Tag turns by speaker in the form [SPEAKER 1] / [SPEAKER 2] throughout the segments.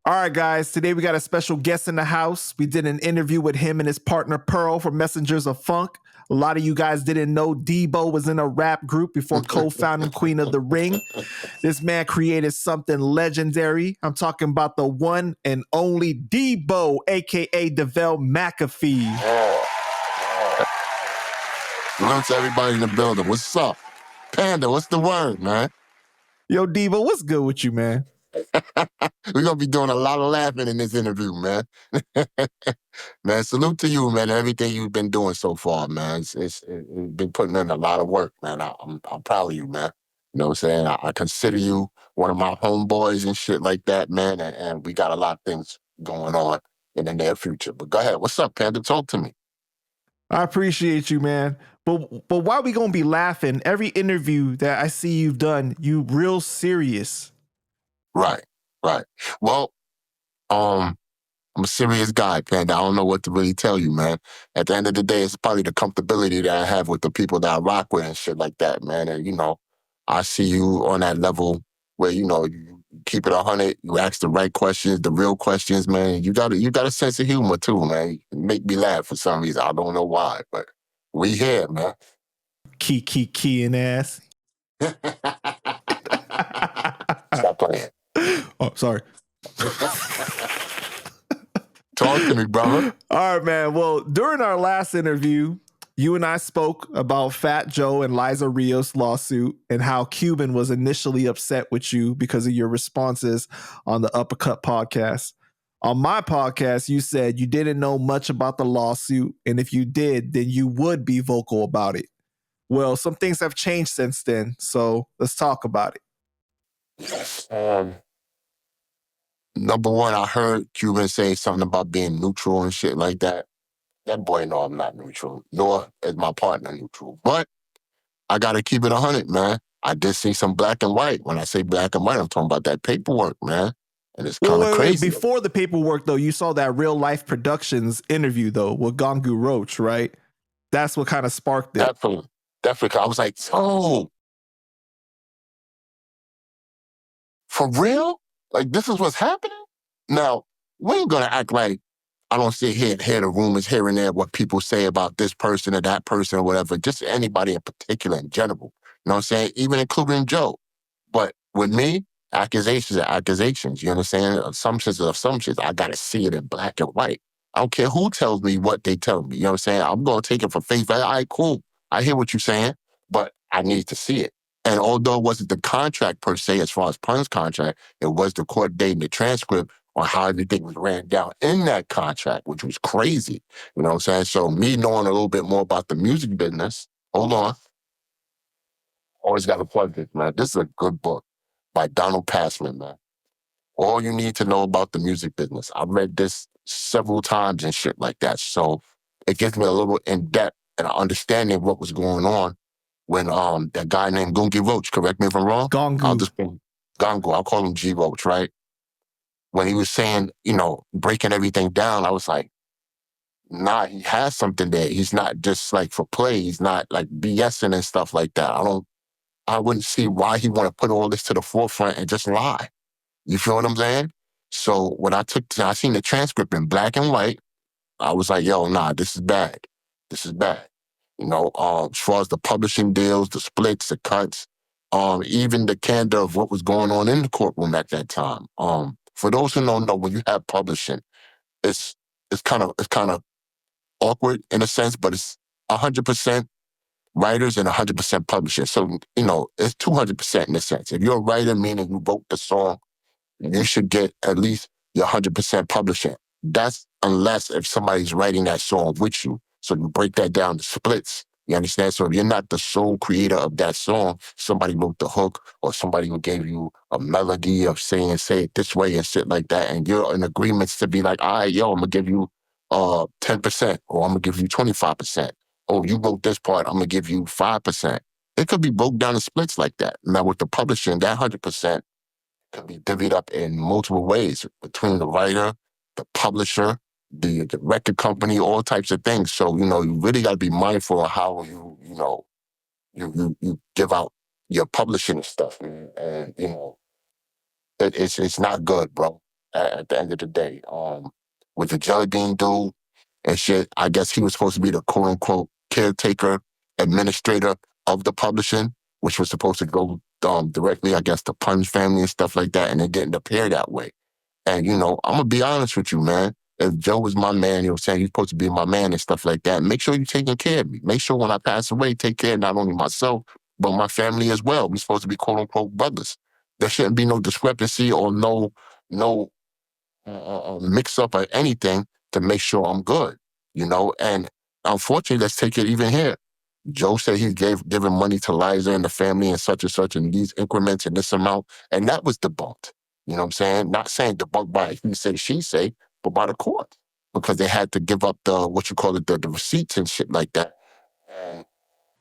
[SPEAKER 1] All right, guys, today we got a special guest in the house. We did an interview with him and his partner Pearl from Mesanjarz of Funk. A lot of you guys didn't know Debo was in a rap group before co-founding Queen of the Ring. This man created something legendary. I'm talking about the one and only Debo, aka DeVell McAfee.
[SPEAKER 2] Salute to everybody in the building. What's up? Panda, what's the word, man?
[SPEAKER 1] Yo, Debo, what's good with you, man?
[SPEAKER 2] We're going to be doing a lot of laughing in this interview, man. Man, salute to you, man, and everything you've been doing so far, man. It's been putting in a lot of work, man. I'm proud of you, man. You know what I'm saying? I consider you one of my homeboys and shit like that, man, and we got a lot of things going on in the near future. But go ahead. What's up, Panda? Talk to me.
[SPEAKER 1] I appreciate you, man. But why we gonna be laughing? Every interview that I see you've done, you real serious.
[SPEAKER 2] Right. Well, I'm a serious guy, Panda. I don't know what to really tell you, man. At the end of the day, it's probably the comfortability that I have with the people that I rock with and shit like that, man. And, you know, I see you on that level where, you know, you keep it 100, you ask the right questions, the real questions, man. You got a sense of humor too, man. You make me laugh for some reason. I don't know why, but we here, man.
[SPEAKER 1] Key and ass.
[SPEAKER 2] Stop playing.
[SPEAKER 1] Oh, sorry.
[SPEAKER 2] Talk to me, brother.
[SPEAKER 1] All right, man. Well, during our last interview, you and I spoke about Fat Joe and Liza Rios lawsuit and how Cuban was initially upset with you because of your responses on the Uppercut podcast. On my podcast, you said you didn't know much about the lawsuit, and if you did, then you would be vocal about it. Well, some things have changed since then, so let's talk about it.
[SPEAKER 2] Yes. Number one, I heard Cuban say something about being neutral and shit like that. That boy know I'm not neutral, nor is my partner neutral. But I got to keep it 100, man. I did see some black and white. When I say black and white, I'm talking about that paperwork, man. And it's kind of crazy.
[SPEAKER 1] Before the paperwork, though, you saw that Real Life Productions interview, though, with Gongu Roach, right? That's what kind of sparked it.
[SPEAKER 2] Definitely. I was like, oh, for real? Like, this is what's happening? Now, we ain't going to act like I don't sit here and hear the rumors here and there, what people say about this person or that person or whatever, just anybody in particular in general. You know what I'm saying? Even including Joe. But with me, accusations are accusations. You understand? Assumptions are assumptions. I got to see it in black and white. I don't care who tells me what they tell me. You know what I'm saying? I'm going to take it for face value. All right, cool. I hear what you're saying, but I need to see it. And although it wasn't the contract per se, as far as Pun's contract, it was the court date and the transcript on how everything was ran down in that contract, which was crazy. You know what I'm saying? So me knowing a little bit more about the music business, hold on. Always got to plug this, man. This is a good book by Donald Passman, man. All you need to know about the music business. I read this several times and shit like that. So it gives me a little in-depth and understanding of what was going on when that guy named Gungi Roach, correct me if I'm wrong?
[SPEAKER 1] Gongu.
[SPEAKER 2] I'll call him G Roach, right? When he was saying, you know, breaking everything down, I was like, nah, he has something there. He's not just like for play. He's not like BSing and stuff like that. I wouldn't see why he want to put all this to the forefront and just lie. You feel what I'm saying? So when I seen the transcript in black and white, I was like, yo, nah, this is bad. This is bad. You know, as far as the publishing deals, the splits, the cuts, even the candor of what was going on in the courtroom at that time. For those who don't know, when you have publishing, it's kind of awkward in a sense, but it's 100% writers and 100% publishers. So, you know, it's 200% in a sense. If you're a writer, meaning you wrote the song, you should get at least your 100% publishing. That's unless if somebody's writing that song with you. So you break that down to splits. You understand? So if you're not the sole creator of that song, somebody wrote the hook or somebody who gave you a melody of saying, say it this way and shit like that. And you're in agreements to be like, all right, yo, I'm going to give you 10% or I'm going to give you 25%. Oh, you wrote this part, I'm going to give you 5%. It could be broke down in splits like that. Now with the publishing, that 100% can be divvied up in multiple ways between the writer, the publisher, the record company, all types of things. So, you know, you really got to be mindful of how you give out your publishing stuff, man. And, you know, It's not good, bro. At the end of the day, with the Jelly Bean dude and shit, I guess he was supposed to be the quote unquote caretaker, administrator of the publishing, which was supposed to go directly, I guess, to Pun's family and stuff like that, and it didn't appear that way. And I'm gonna be honest with you, man. If Joe was my man, saying he's supposed to be my man and stuff like that, make sure you're taking care of me. Make sure when I pass away, take care of not only myself, but my family as well. We're supposed to be quote unquote brothers. There shouldn't be no discrepancy or no mix up or anything to make sure I'm good, And unfortunately, let's take it even here. Joe said he giving money to Liza and the family and such in these increments and this amount, and that was debunked. You know what I'm saying? Not saying debunked by he say, she say, but by the court because they had to give up the what you call it the receipts and shit like that, and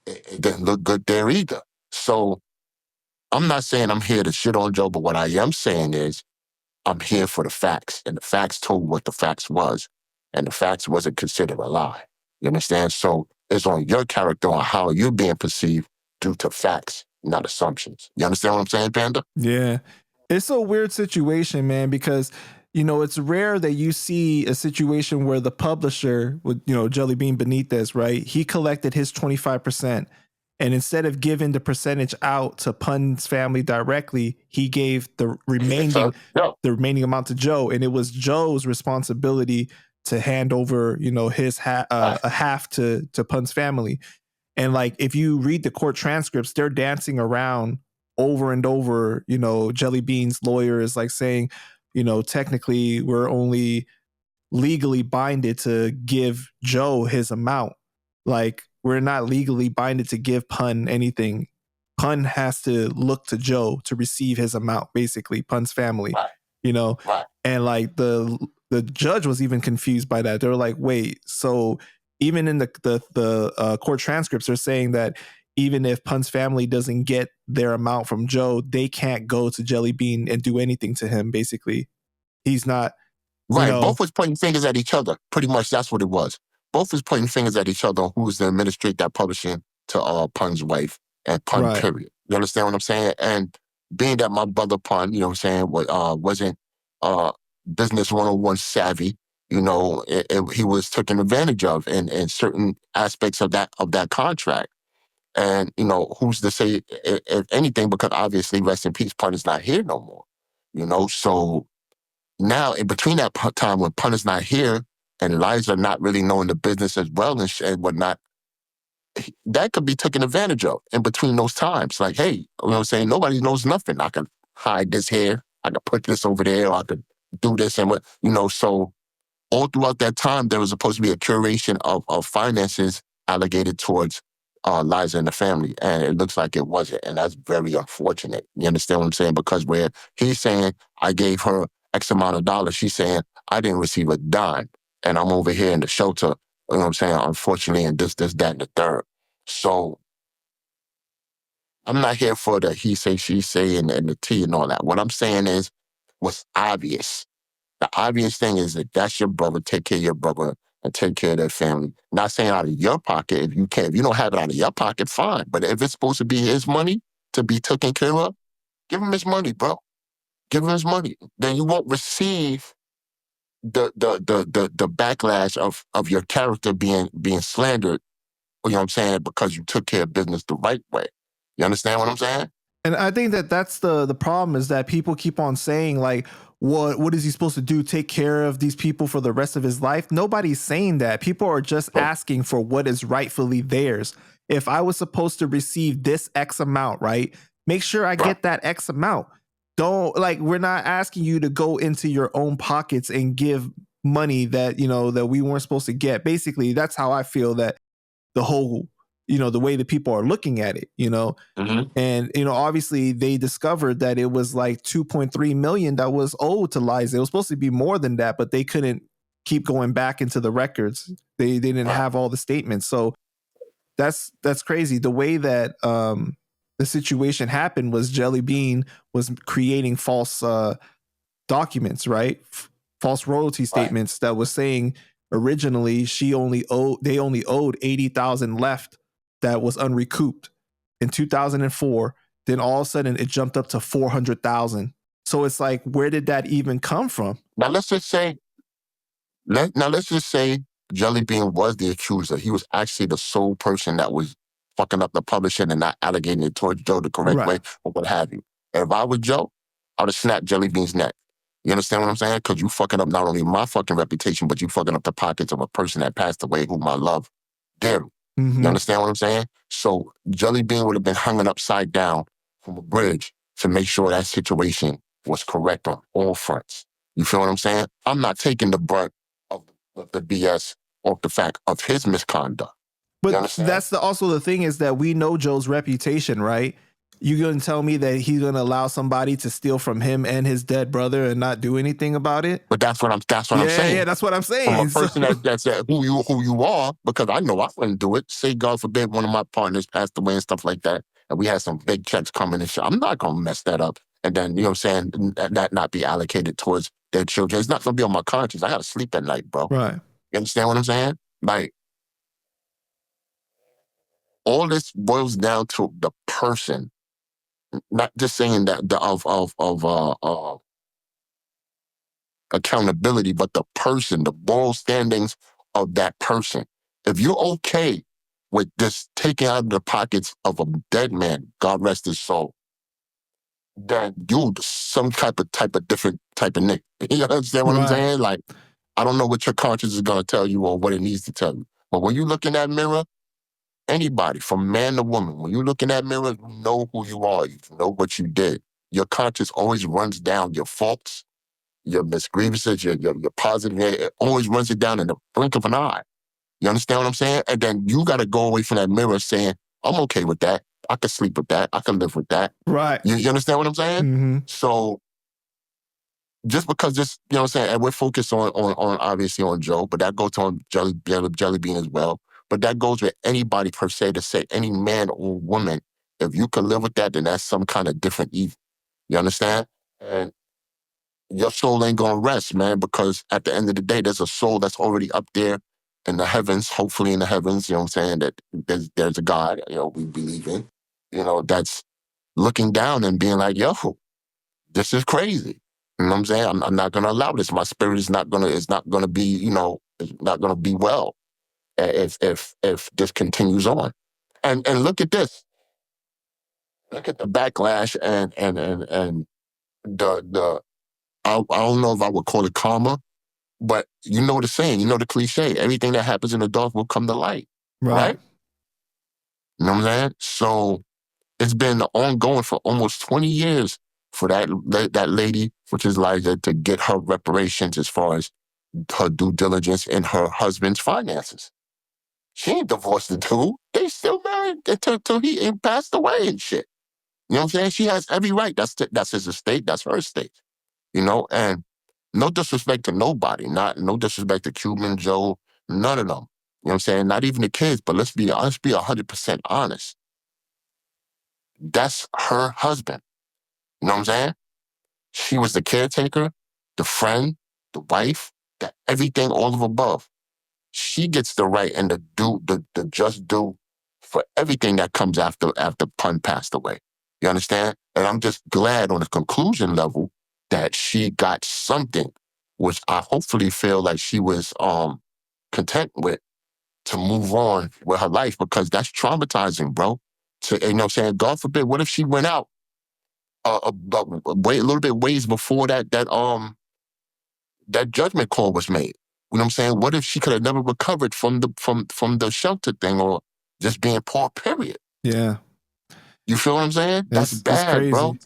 [SPEAKER 2] it didn't look good there either. So I'm not saying I'm here to shit on Joe, but what I am saying is I'm here for the facts, and the facts told what the facts was, and the facts wasn't considered a lie. You understand? So it's on your character on how you're being perceived due to facts, not assumptions. You understand what I'm saying, Panda?
[SPEAKER 1] Yeah. It's a weird situation, man, because it's rare that you see a situation where the publisher with, Jelly Bean Benitez, right? He collected his 25%. And instead of giving the percentage out to Pun's family directly, he gave the remaining amount to Joe. And it was Joe's responsibility to hand over, his a half to Pun's family. And like, if you read the court transcripts, they're dancing around over and over. Jelly Bean's lawyer is like saying, technically we're only legally binded to give Joe his amount. Like, we're not legally binded to give Pun anything. Pun has to look to Joe to receive his amount, basically, Pun's family,
[SPEAKER 2] Right.
[SPEAKER 1] And like the judge was even confused by that. They were like, wait, so even in the court transcripts, they're saying that even if Pun's family doesn't get their amount from Joe, they can't go to Jelly Bean and do anything to him, basically. He's not,
[SPEAKER 2] Right. Both was pointing fingers at each other. Pretty much that's what it was. Both was pointing fingers at each other on who was to administrate that publishing to Pun's wife and Pun,
[SPEAKER 1] right.
[SPEAKER 2] period. You understand what I'm saying? And being that my brother Pun, wasn't business 101 savvy, he was taken advantage of in certain aspects of that contract. And, who's to say if anything, because obviously, rest in peace, Pun is not here no more, so now, in between that time when Pun is not here and Liza not really knowing the business as well and whatnot, that could be taken advantage of in between those times. Like, hey, you know what I'm saying? Nobody knows nothing. I can hide this here. I can put this over there. Or I could do this and what, so all throughout that time, there was supposed to be a curation of finances allocated towards Liza and the family. And it looks like it wasn't. And that's very unfortunate. You understand what I'm saying? Because where he's saying, I gave her X amount of dollars, she's saying, I didn't receive a dime. And I'm over here in the shelter, you know what I'm saying? Unfortunately, and this, that, and the third. So I'm not here for the he say, she say, and the tea and all that. What I'm saying is what's obvious. The obvious thing is that that's your brother. Take care of your brother and take care of their family. Not saying out of your pocket if you can. If you don't have it out of your pocket, fine. But if it's supposed to be his money to be taken care of, give him his money, bro. Give him his money. Then you won't receive the backlash of your character being slandered. You know what I'm saying? Because you took care of business the right way. You understand what I'm saying?
[SPEAKER 1] And I think that's the problem is that people keep on saying like, what is he supposed to do? Take care of these people for the rest of his life? Nobody's saying that. People are just asking for what is rightfully theirs. If I was supposed to receive this X amount, right? Make sure I get that X amount. Don't we're not asking you to go into your own pockets and give money that, that we weren't supposed to get. Basically, that's how I feel that the whole, the way that people are looking at it,
[SPEAKER 2] Mm-hmm.
[SPEAKER 1] And, obviously they discovered that it was like 2.3 million that was owed to Liza. It was supposed to be more than that, but they couldn't keep going back into the records. They didn't have all the statements. So that's crazy. The way that the situation happened was Jelly Bean was creating false documents, right? False royalty statements that was saying originally they only owed 80,000 left that was unrecouped in 2004. Then all of a sudden it jumped up to 400,000. So it's like, where did that even come from?
[SPEAKER 2] Now let's just say Jelly Bean was the accuser. He was actually the sole person that was fucking up the publishing and not allocating it towards Joe the correct way or what have you. And if I was Joe, I would have snapped Jelly Bean's neck. You understand what I'm saying? Because you fucking up not only my fucking reputation, but you fucking up the pockets of a person that passed away whom I love dearly. You understand what I'm saying? So Jelly Bean would have been hung upside down from a bridge to make sure that situation was correct on all fronts. You feel what I'm saying? I'm not taking the brunt of the BS off the fact of his misconduct.
[SPEAKER 1] But that's also the thing is that we know Joe's reputation, right? You gonna tell me that he's gonna allow somebody to steal from him and his dead brother and not do anything about it?
[SPEAKER 2] But that's what I'm saying.
[SPEAKER 1] Yeah, that's what I'm saying.
[SPEAKER 2] From a person that's who you are, because I know I wouldn't do it. Say God forbid one of my partners passed away and stuff like that, and we had some big checks coming and shit. I'm not gonna mess that up. And then, you know what I'm saying, that not be allocated towards their children. It's not gonna be on my conscience. I gotta sleep at night, bro.
[SPEAKER 1] Right.
[SPEAKER 2] You understand what I'm saying? Like, all this boils down to the person, not just saying that of accountability, but the person, the moral standings of that person. If you're okay with this taking out of the pockets of a dead man, God rest his soul, then you some type of different type of nigga. You understand what I'm saying? Like, I don't know what your conscience is gonna tell you or what it needs to tell you. But when you look in that mirror, anybody, from man to woman, when you look in that mirror, you know who you are. You know what you did. Your conscience always runs down your faults, your misgrievances, your positive, it always runs it down in the blink of an eye. You understand what I'm saying? And then you got to go away from that mirror saying, I'm okay with that. I can sleep with that. I can live with that.
[SPEAKER 1] Right.
[SPEAKER 2] You understand what I'm saying? So just because this, you know what I'm saying, and we're focused on obviously on Joe, but that goes on Jelly Bean as well. But that goes with anybody per se to say any man or woman, if you can live with that, then that's some kind of different evil. You understand? And your soul ain't gonna rest, man, because at the end of the day, there's a soul that's already up there in the heavens, hopefully in the heavens, you know what I'm saying, that there's a God, you know, we believe in, you know, that's looking down and being like, yo, this is crazy. You know what I'm saying? I'm not gonna allow this. My spirit is not gonna be, you know, it's not gonna be well if this continues on. And look at this. Look at the backlash and the I don't know if I would call it karma, but you know the saying, you know the cliche, everything that happens in the dark will come to light. Right? You know what I'm saying? So it's been ongoing for almost 20 years for that lady, which is Liza, to get her reparations as far as her due diligence in her husband's finances. She ain't divorced the dude. They still married until he passed away and shit. You know what I'm saying? She has every right. That's his estate. That's her estate. You know, and no disrespect to nobody. No disrespect to Cuban, Joe, none of them. You know what I'm saying? Not even the kids, but let's be 100% honest. That's her husband. You know what I'm saying? She was the caretaker, the friend, the wife, the everything, all of above. She gets the right and the just due for everything that comes after Pun passed away. You understand? And I'm just glad on the conclusion level that she got something, which I hopefully feel like she was content with, to move on with her life, because that's traumatizing, bro. You know what I'm saying? God forbid, what if she went out a little bit ways before that judgment call was made? You know what I'm saying? What if she could have never recovered from the shelter thing, or just being poor, period?
[SPEAKER 1] Yeah.
[SPEAKER 2] You feel what I'm saying? That's bad,
[SPEAKER 1] crazy,
[SPEAKER 2] bro.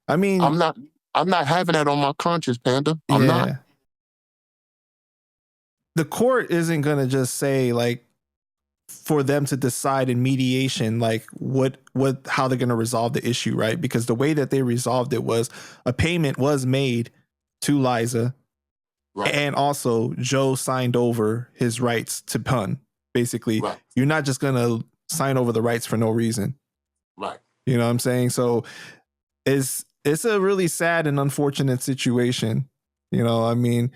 [SPEAKER 1] I mean,
[SPEAKER 2] I'm not having that on my conscience, Panda. I'm not.
[SPEAKER 1] The court isn't gonna just say, like, for them to decide in mediation, like how they're gonna resolve the issue, right? Because the way that they resolved it was a payment was made to Liza. Right. And also Joe signed over his rights to Pun. Basically, right. You're not just going to sign over the rights for no reason.
[SPEAKER 2] Right.
[SPEAKER 1] You know what I'm saying? So it's a really sad and unfortunate situation. You know, I mean.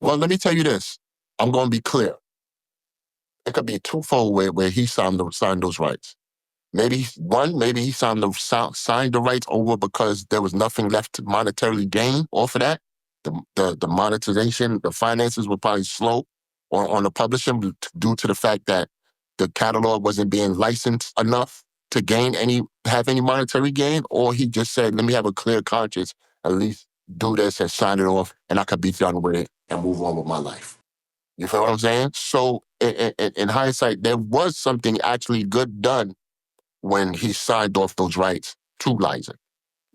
[SPEAKER 2] Well, let me tell you this. I'm going to be clear. It could be twofold where he signed those rights. Maybe he signed the rights over because there was nothing left to monetarily gain off of that. The monetization, the finances were probably slow on the publishing due to the fact that the catalog wasn't being licensed enough to have any monetary gain, or he just said, let me have a clear conscience, at least do this and sign it off, and I could be done with it and move on with my life. You feel what I'm saying? So in hindsight, there was something actually good done when he signed off those rights to Liza.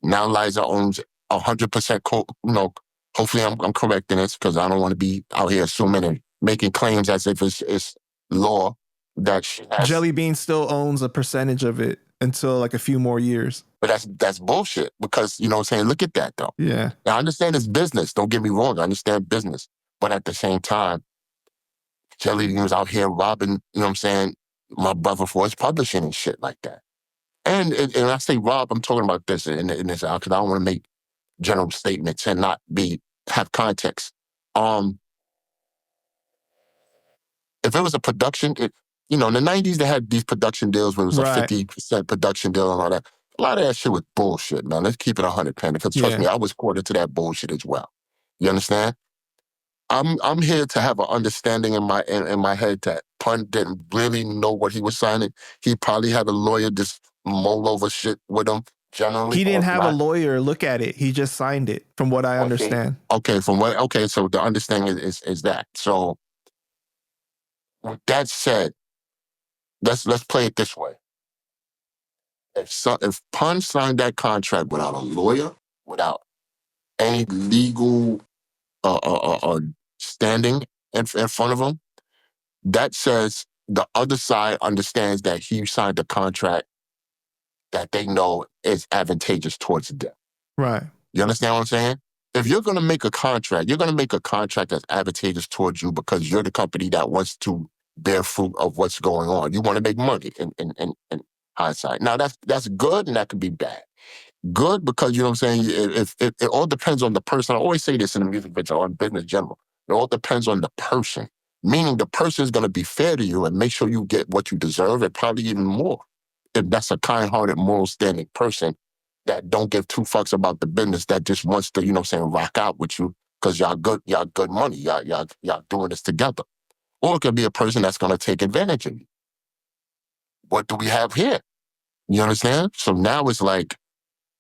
[SPEAKER 2] Now Liza owns 100%. Hopefully I'm correct in this because I don't want to be out here assuming and making claims as if it's law that she has.
[SPEAKER 1] Jelly Bean still owns a percentage of it until like a few more years.
[SPEAKER 2] But that's bullshit because, you know what I'm saying? Look at that though.
[SPEAKER 1] Yeah.
[SPEAKER 2] Now I understand it's business. Don't get me wrong. I understand business. But at the same time, Jelly Bean was out here robbing, you know what I'm saying, my brother for his publishing and shit like that. And I say rob, I'm talking about this in this because I don't want to make general statements and not have context. If it was a production, in the 90s, they had these production deals where it was a 50% production deal and all that. A lot of that shit was bullshit, man. Let's keep it 100 penny. Because trust me, I was caught into that bullshit as well. You understand? I'm here to have an understanding in my head that Pun didn't really know what he was signing. He probably had a lawyer just mull over shit with him. Generally,
[SPEAKER 1] he didn't have a lawyer look at it. He just signed it, from what I understand.
[SPEAKER 2] Okay, so the understanding is that. So with that said, let's play it this way. If Pun signed that contract without a lawyer, without any legal standing in front of him, that says the other side understands that he signed a contract that they know is advantageous towards them.
[SPEAKER 1] Right.
[SPEAKER 2] You understand what I'm saying? If you're going to make a contract, you're going to make a contract that's advantageous towards you because you're the company that wants to bear fruit of what's going on. You want to make money in hindsight. Now, that's good and that could be bad. Good because, you know what I'm saying, if it all depends on the person. I always say this in the music business or in business in general. It all depends on the person, meaning the person is going to be fair to you and make sure you get what you deserve and probably even more. If that's a kind-hearted, moral-standing person that don't give two fucks about the business, that just wants to, you know what I'm saying, rock out with you because y'all good money. Y'all doing this together. Or it could be a person that's going to take advantage of you. What do we have here? You understand? So now it's like,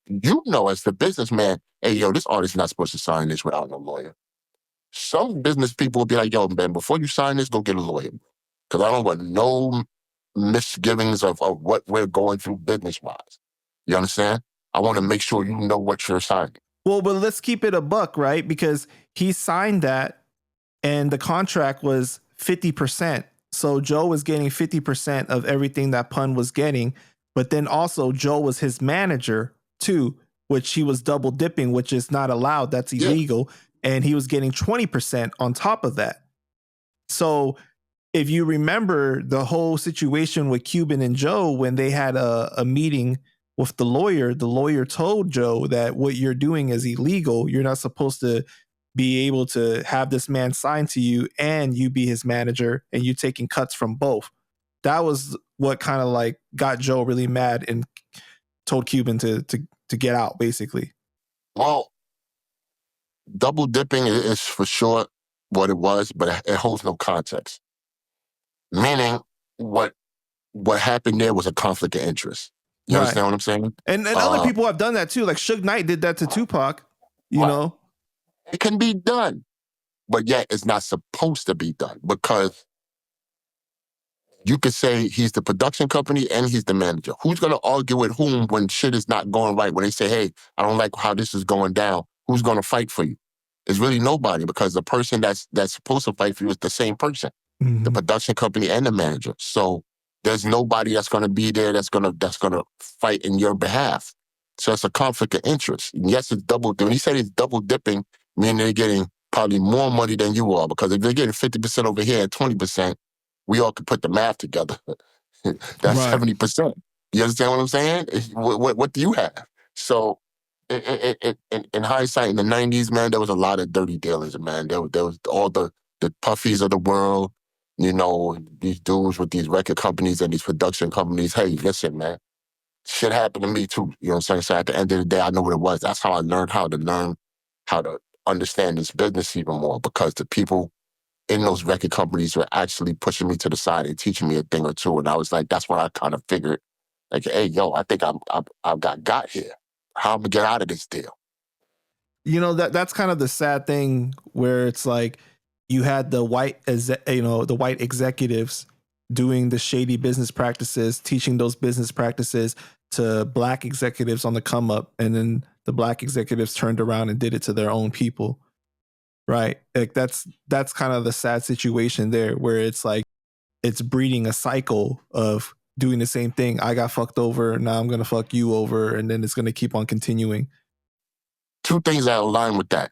[SPEAKER 2] as the businessman, hey, yo, this artist is not supposed to sign this without no lawyer. Some business people will be like, yo, man, before you sign this, go get a lawyer. Because I don't want no misgivings of what we're going through business-wise. You understand? I want to make sure you know what you're signing.
[SPEAKER 1] Well, but let's keep it a buck, right? Because he signed that and the contract was 50%. So Joe was getting 50% of everything that Pun was getting. But then also Joe was his manager too, which he was double dipping, which is not allowed. That's illegal. Yeah. And he was getting 20% on top of that. So if you remember the whole situation with Cuban and Joe, when they had a meeting with the lawyer told Joe that what you're doing is illegal. You're not supposed to be able to have this man sign to you and you be his manager and you taking cuts from both. That was what kind of like got Joe really mad and told Cuban to get out, basically.
[SPEAKER 2] Well, double dipping is for sure what it was, but it holds no context. Meaning what happened there was a conflict of interest. You understand what I'm saying?
[SPEAKER 1] And other people have done that too. Like Suge Knight did that to Tupac, you know?
[SPEAKER 2] It can be done, but yet it's not supposed to be done because you could say he's the production company and he's the manager. Who's going to argue with whom when shit is not going right? When they say, hey, I don't like how this is going down, who's going to fight for you? It's really nobody because the person that's supposed to fight for you is the same person, the production company and the manager. So there's nobody that's going to be there that's going to fight in your behalf. So it's a conflict of interest. And yes, it's double dipping. When he said it's double dipping, meaning they're getting probably more money than you are because if they're getting 50% over here and 20%, we all could put the math together. That's 70%. You understand what I'm saying? What do you have? So in hindsight, in the 90s, man, there was a lot of dirty dealers, man. There was all the Puffies of the world, these dudes with these record companies and these production companies, hey, listen, man, shit happened to me too. You know what I'm saying? So at the end of the day, I know what it was. That's how I learned how to understand this business even more, because the people in those record companies were actually pushing me to the side and teaching me a thing or two. And I was like, that's when I kind of figured, like, hey, yo, I think I've got here. How I'm gonna get out of this deal?
[SPEAKER 1] That's kind of the sad thing, where it's like you had the the white executives doing the shady business practices, teaching those business practices to black executives on the come up, and then the black executives turned around and did it to their own people. Right? Like that's kind of the sad situation there, where it's like it's breeding a cycle of doing the same thing. I got fucked over, now I'm gonna fuck you over, and then it's gonna keep on continuing.
[SPEAKER 2] Two things that align with that.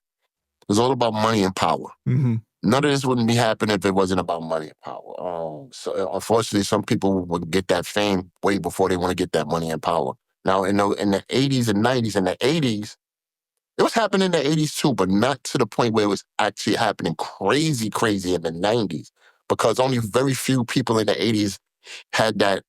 [SPEAKER 2] It's all about money and power.
[SPEAKER 1] Mm-hmm.
[SPEAKER 2] None of this wouldn't be happening if it wasn't about money and power. So unfortunately, some people would get that fame way before they want to get that money and power. Now, in the 80s and 90s, in the 80s, it was happening in the 80s too, but not to the point where it was actually happening crazy, crazy in the 90s, because only very few people in the 80s had that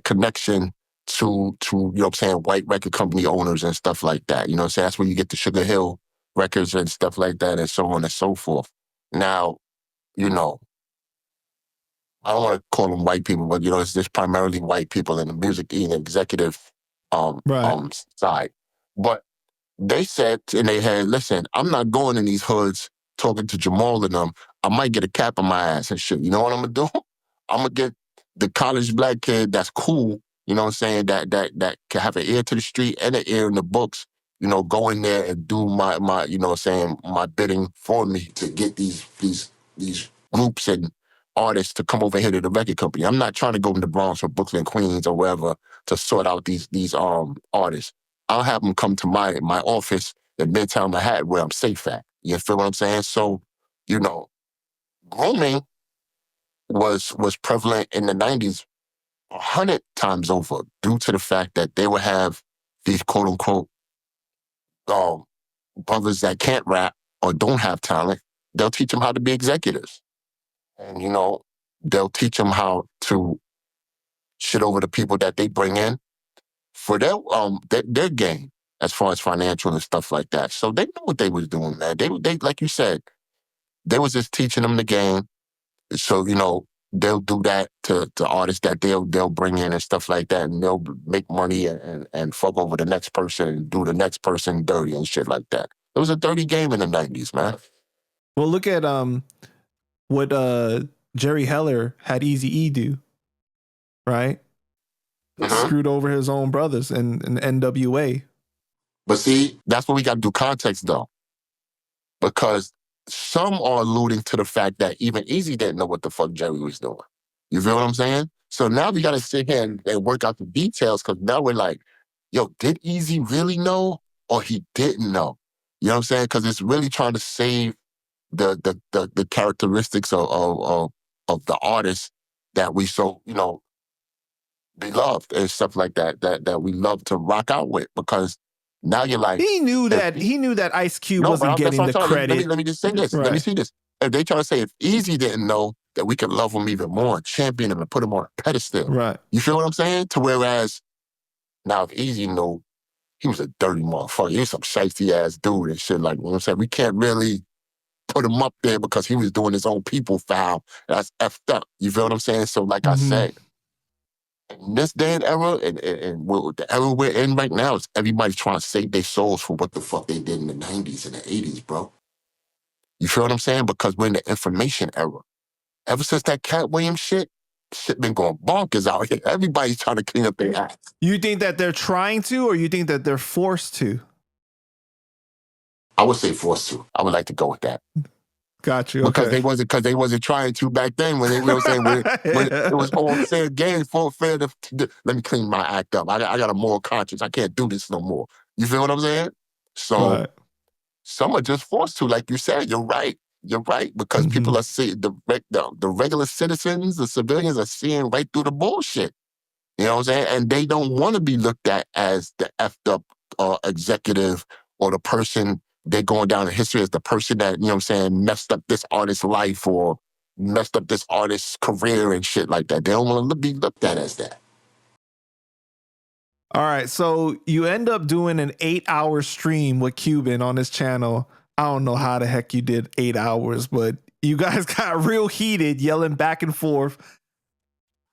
[SPEAKER 2] connection to you know what I'm saying, white record company owners and stuff like that. You know what I'm saying? That's where you get the Sugar Hill records and stuff like that, and so on and so forth. Now, you know, I don't want to call them white people, but it's just primarily white people in the music and executive
[SPEAKER 1] Right.
[SPEAKER 2] side. But they said in their head, listen, I'm not going in these hoods talking to Jamal and them. I might get a cap on my ass and shit. You know what I'm gonna do? I'm gonna get the college black kid that's cool, you know what I'm saying, that can have an ear to the street and an ear in the books, go in there and do my you know what I'm saying, my bidding for me to get these groups and artists to come over here to the record company. I'm not trying to go in the Bronx or Brooklyn, Queens or wherever to sort out these artists. I'll have them come to my office in Midtown Manhattan where I'm safe at. You feel what I'm saying? So, grooming was prevalent in the 90s 100 times over, due to the fact that they would have these quote unquote um, brothers that can't rap or don't have talent. They'll teach them how to be executives. And, they'll teach them how to shit over the people that they bring in for their gain, as far as financial and stuff like that. So they knew what they was doing, man. They like you said, they was just teaching them the game. So they'll do that to artists that they'll bring in and stuff like that, and they'll make money and fuck over the next person and do the next person dirty and shit like that. It was a dirty game in the 90s, man.
[SPEAKER 1] Well, look at what Jerry Heller had Eazy-E do, right? Screwed over his own brothers in NWA.
[SPEAKER 2] But see, that's what we got to do context, though. Because some are alluding to the fact that even Eazy didn't know what the fuck Jerry was doing. You feel what I'm saying? So now we got to sit here and work out the details, because now we're like, yo, did Eazy really know or he didn't know? You know what I'm saying? Because it's really trying to save the characteristics of the artist that we so, beloved and stuff like that we love to rock out with. Because now you're like,
[SPEAKER 1] he knew that Ice Cube wasn't getting the credit.
[SPEAKER 2] Let me just say this.
[SPEAKER 1] Right.
[SPEAKER 2] Let me see this. If they trying to say, if Eazy didn't know that we could love him even more and champion him and put him on a pedestal,
[SPEAKER 1] right?
[SPEAKER 2] You feel what I'm saying? To whereas now, if Eazy knew, he was a dirty motherfucker. He was some shifty ass dude and shit. Like, you know what I'm saying? We can't really put him up there because he was doing his own people foul. That's effed up. You feel what I'm saying? So, like I said, in this day and era, and the era we're in right now, is everybody trying to save their souls for what the fuck they did in the 90s and the 80s, bro. You feel what I'm saying? Because we're in the information era. Ever since that Cat Williams shit been going bonkers out here. Everybody's trying to clean up their act.
[SPEAKER 1] You think that they're trying to, or you think that they're forced to?
[SPEAKER 2] I would say forced to. I would like to go with that.
[SPEAKER 1] Got you. Okay.
[SPEAKER 2] Because they wasn't trying to back then when they, you know what I'm saying, when it was all fair game, full fair to let me clean my act up. I got a moral conscience. I can't do this no more. You feel what I'm saying? So some are just forced to, like you said. You're right. You're right, because people are seeing the regular citizens, the civilians are seeing right through the bullshit. You know what I'm saying? And they don't want to be looked at as the effed up executive, or the person they're going down in history as the person that, you know what I'm saying, messed up this artist's life, or, messed up this artist's career and shit like that. They don't want to be looked at as that.
[SPEAKER 1] All right, so you end up doing an 8-hour stream with Cuban on his channel. I don't know how the heck you did 8 hours, but you guys got real heated, yelling back and forth.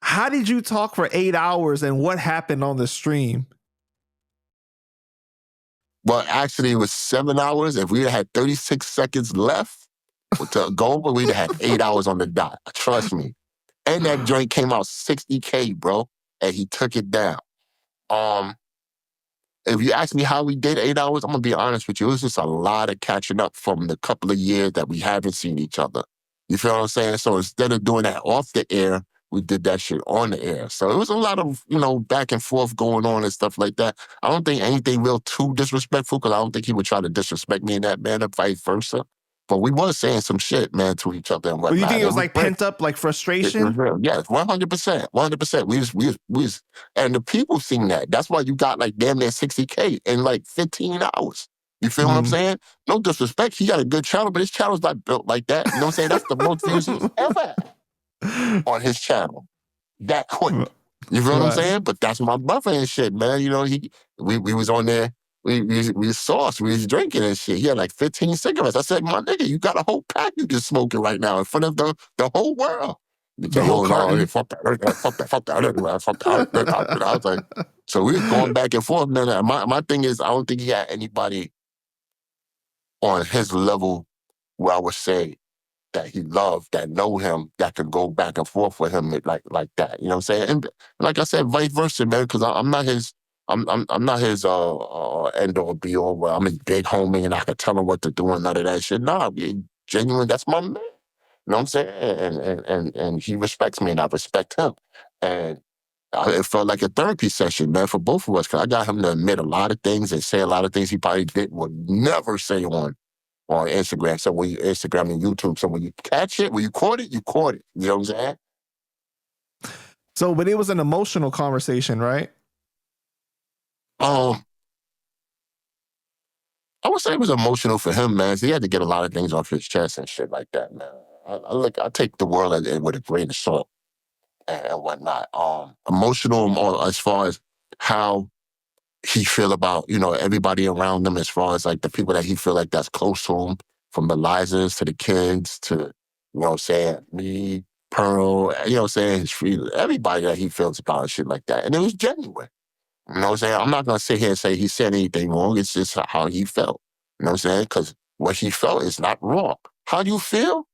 [SPEAKER 1] How did you talk for 8 hours, and what happened on the stream?
[SPEAKER 2] Well, actually, it was 7 hours. If we had 36 seconds left to go over, we'd have had 8 hours on the dot. Trust me. And that joint came out 60K, bro. And he took it down. If you ask me how we did 8 hours, I'm gonna be honest with you. It was just a lot of catching up from the couple of years that we haven't seen each other. You feel what I'm saying? So instead of doing that off the air, we did that shit on the air. So it was a lot of, back and forth going on and stuff like that. I don't think anything real too disrespectful, because I don't think he would try to disrespect me in that manner, vice versa. But we was saying some shit, man, to each other and whatnot.
[SPEAKER 1] But you think it was like
[SPEAKER 2] great.
[SPEAKER 1] pent up, like frustration?
[SPEAKER 2] Yes, 100%, 100%. We was, and the people seen that. That's why you got like damn near 60K in like 15 hours. You feel what I'm saying? No disrespect. He got a good channel, but his channel's not built like that. You know what I'm saying? That's the most views he's ever had on his channel. That quick. You feel what I'm saying? But that's my brother and shit, man. We was on there. We was sauce. We was drinking and shit. He had like 15 cigarettes. I said, my nigga, you got a whole pack you just smoking right now in front of the whole world.
[SPEAKER 1] The whole carton.
[SPEAKER 2] Fuck that. I was like, so we was going back and forth, man. My thing is, I don't think he had anybody on his level where I would say that he loved, that know him, that could go back and forth with him like that. You know what I'm saying? And like I said, vice versa, man, because I'm not his end all be all where I'm his big homie and I could tell him what to do and none of that shit. Nah, genuine, that's my man. You know what I'm saying? And he respects me and I respect him. And it felt like a therapy session, man, for both of us, because I got him to admit a lot of things and say a lot of things he probably would never say on Instagram. So when you Instagram and YouTube, so when you catch it, when you caught it, you caught it. You know what I'm saying?
[SPEAKER 1] So, but it was an emotional conversation, right?
[SPEAKER 2] I would say it was emotional for him, man. So he had to get a lot of things off his chest and shit like that, man. I take the world with a grain of salt and whatnot. Emotional as far as how he feel about, everybody around him, as far as like the people that he feel like that's close to him, from the Lizas to the kids to, you know what I'm saying, me, Pearl, you know what I'm saying, everybody that he feels about and shit like that. And it was genuine. You know what I'm saying? I'm not going to sit here and say he said anything wrong. It's just how he felt. You know what I'm saying? Because what he felt is not wrong. How you feel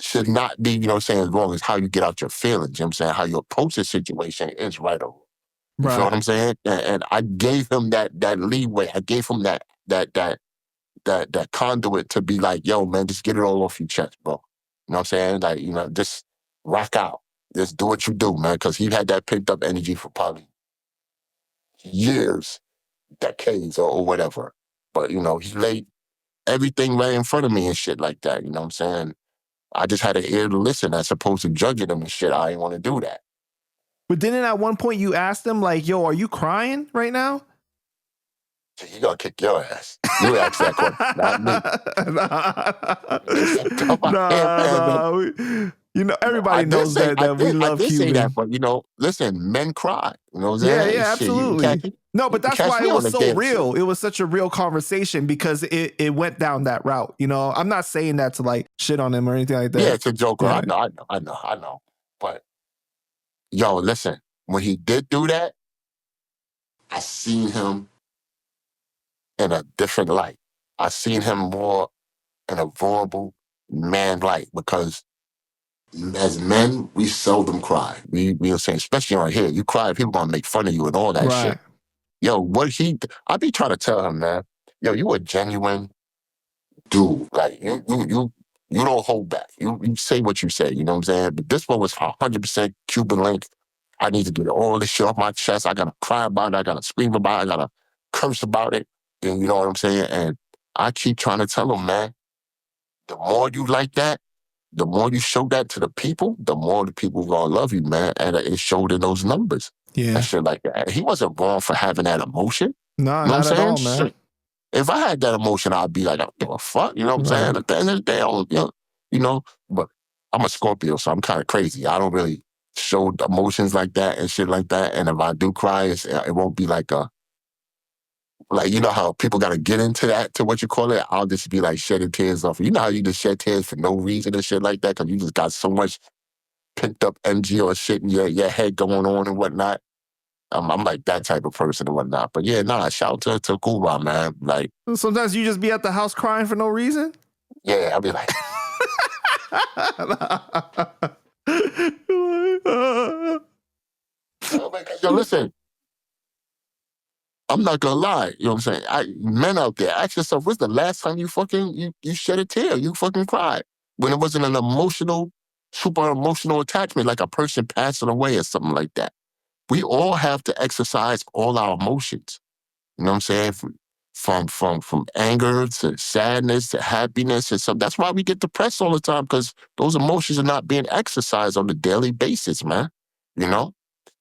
[SPEAKER 2] should not be, you know what I'm saying, as wrong as how you get out your feelings. You know what I'm saying? How you approach the situation is right or wrong. You feel what I'm saying? And I gave him that leeway. I gave him that conduit to be like, yo, man, just get it all off your chest, bro. You know what I'm saying? Like, just rock out. Just do what you do, man. Because he had that picked up energy for probably years, decades, or whatever. But, he laid everything right in front of me and shit like that. You know what I'm saying? I just had an ear to listen as opposed to judging him and shit. I didn't want to do that.
[SPEAKER 1] But didn't at one point you asked him, like, yo, are you crying right now?
[SPEAKER 2] You gonna kick your ass. You ask that question, not me.
[SPEAKER 1] Everybody knows that we love Cuban.
[SPEAKER 2] I did say that, but listen, men cry. You know what I'm saying?
[SPEAKER 1] Yeah, absolutely. No, but that's why it was so real. It was such a real conversation because it went down that route. I'm not saying that to like shit on him or anything like that.
[SPEAKER 2] Yeah, it's a joke. Yeah. I know. But yo, listen, when he did do that, I seen him in a different light. I seen him more in a vulnerable man light, because as men, we seldom cry. We are saying, especially on here, you cry, people gonna make fun of you and all that shit. Yo, I be trying to tell him, man, yo, you a genuine dude. Like, you don't hold back. You say what you say, you know what I'm saying? But this one was 100% Cuban Link. I need to get all this shit off my chest. I gotta cry about it. I gotta scream about it. I gotta curse about it. And you know what I'm saying? And I keep trying to tell him, man, the more you like that, the more you show that to the people, the more the people gonna love you, man. And it showed in those numbers.
[SPEAKER 1] Yeah.
[SPEAKER 2] And shit like that. He wasn't wrong for having that emotion.
[SPEAKER 1] No, not at all, man.
[SPEAKER 2] Shit. If I had that emotion, I'd be like, I don't give a fuck. You know what I'm saying? At the end of the day, but I'm a Scorpio, so I'm kind of crazy. I don't really show emotions like that and shit like that. And if I do cry, it won't be like you know how people got to get into that, to what you call it. I'll just be like shedding tears off. You know how you just shed tears for no reason and shit like that because you just got so much pent up energy or shit in your head going on and whatnot. I'm like that type of person and whatnot. But yeah, nah, shout out to Cuba, man. Like,
[SPEAKER 1] sometimes you just be at the house crying for no reason.
[SPEAKER 2] yeah, I'll be like, yo, listen, I'm not gonna lie. You know what I'm saying? Men out there, ask yourself, when's the last time you shed a tear? You fucking cried when it wasn't an emotional, super emotional attachment, like a person passing away or something like that. We all have to exercise all our emotions. You know what I'm saying? From anger to sadness to happiness and stuff. That's why we get depressed all the time, because those emotions are not being exercised on a daily basis, man. You know?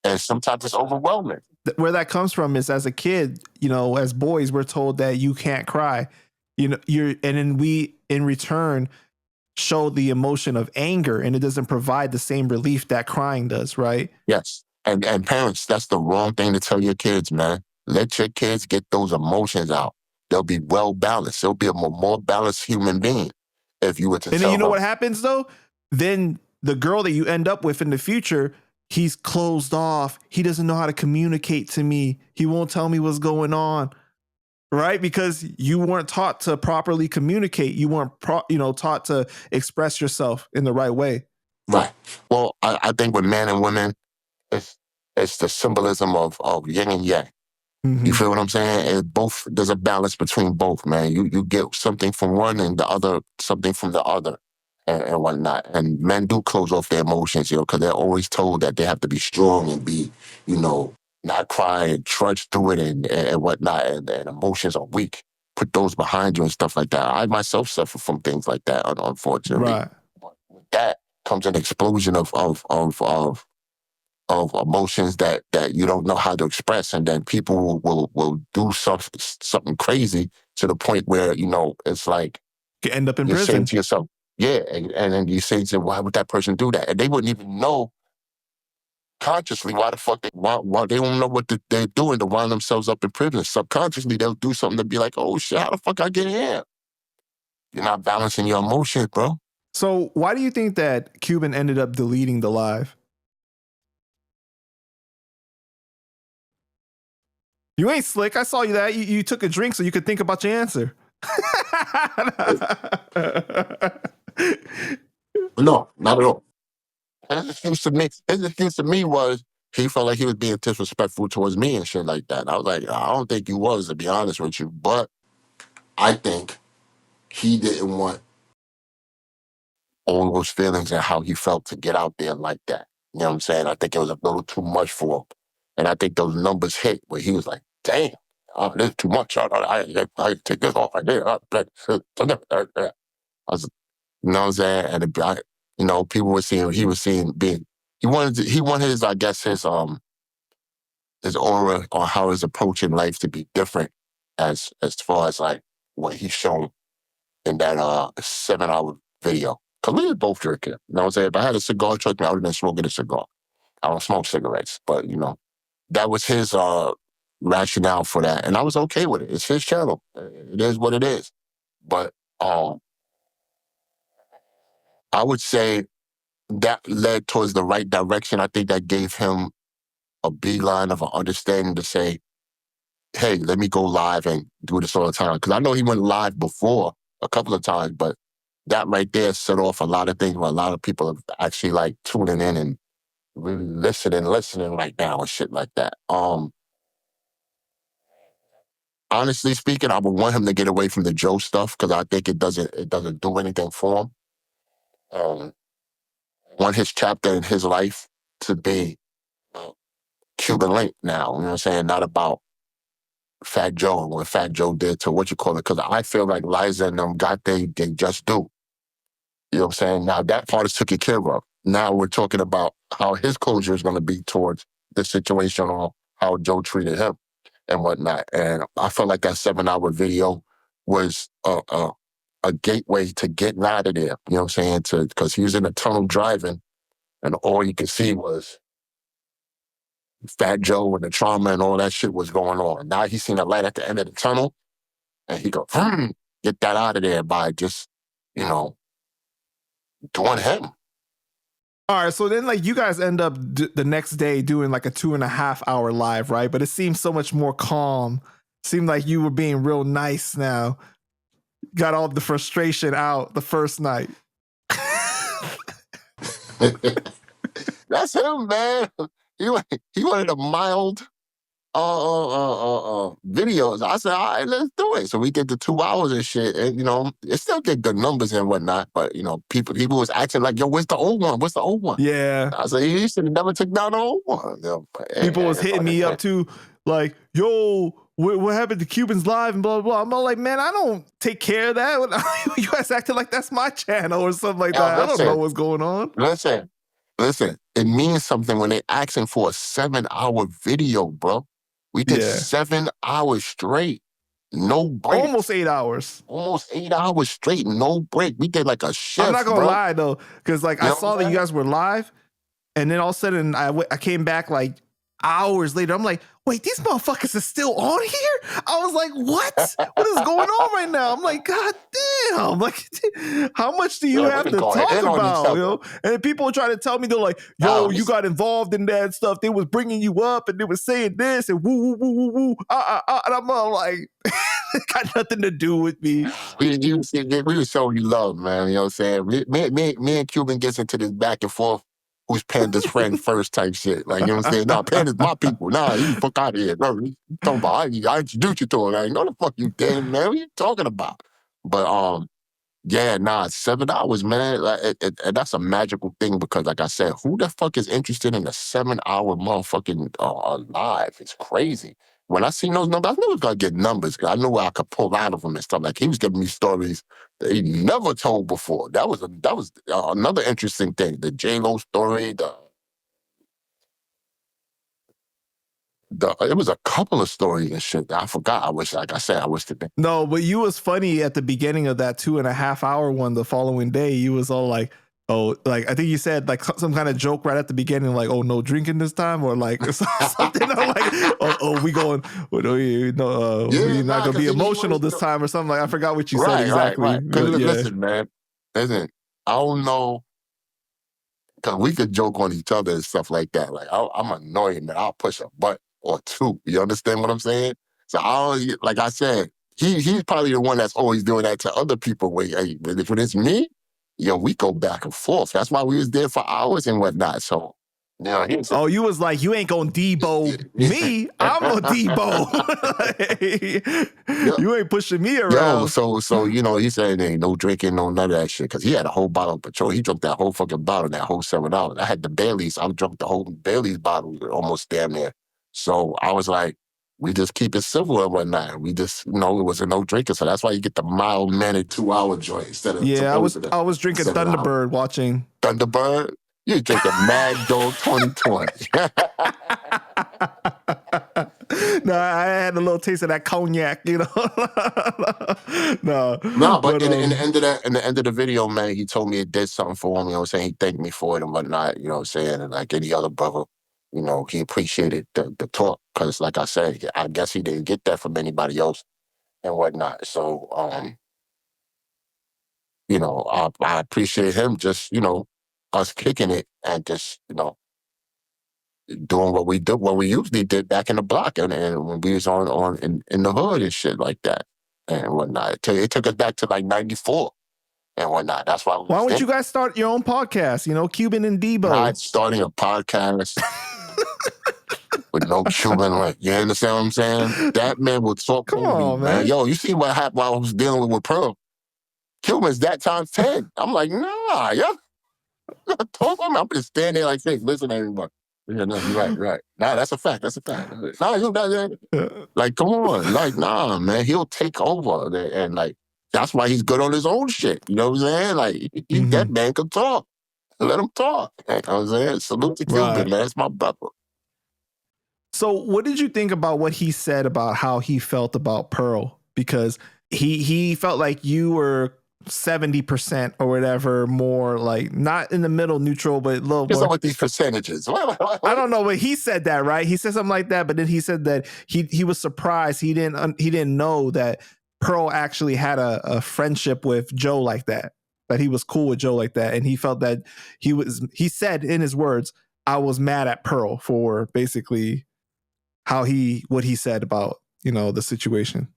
[SPEAKER 2] And sometimes it's overwhelming.
[SPEAKER 1] Where that comes from is, as a kid, as boys, we're told that you can't cry. And then we in return show the emotion of anger, and it doesn't provide the same relief that crying does, right?
[SPEAKER 2] Yes. And parents, that's the wrong thing to tell your kids, man. Let your kids get those emotions out. They'll be well balanced. They'll be a more balanced human being if you were to
[SPEAKER 1] and
[SPEAKER 2] tell
[SPEAKER 1] then
[SPEAKER 2] them.
[SPEAKER 1] What happens though? Then the girl that you end up with in the future, he's closed off. He doesn't know how to communicate to me. He won't tell me what's going on. Right? Because you weren't taught to properly communicate. You weren't taught to express yourself in the right way.
[SPEAKER 2] Right. Well, I think with men and women, it's the symbolism of yin and yang. Mm-hmm. You feel what I'm saying? There's a balance between both, man. You get something from one and the other, something from the other and whatnot. And men do close off their emotions, because they're always told that they have to be strong and be, not cry and trudge through it and whatnot. And emotions are weak. Put those behind you and stuff like that. I myself suffer from things like that, unfortunately.
[SPEAKER 1] Right.
[SPEAKER 2] But with that comes an explosion of emotions that you don't know how to express, and then people will do something crazy to the point where it's like
[SPEAKER 1] you end up in
[SPEAKER 2] you're
[SPEAKER 1] prison.
[SPEAKER 2] saying to yourself, yeah, and then you say to, why would that person do that? And they wouldn't even know consciously why the fuck why they don't know what they're doing to wind themselves up in prison. Subconsciously, they'll do something to be like, oh shit, how the fuck I get here? You're not balancing your emotions, bro.
[SPEAKER 1] So why do you think that Cuban ended up deleting the live? You ain't slick. I saw you that. You took a drink so you could think about your answer.
[SPEAKER 2] No, not at all. His excuse to me was he felt like he was being disrespectful towards me and shit like that. And I was like, I don't think he was, to be honest with you. But I think he didn't want all those feelings and how he felt to get out there like that. You know what I'm saying? I think it was a little too much for him. And I think those numbers hit where he was like, damn, this is too much. I take this off right there. I was, you know what I'm saying? And people were seeing, he wanted his, I guess, his aura on how he's approaching life to be different as far as like what he's shown in that 7-hour video. Cause we were both drinking. You know what I'm saying? If I had a cigar, trust me, I would have been smoking a cigar. I don't smoke cigarettes, but that was his rationale for that. And I was okay with it. It's his channel. It is what it is. But I would say that led towards the right direction. I think that gave him a beeline of an understanding to say, hey, let me go live and do this all the time. Because I know he went live before a couple of times, but that right there set off a lot of things where a lot of people are actually like tuning in and really listening right now and shit like that. Honestly speaking, I would want him to get away from the Joe stuff because I think it doesn't do anything for him. Want his chapter in his life to be Cuban Link now, you know what I'm saying? Not about Fat Joe and what Fat Joe did to what you call it, because I feel like Liza and them got they just do. You know what I'm saying? Now that part is taken care of. Now we're talking about how his closure is going to be towards the situation or how Joe treated him and whatnot. And I felt like that 7-hour video was a gateway to getting out of there. You know what I'm saying? Because he was in the tunnel driving, and all you could see was Fat Joe and the trauma and all that shit was going on. Now he's seen a light at the end of the tunnel, and he go, get that out of there by just, doing him.
[SPEAKER 1] All right, so then like you guys end up the next day doing like a 2.5 hour live, right? But it seems so much more calm. Seemed like you were being real nice now. Got all the frustration out the first night.
[SPEAKER 2] That's him, man. He wanted a mild videos. I said, all right, let's do it. So we did the 2 hours and shit. And, it still did good numbers and whatnot. But, people was acting like, yo, where's the old one? What's the old one?
[SPEAKER 1] Yeah.
[SPEAKER 2] I said, you should have never took down the old one.
[SPEAKER 1] People was hitting me up too, like, yo, what happened to Cubans Live and blah, blah, blah. I'm all like, man, I don't take care of that. You guys acting like that's my channel or something like that. Listen, I don't know what's going on.
[SPEAKER 2] Listen, it means something when they asking for a 7-hour video, bro. We did 7 hours straight, no break.
[SPEAKER 1] Almost 8 hours.
[SPEAKER 2] Almost 8 hours straight, no break. We did like a shift.
[SPEAKER 1] I'm not gonna lie though, because like
[SPEAKER 2] I
[SPEAKER 1] saw that you guys were live, and then all of a sudden I came back like hours later. I'm like, wait, these motherfuckers are still on here? I was like, what? What is going on right now? I'm like, God damn. Like, how much do you have to talk about? And people were trying to tell me, they're like, yo, you got involved in that stuff. They was bringing you up and they were saying this and woo, woo, woo, woo, woo. And I'm all like, got nothing to do with me.
[SPEAKER 2] We were showing you love, man. You know what I'm saying? Me and Cuban gets into this back and forth. Who's Panda's friend first type shit. Like, you know what I'm saying? Nah, Panda's my people. Nah, you fuck out of here. No, you talking about, I introduced you to him. Like, no, the fuck you did, man. What you talking about? But, 7 hours, man. Like, and that's a magical thing because, like I said, who the fuck is interested in a 7-hour motherfucking live? It's crazy. When I seen those numbers, I knew I was going to get numbers. I knew I could pull out of them and stuff. Like, he was giving me stories that he never told before. That was another interesting thing. The J-Lo story, it was a couple of stories and shit that I forgot. I wish to think.
[SPEAKER 1] No, but you was funny at the beginning of that 2.5 hour one the following day. You was all like, oh, like I think you said like some kind of joke right at the beginning, like, oh, no drinking this time, or like something. I'm like, we going, we're not gonna be emotional this time or something. Like I forgot what you said exactly.
[SPEAKER 2] Right. Listen, man, I don't know, because we could joke on each other and stuff like that. Like I'm annoying, man. I'll push a butt or two. You understand what I'm saying? So like I said, he's probably the one that's always doing that to other people. When it's me, we go back and forth. That's why we was there for hours and whatnot. So,
[SPEAKER 1] you was like, you ain't gonna Debo me. I'm gonna Debo. You ain't pushing me around.
[SPEAKER 2] So he said, ain't no drinking, no none of that shit. Because he had a whole bottle of Patron. He drank that whole fucking bottle, that whole 7 hours. I had the Baileys. I drank the whole Baileys bottle almost damn near. So I was like, we just keep it civil and whatnot. We just, it was a no drinking. So that's why you get the mild-mannered 2-hour joint instead of
[SPEAKER 1] I was drinking Thunderbird watching.
[SPEAKER 2] Thunderbird? You drinking Mad Dog 2020.
[SPEAKER 1] No, I had a little taste of that cognac, No,
[SPEAKER 2] but in the end of the video, man, he told me it did something for him. You know what I'm saying? He thanked me for it and whatnot. You know what I'm saying? And like any other brother, he appreciated the talk because, like I said, I guess he didn't get that from anybody else and whatnot. So, I appreciate him just, us kicking it and just, doing what we usually did back in the block and when we was on in the hood and shit like that and whatnot. It took us back to like 94 and whatnot. That's why.
[SPEAKER 1] Why don't you guys start your own podcast? Cuban and Debo.
[SPEAKER 2] Not starting a podcast with no Cuban Link. You understand what I'm saying? That man will talk.
[SPEAKER 1] Come on, man.
[SPEAKER 2] Yo, you see what happened while I was dealing with Pearl? Cuban's that times 10. I'm like, nah, yeah. Talk to me. I'm just standing there like this. Listen to everybody. Yeah, no, you're right. Nah, that's a fact. Nah, like, come on. Like, nah, man, he'll take over. And like, that's why he's good on his own shit. You know what I'm saying? Like, that man can talk. Let him talk. You know what I'm saying? Salute to Cuban, man. That's my brother.
[SPEAKER 1] So what did you think about what he said about how he felt about Pearl? Because he felt like you were 70% or whatever, more like not in the middle, neutral, but a little
[SPEAKER 2] What's
[SPEAKER 1] more.
[SPEAKER 2] up with these percentages?
[SPEAKER 1] I don't know, but he said that, right? He said something like that, but then he said that he was surprised he didn't know that Pearl actually had a friendship with Joe like that he was cool with Joe like that, and he felt that he said in his words, I was mad at Pearl for basically what he said about, the situation.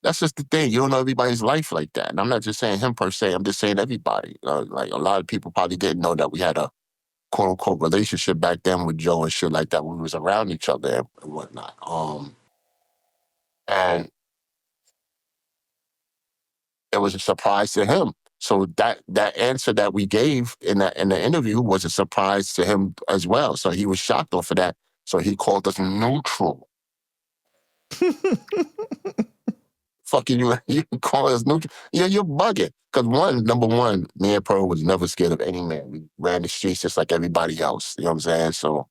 [SPEAKER 2] That's just the thing. You don't know everybody's life like that. And I'm not just saying him per se. I'm just saying everybody. Like a lot of people probably didn't know that we had a quote unquote relationship back then with Joe and shit like that when we was around each other and whatnot. And it was a surprise to him. So that answer that we gave in the interview was a surprise to him as well. So he was shocked off of that. So he called us neutral. Fucking you call us neutral? Yeah, you're bugging. Because number one, me and Pearl was never scared of any man. We ran the streets just like everybody else. You know what I'm saying? So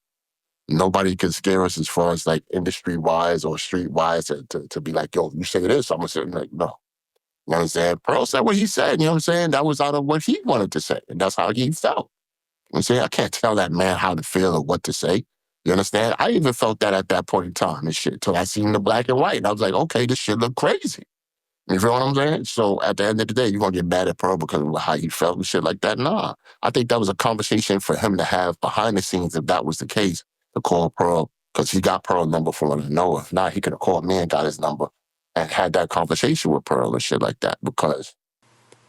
[SPEAKER 2] nobody could scare us as far as like industry wise or street wise to be like, yo, you say this, I'm gonna say like, no. You know what I'm saying? Pearl said what he said, you know what I'm saying? That was out of what he wanted to say. And that's how he felt. You know what I'm saying? I can't tell that man how to feel or what to say. You understand? I even felt that at that point in time and shit, till I seen the black and white. And I was like, okay, this shit look crazy. You feel what I'm saying? So at the end of the day, you're going to get mad at Pearl because of how he felt and shit like that? Nah. I think that was a conversation for him to have behind the scenes if that was the case, to call Pearl, because he got Pearl's number from one to know. If not, he could have called me and got his number and had that conversation with Pearl and shit like that because,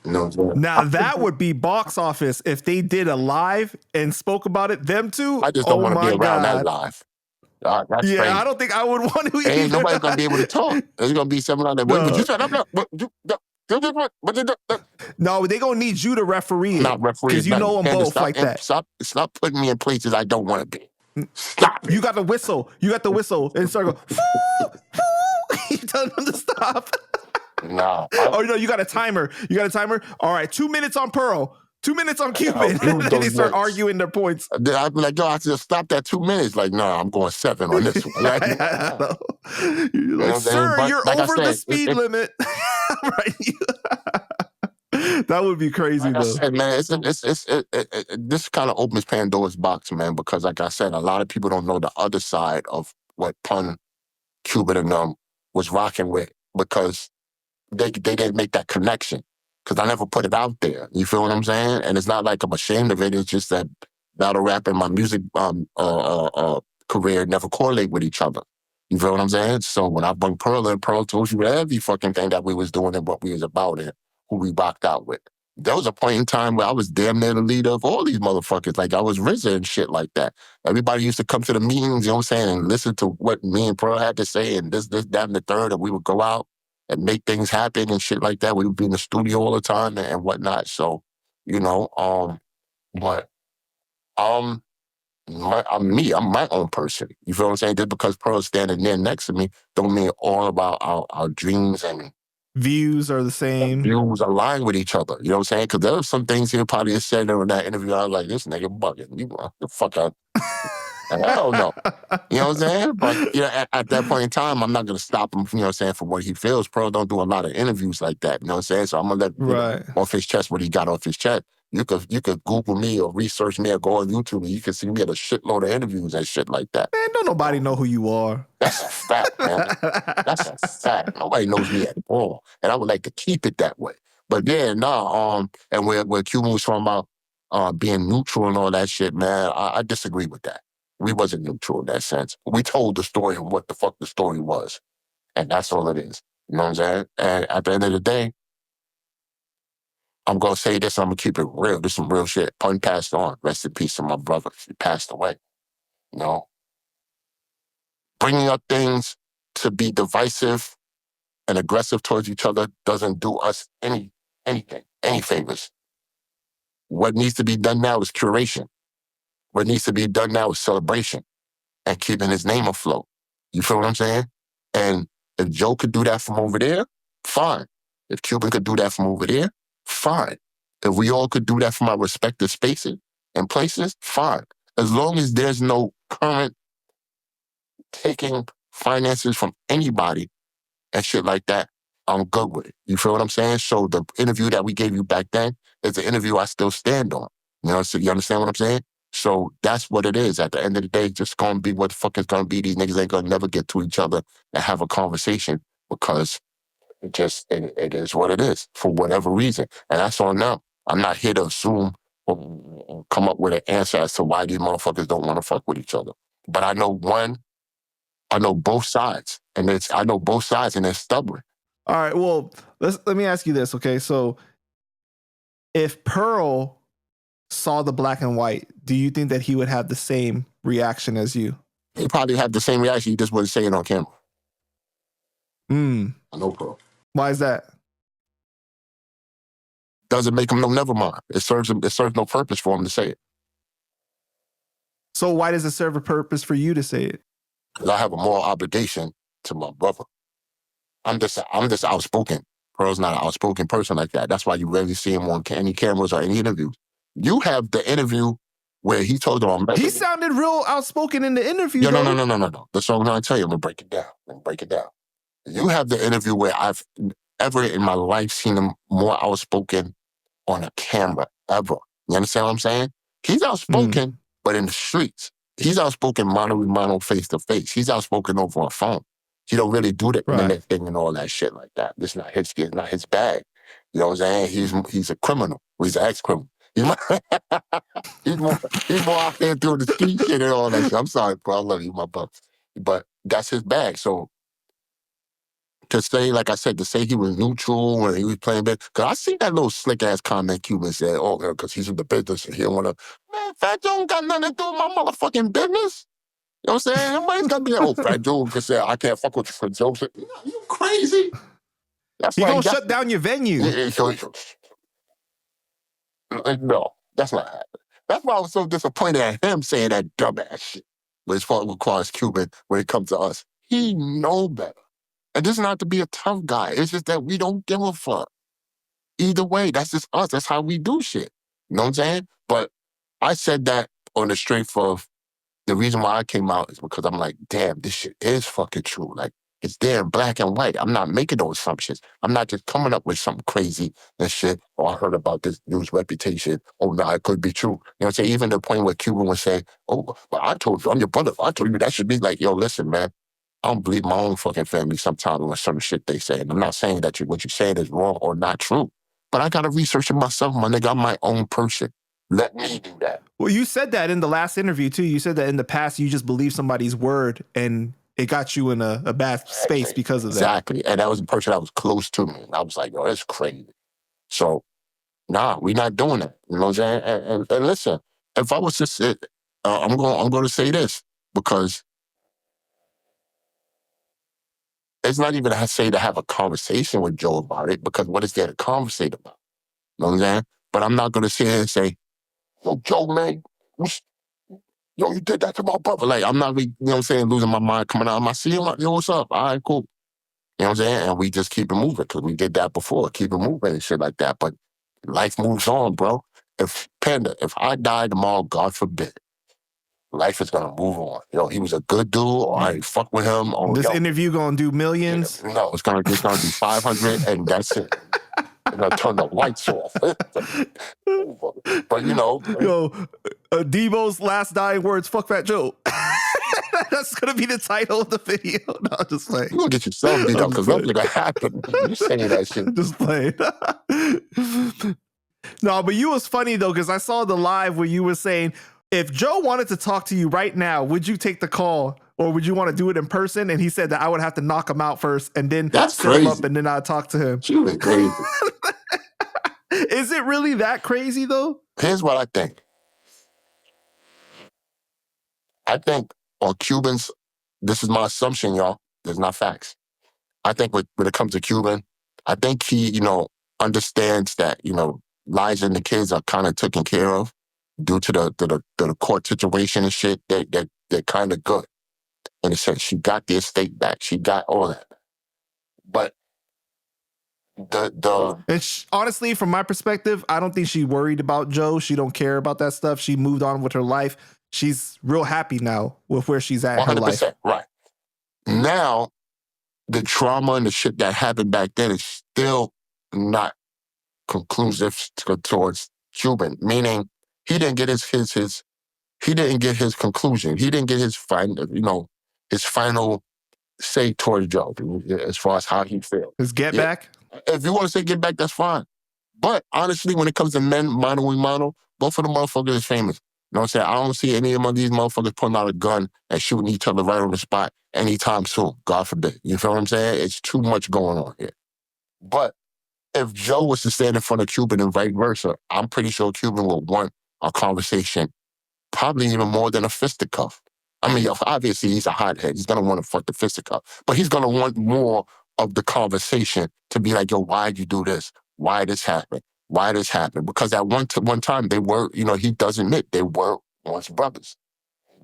[SPEAKER 1] Now that would be box office if they did a live and spoke about it, them two.
[SPEAKER 2] I just don't want to be around that live. That's
[SPEAKER 1] yeah,
[SPEAKER 2] crazy.
[SPEAKER 1] I don't think I would want to.
[SPEAKER 2] Ain't nobody gonna be able to talk. There's gonna be someone out there. What would you say?
[SPEAKER 1] No, they gonna need you to referee it.
[SPEAKER 2] Not referee
[SPEAKER 1] because you know them both like that.
[SPEAKER 2] Stop putting me in places I don't want to be. Stop.
[SPEAKER 1] You got the whistle. And start going. You tell them to stop.
[SPEAKER 2] No.
[SPEAKER 1] Oh no, you got a timer. All right, 2 minutes on Pearl. 2 minutes on Cuban. And then they start arguing their points.
[SPEAKER 2] I'd be like, yo, I just stop that 2 minutes. Like, no, I'm going 7 on this one. Like,
[SPEAKER 1] you're like, sir, you're like over the speed limit. Right. That would be crazy,
[SPEAKER 2] like
[SPEAKER 1] though.
[SPEAKER 2] I said, man, this kind of opens Pandora's box, man, because like I said, a lot of people don't know the other side of what Pun, Cuban, and was rocking with because they didn't make that connection. Because I never put it out there. You feel what I'm saying? And it's not like I'm ashamed of it. It's just that battle rap and my music career never correlate with each other. You feel what I'm saying? So when I bring Pearl in, Pearl told you every fucking thing that we was doing and what we was about and who we rocked out with. There was a point in time where I was damn near the leader of all these motherfuckers. Like I was RZA and shit like that. Everybody used to come to the meetings, you know what I'm saying, and listen to what me and Pearl had to say and this, that, and the third, and we would go out and make things happen and shit like that. We would be in the studio all the time and whatnot. So, but I'm me. I'm my own person. You feel what I'm saying? Just because Pearl's standing there next to me don't mean all about our dreams and
[SPEAKER 1] views are the same.
[SPEAKER 2] Views align with each other. You know what I'm saying? Because there were some things he probably said in that interview. I was like, this nigga bugging. You the fuck out. And I don't know. You know what I'm saying? But at that point in time, I'm not going to stop him, you know what I'm saying, for what he feels. Pearl don't do a lot of interviews like that. You know what I'm saying? So I'm going to let off his chest what he got off his chest. You could Google me or research me or go on YouTube and you can see me at a shitload of interviews and shit like that.
[SPEAKER 1] Man, don't nobody know who you are.
[SPEAKER 2] That's a fact, man. That's a fact. Nobody knows me at all. And I would like to keep it that way. But then, and where Cuban was talking about being neutral and all that shit, man, I disagree with that. We wasn't neutral in that sense. We told the story of what the fuck the story was. And that's all it is. You know what I'm saying? And at the end of the day, I'm going to say this, I'm going to keep it real. This is some real shit. Pun passed on. Rest in peace to my brother. He passed away. You know? Bringing up things to be divisive and aggressive towards each other doesn't do us anything, any favors. What needs to be done now is curation. What needs to be done now is celebration and keeping his name afloat. You feel what I'm saying? And if Joe could do that from over there, fine. If Cuban could do that from over there, fine. If we all could do that from our respective spaces and places, fine. As long as there's no current taking finances from anybody and shit like that, I'm good with it. You feel what I'm saying? So the interview that we gave you back then is the interview I still stand on. You know, so you understand what I'm saying? So that's what it is. At the end of the day, just gonna be what the fuck is gonna be. These niggas ain't gonna never get to each other and have a conversation because it is what it is for whatever reason. And that's on them. I'm not here to assume or come up with an answer as to why these motherfuckers don't want to fuck with each other. But I know both sides. I know both sides and they're stubborn.
[SPEAKER 1] All right. Well, let me ask you this, okay? So if Pearl saw the black and white, do you think that he would have the same reaction as you?
[SPEAKER 2] He probably have the same reaction. He just wouldn't say it on camera. I know Pearl.
[SPEAKER 1] Why is that?
[SPEAKER 2] Doesn't make him no never mind. It serves no purpose for him to say it.
[SPEAKER 1] So why does it serve a purpose for you to say it?
[SPEAKER 2] Because I have a moral obligation to my brother. I'm just outspoken. Pearl's not an outspoken person like that. That's why you rarely see him on any cameras or any interviews. You have the interview where he told them.
[SPEAKER 1] He sounded real outspoken in the interview.
[SPEAKER 2] No. That's what I'm going to tell you. I'm going to break it down. You have the interview where I've ever in my life seen him more outspoken on a camera, ever. You understand what I'm saying? He's outspoken, but in the streets. He's outspoken mano a mano, face to face. He's outspoken over a phone. He don't really do the internet thing and all that shit like that. It's not his bag. You know what I'm saying? He's a criminal. He's an ex-criminal. He's more out there doing the street shit and all that shit. I'm sorry, bro. I love you, my brother. But that's his bag. So to say, like I said, to say he was neutral when he was playing big, because I see that little slick-ass comment Cuban said, oh, because he's in the business and he don't want to, man, Fat Joe don't got nothing to do with my motherfucking business. You know what I'm saying? Everybody's got to be like, oh, Fat Joe can say, I can't fuck with you for jokes. You crazy?
[SPEAKER 1] That's he gonna shut down your venue.
[SPEAKER 2] No, that's not happening. That's why I was so disappointed at him saying that dumbass shit. But as far as Cuban, when it comes to us, he know better. And this is not to be a tough guy. It's just that we don't give a fuck. Either way, that's just us. That's how we do shit. You know what I'm saying? But I said that on the strength of the reason why I came out is because I'm like, damn, this shit is fucking true. Like, it's there in black and white. I'm not making those assumptions. I'm not just coming up with something crazy and shit. Oh, I heard about this news reputation. Oh, no, it could be true. You know what I'm saying? Even the point where Cuban would say, oh, but I told you, I'm your brother. I told you that should be like, yo, listen, man. I don't believe my own fucking family sometimes when some shit they say. And I'm not saying that what you're saying is wrong or not true. But I got to research it myself, my nigga. I'm my own person. Let me do that.
[SPEAKER 1] Well, you said that in the last interview, too. You said that in the past, you just believe somebody's word and it got you in a bad space because of that.
[SPEAKER 2] Exactly. And that was a person that was close to me. And I was like, yo, that's crazy. So, nah, we're not doing that. You know what I'm saying? And listen, if I was to sit, I'm going to say this because it's not even to say to have a conversation with Joe about it because what is there to conversate about? You know what I'm saying? But I'm not going to sit here and say, yo, Joe, man, you did that to my brother. Like, I'm not, you know what I'm saying, losing my mind, coming out of my seat. I'm like, yo, what's up? All right, cool. You know what I'm saying? And we just keep it moving because we did that before, keep it moving and shit like that. But life moves on, bro. If I die tomorrow, God forbid, life is going to move on. You know, he was a good dude, or I ain't fuck with him. Or,
[SPEAKER 1] this interview going to do millions?
[SPEAKER 2] No, it's going to be 500 and that's it. I'm going to turn the lights off. But, you know.
[SPEAKER 1] Yo, Debo's last dying words, fuck Fat Joe. That's going to be the title of the video. No, just playing.
[SPEAKER 2] You're going to get yourself beat up because nothing's going to happen. You saying that shit.
[SPEAKER 1] Just playing. No, but you was funny, though, because I saw the live where you were saying, if Joe wanted to talk to you right now, would you take the call? Or would you want to do it in person? And he said that I would have to knock him out first and then set him up and then I'd talk to him.
[SPEAKER 2] You were crazy.
[SPEAKER 1] Is it really that crazy, though?
[SPEAKER 2] Here's what I think. I think on Cubans, this is my assumption, y'all. There's not facts. I think when it comes to Cuban, I think he, you know, understands that, you know, Liza and the kids are kind of taken care of due to the court situation and shit. They're kind of good. In a sense, she got the estate back. She got all that. But
[SPEAKER 1] and honestly, from my perspective, I don't think she worried about Joe. She don't care about that stuff. She moved on with her life. She's real happy now with where she's at in her life.
[SPEAKER 2] Right. Now, the trauma and the shit that happened back then is still not conclusive towards Cuban, meaning he didn't get his he didn't get his conclusion. He didn't get his final say towards Joe as far as how he feels.
[SPEAKER 1] His get back?
[SPEAKER 2] If you want to say get back, that's fine. But honestly, when it comes to men, mano y mano, both of the motherfuckers is famous. You know what I'm saying? I don't see any of these motherfuckers pulling out a gun and shooting each other right on the spot anytime soon. God forbid. You feel what I'm saying? It's too much going on here. But if Joe was to stand in front of Cuban and vice versa, I'm pretty sure Cuban will want a conversation, probably even more than a fisticuff. I mean, obviously he's a hothead. He's gonna want to fuck the fisticuff, but he's gonna want more of the conversation to be like, yo, why'd you do this? Why this happened? Why this happened? Because at one time they were, he does admit they were once brothers.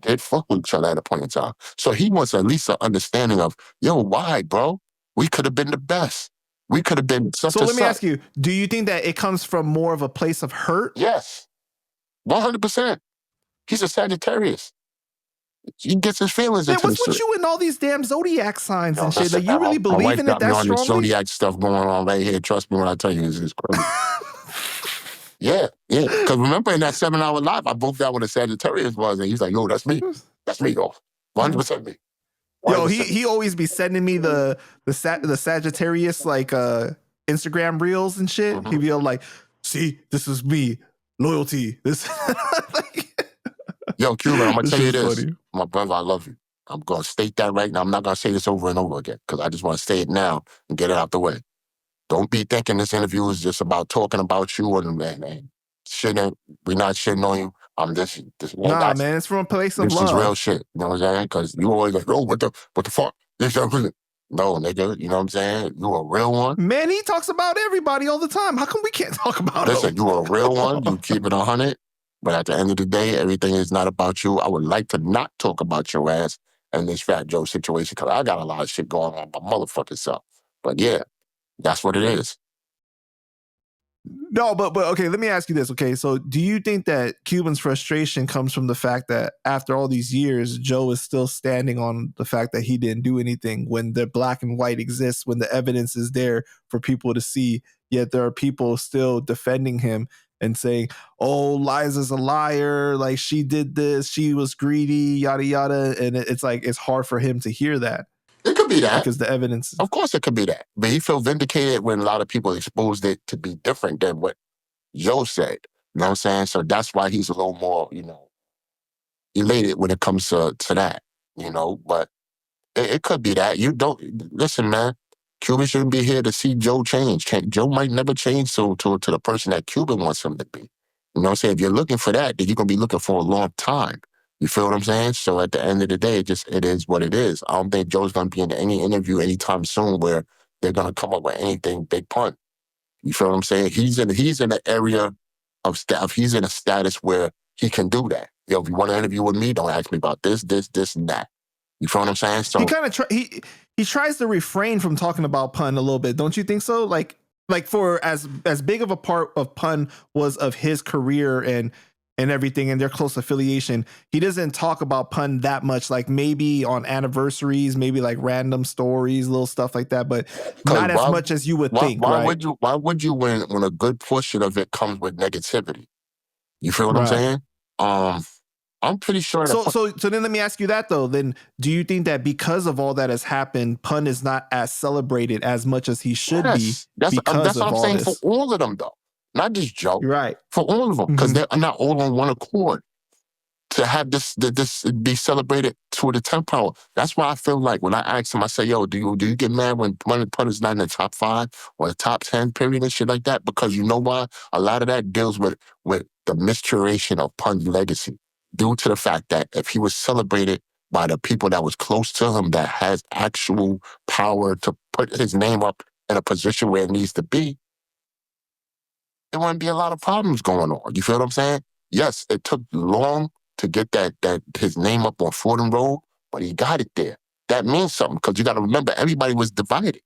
[SPEAKER 2] They did fuck with each other at a point in time. So he wants at least an understanding of, yo, why, bro? We could have been the best. We could have been such
[SPEAKER 1] So let me ask you, do you think that it comes from more of a place of hurt?
[SPEAKER 2] Yes. 100%. He's a Sagittarius. He gets his feelings into
[SPEAKER 1] what's with you and all these damn zodiac signs and shit? Like, you really believe in it that strongly?
[SPEAKER 2] The zodiac stuff going on right here. Trust me when I tell you, it's crazy. Yeah. Because remember in that 7-hour live, I broke down what a Sagittarius was, and he's like, yo, that's me. That's me, yo. 100% me. 100%.
[SPEAKER 1] Yo, he always be sending me the Sagittarius like Instagram reels and shit. Mm-hmm. He'd be all like, see, this is me. Loyalty. This
[SPEAKER 2] Yo, Cuban, I'm gonna tell you this. Funny. My brother, I love you. I'm gonna state that right now. I'm not gonna say this over and over again because I just want to say it now and get it out the way. Don't be thinking this interview is just about talking about you and shitting. We're not shitting on you. I'm this.
[SPEAKER 1] Nah, man, it's from a place of love.
[SPEAKER 2] This is real shit. You know what I'm saying? Because you always like, oh, what the fuck? No, nigga, you know what I'm saying? You a real one.
[SPEAKER 1] Man, he talks about everybody all the time. How come we can't talk about him?
[SPEAKER 2] Listen, you a real one. You keep it 100. But at the end of the day, everything is not about you. I would like to not talk about your ass and this Fat Joe situation because I got a lot of shit going on by motherfucking self. But yeah, that's what it is.
[SPEAKER 1] No, but okay, let me ask you this. Okay, so do you think that Cuban's frustration comes from the fact that after all these years, Joe is still standing on the fact that he didn't do anything when the black and white exists, when the evidence is there for people to see, yet there are people still defending him and saying, oh, Liza's a liar, like she did this, she was greedy, yada, yada. And it's like, it's hard for him to hear that.
[SPEAKER 2] It could be that.
[SPEAKER 1] Because the evidence.
[SPEAKER 2] Of course it could be that. But he felt vindicated when a lot of people exposed it to be different than what Joe said. You know what I'm saying? So that's why he's a little more, elated when it comes to that, But it could be that. You don't, listen, man. Cuban shouldn't be here to see Joe change. Joe might never change to the person that Cuban wants him to be. You know what I'm saying? If you're looking for that, then you're going to be looking for a long time. You feel what I'm saying? So at the end of the day, it is what it is. I don't think Joe's going to be in any interview anytime soon where they're going to come up with anything big pun. You feel what I'm saying? He's in an area of staff. He's in a status where he can do that. Yo, if you want to interview with me, don't ask me about this, and that. You feel what I'm saying? So
[SPEAKER 1] he kind of he tries to refrain from talking about pun a little bit. Don't you think so? Like for as big of a part of pun was of his career and everything and their close affiliation, he doesn't talk about pun that much. Like maybe on anniversaries, maybe like random stories, little stuff like that, but not as much as you would think.
[SPEAKER 2] Why would you when a good portion of it comes with negativity? You feel what I'm saying? I'm pretty sure.
[SPEAKER 1] So then let me ask you that though. Then do you think that because of all that has happened, pun is not as celebrated as much as he should be?
[SPEAKER 2] That's what I'm saying this. For all of them though, not just Joe.
[SPEAKER 1] You're right.
[SPEAKER 2] For all of them, because they're not all on one accord. To have this be celebrated to the 10th power. That's why I feel like when I ask him, I say, yo, do you get mad when pun is not in the top 5 or the top 10 period and shit like that? Because you know why? A lot of that deals with the miscuration of pun's legacy. Due to the fact that if he was celebrated by the people that was close to him that has actual power to put his name up in a position where it needs to be, there wouldn't be a lot of problems going on. You feel what I'm saying? Yes, it took long to get that his name up on Fordham Road, but he got it there. That means something because you got to remember everybody was divided.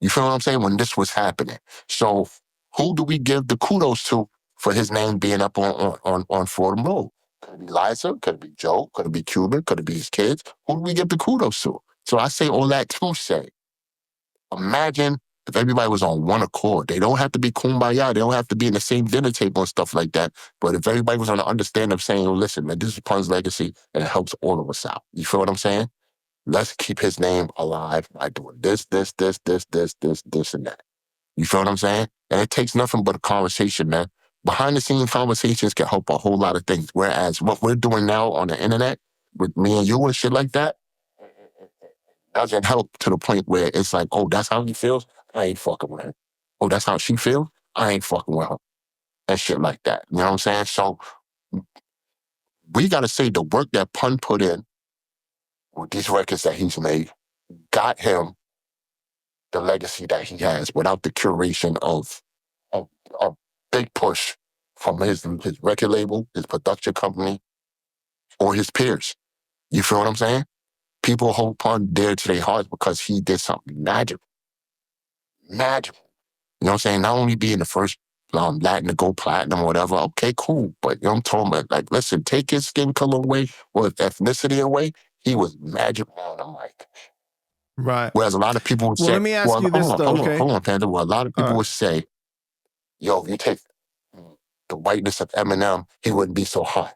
[SPEAKER 2] You feel what I'm saying? When this was happening. So who do we give the kudos to for his name being up on Fordham Road? Could it be Liza? Could it be Joe? Could it be Cuban? Could it be his kids? Who do we give the kudos to? So I say all that to say Imagine if everybody was on one accord. They don't have to be kumbaya. They don't have to be in the same dinner table and stuff like that. But if everybody was on the understanding of saying, oh, listen, man, this is Pun's legacy and it helps all of us out. You feel what I'm saying? Let's keep his name alive by doing this, and that. You feel what I'm saying? And it takes nothing but a conversation, man. Behind the scenes conversations can help a whole lot of things. Whereas what we're doing now on the internet with me and you and shit like that doesn't help to the point where it's like, oh, that's how he feels? I ain't fucking with her. Oh, that's how she feels? I ain't fucking with her. And shit like that. You know what I'm saying? So we got to say the work that Pun put in with these records that he's made got him the legacy that he has without the curation of a big push from his record label, his production company, or his peers. You feel what I'm saying? People hold Pun dear to their hearts because he did something magical. Magical. You know what I'm saying? Not only being the first Latin to go platinum or whatever, okay, cool. But you know what I'm talking about? Like, listen, take his skin color away or his ethnicity away, he was magical on the mic.
[SPEAKER 1] Right.
[SPEAKER 2] Whereas a lot of people would
[SPEAKER 1] Well,
[SPEAKER 2] say,
[SPEAKER 1] let me ask you this, though, okay?
[SPEAKER 2] hold on, Panda. Well, a lot of people would say, yo, if you take the whiteness of Eminem, he wouldn't be so hot.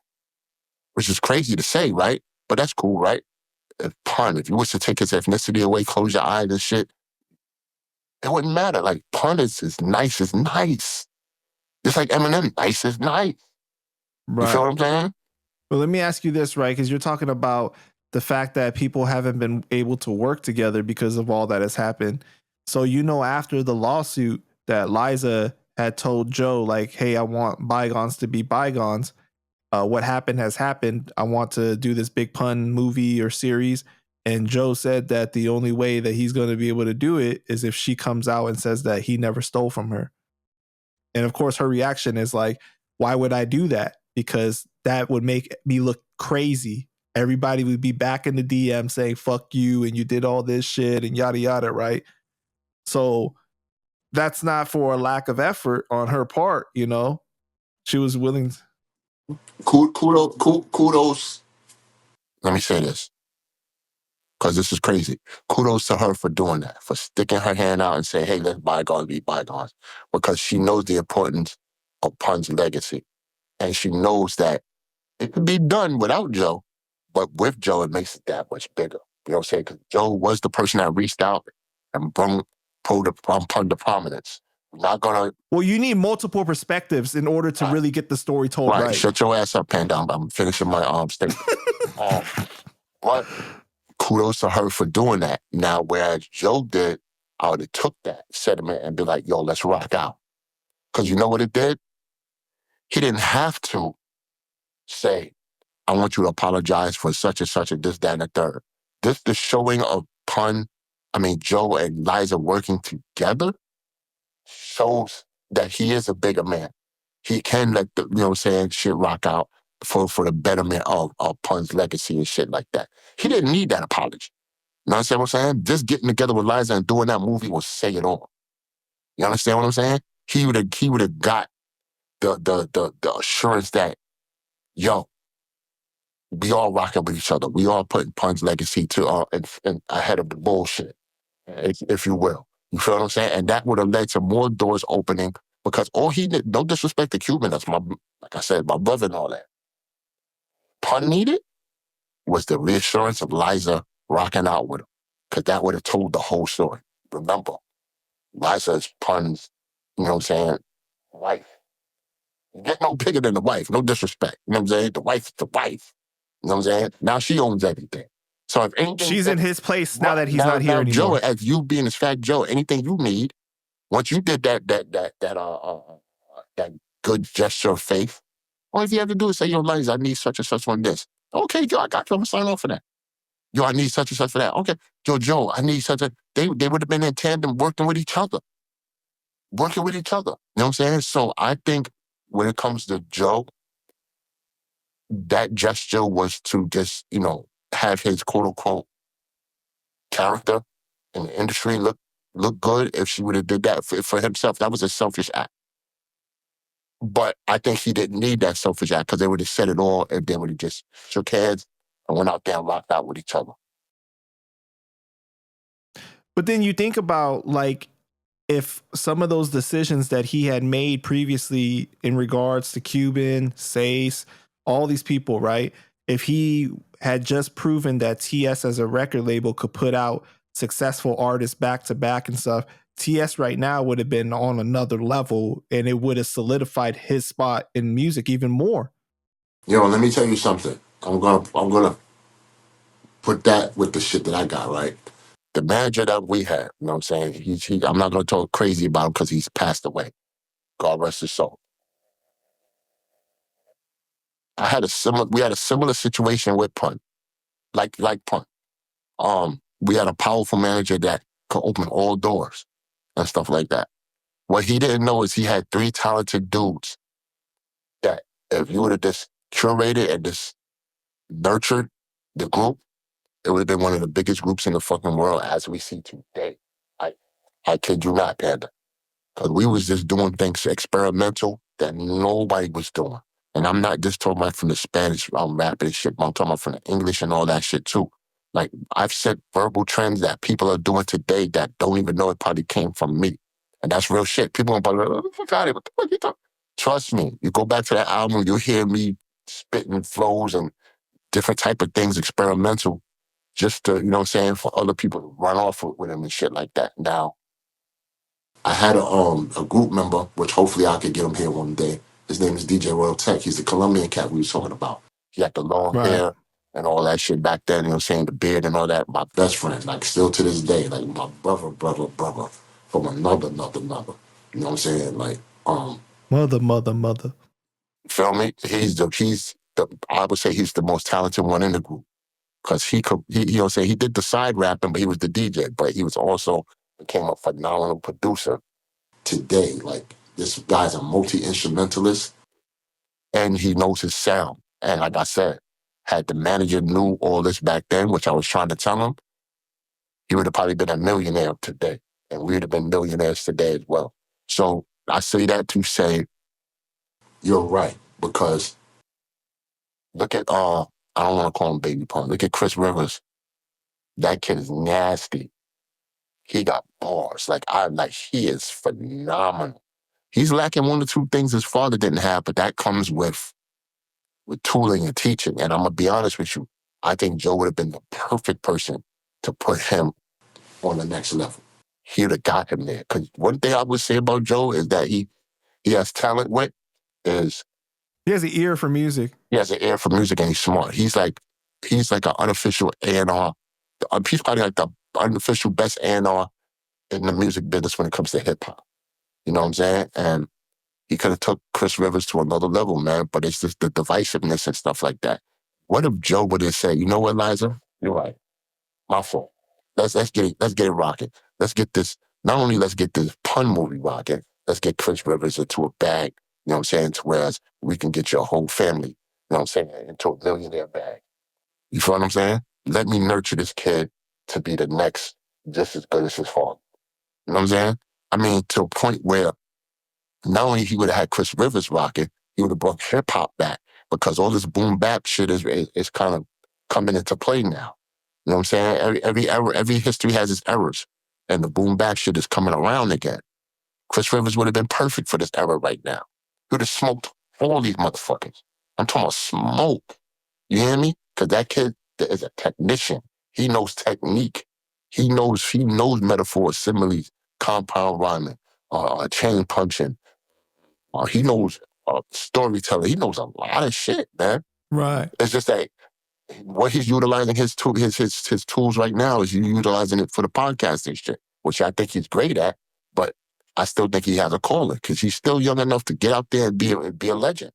[SPEAKER 2] Which is crazy to say, right? But that's cool, right? If you was to take his ethnicity away, close your eyes and shit, it wouldn't matter. Like, Pun is nice is nice. Just like Eminem, nice is nice.
[SPEAKER 1] Right.
[SPEAKER 2] You feel what I'm saying?
[SPEAKER 1] Well, let me ask you this, right? Because you're talking about the fact that people haven't been able to work together because of all that has happened. So, after the lawsuit that Liza had told Joe, like, hey, I want bygones to be bygones. What happened has happened. I want to do this Big Pun movie or series. And Joe said that the only way that he's going to be able to do it is if she comes out and says that he never stole from her. And of course, her reaction is like, why would I do that? Because that would make me look crazy. Everybody would be back in the DM saying, fuck you, and you did all this shit and yada, yada, right? So that's not for a lack of effort on her part, She was willing.
[SPEAKER 2] Kudos. Let me say this, because this is crazy. Kudos to her for doing that, for sticking her hand out and saying, hey, let bygones be bygones. Because she knows the importance of Pun's legacy. And she knows that it could be done without Joe, but with Joe, it makes it that much bigger. You know what I'm saying? Because Joe was the person that reached out and brought Pun to prominence. We're not going to...
[SPEAKER 1] Well, you need multiple perspectives in order to really get the story told right.
[SPEAKER 2] Shut your ass up, Panda. I'm finishing my statement. But kudos to her for doing that. Now, whereas Joe did, I would have took that sentiment and be like, yo, let's rock out. Because you know what it did? He didn't have to say, I want you to apologize for such and this, that, and the third. The showing of Joe and Liza working together shows that he is a bigger man. He can let shit rock out for the betterment of Pun's legacy and shit like that. He didn't need that apology. You understand what I'm saying? Just getting together with Liza and doing that movie will say it all. You understand what I'm saying? He would have got the assurance that, yo, we all rocking with each other. We all putting Pun's legacy to ahead of the bullshit, if you will. You feel what I'm saying? And that would have led to more doors opening, because all he did, no disrespect to Cuban, that's like I said, my brother and all that. Pun needed was the reassurance of Liza rocking out with him, because that would have told the whole story. Remember, Liza is Pun's, wife. You get no bigger than the wife, no disrespect. You know what I'm saying? The wife is the wife. You know what I'm saying? Now she owns everything. So if anything...
[SPEAKER 1] She's in his place now that he's not here anymore.
[SPEAKER 2] Joe, as you being this fat Joe, anything you need, once you did that good gesture of faith, all you have to do is say, yo, Liza, I need such and such on this. Okay, Joe, I got you. I'm going to sign off for that. Yo, I need such and such for that. Okay, Joe, I need such a... They would have been in tandem working with each other. You know what I'm saying? So I think when it comes to Joe, that gesture was to just, have his quote-unquote character in the industry look good. If she would have did that for himself, that was a selfish act. But I think he didn't need that selfish act, because they would have said it all if they would have just shook hands and went out there and rocked out with each other.
[SPEAKER 1] But then you think about like if some of those decisions that he had made previously in regards to Cuban, Sace, all these people, right? If he had just proven that TS as a record label could put out successful artists back to back and stuff, TS right now would have been on another level and it would have solidified his spot in music even more.
[SPEAKER 2] Yo, let me tell you something. I'm gonna put that with the shit that I got, right? The manager that we had, you know what I'm saying? I'm not gonna talk crazy about him because he's passed away. God rest his soul. We had a similar situation with Pun, like Pun. We had a powerful manager that could open all doors and stuff like that. What he didn't know is he had three talented dudes that if you would have just curated and just nurtured the group, it would have been one of the biggest groups in the fucking world as we see today. I, I kid you not, Panda. Because we was just doing things experimental that nobody was doing. And I'm not just talking about from the Spanish rapping and shit, but I'm talking about from the English and all that shit too. Like, I've set verbal trends that people are doing today that don't even know it probably came from me. And that's real shit. People are probably like, oh, God, what the fuck you talking? Trust me, you go back to that album, you'll hear me spitting flows and different type of things, experimental, just to, you know what I'm saying, for other people to run off with him and shit like that. Now, I had a group member, which hopefully I could get him here one day. His name is DJ Royal Tech. He's the Colombian cat we was talking about. He had the long
[SPEAKER 1] Right.
[SPEAKER 2] hair and all that shit back then, you know what I'm saying, the beard and all that. My best friend, like still to this day, like my brother from another. You know what I'm saying? Like,
[SPEAKER 1] Mother.
[SPEAKER 2] feel me? I would say he's the most talented one in the group. Cause he'll say he did the side rapping, but he was the DJ, but he was also became a phenomenal producer today. Like, this guy's a multi-instrumentalist and he knows his sound. And like I said, had the manager knew all this back then, which I was trying to tell him, he would have probably been a millionaire today. And we would have been millionaires today as well. So I say that to say, you're right. Because look at, I don't want to call him Baby Pun. Look at Chris Rivers. That kid is nasty. He got bars. He is phenomenal. He's lacking one or two things his father didn't have, but that comes with tooling and teaching. And I'm gonna be honest with you, I think Joe would have been the perfect person to put him on the next level. He would have got him there. Because one thing I would say about Joe is that he has talent with is
[SPEAKER 1] He has an ear for music.
[SPEAKER 2] he has an ear for music and he's smart. He's like an unofficial A&R. He's probably like the unofficial best A&R in the music business when it comes to hip hop. You know what I'm saying? And he could have took Chris Rivers to another level, man, but it's just the divisiveness and stuff like that. What if Joe would have said, you know what, Liza? You're right. My fault. Let's get it rocking. Let's get this, not only let's get this Pun movie rocking, let's get Chris Rivers into a bag, you know what I'm saying, to whereas we can get your whole family, you know what I'm saying, into a millionaire bag. You feel what I'm saying? Let me nurture this kid to be the next just as good as his father. You know what I'm saying? I mean, to a point where not only he would have had Chris Rivers rocking, he would have brought hip hop back because all this boom bap shit is kind of coming into play now. You know what I'm saying? Every history has its errors, and the boom bap shit is coming around again. Chris Rivers would have been perfect for this era right now. He would have smoked all these motherfuckers. I'm talking about smoke. You hear me? Because that kid is a technician. He knows technique. He knows metaphors, similes, compound rhyming, chain punching, he knows storytelling. He knows a lot of shit, man.
[SPEAKER 1] Right.
[SPEAKER 2] It's just that what he's utilizing his tools right now is utilizing it for the podcasting shit, which I think he's great at. But I still think he has a calling because he's still young enough to get out there and be a legend.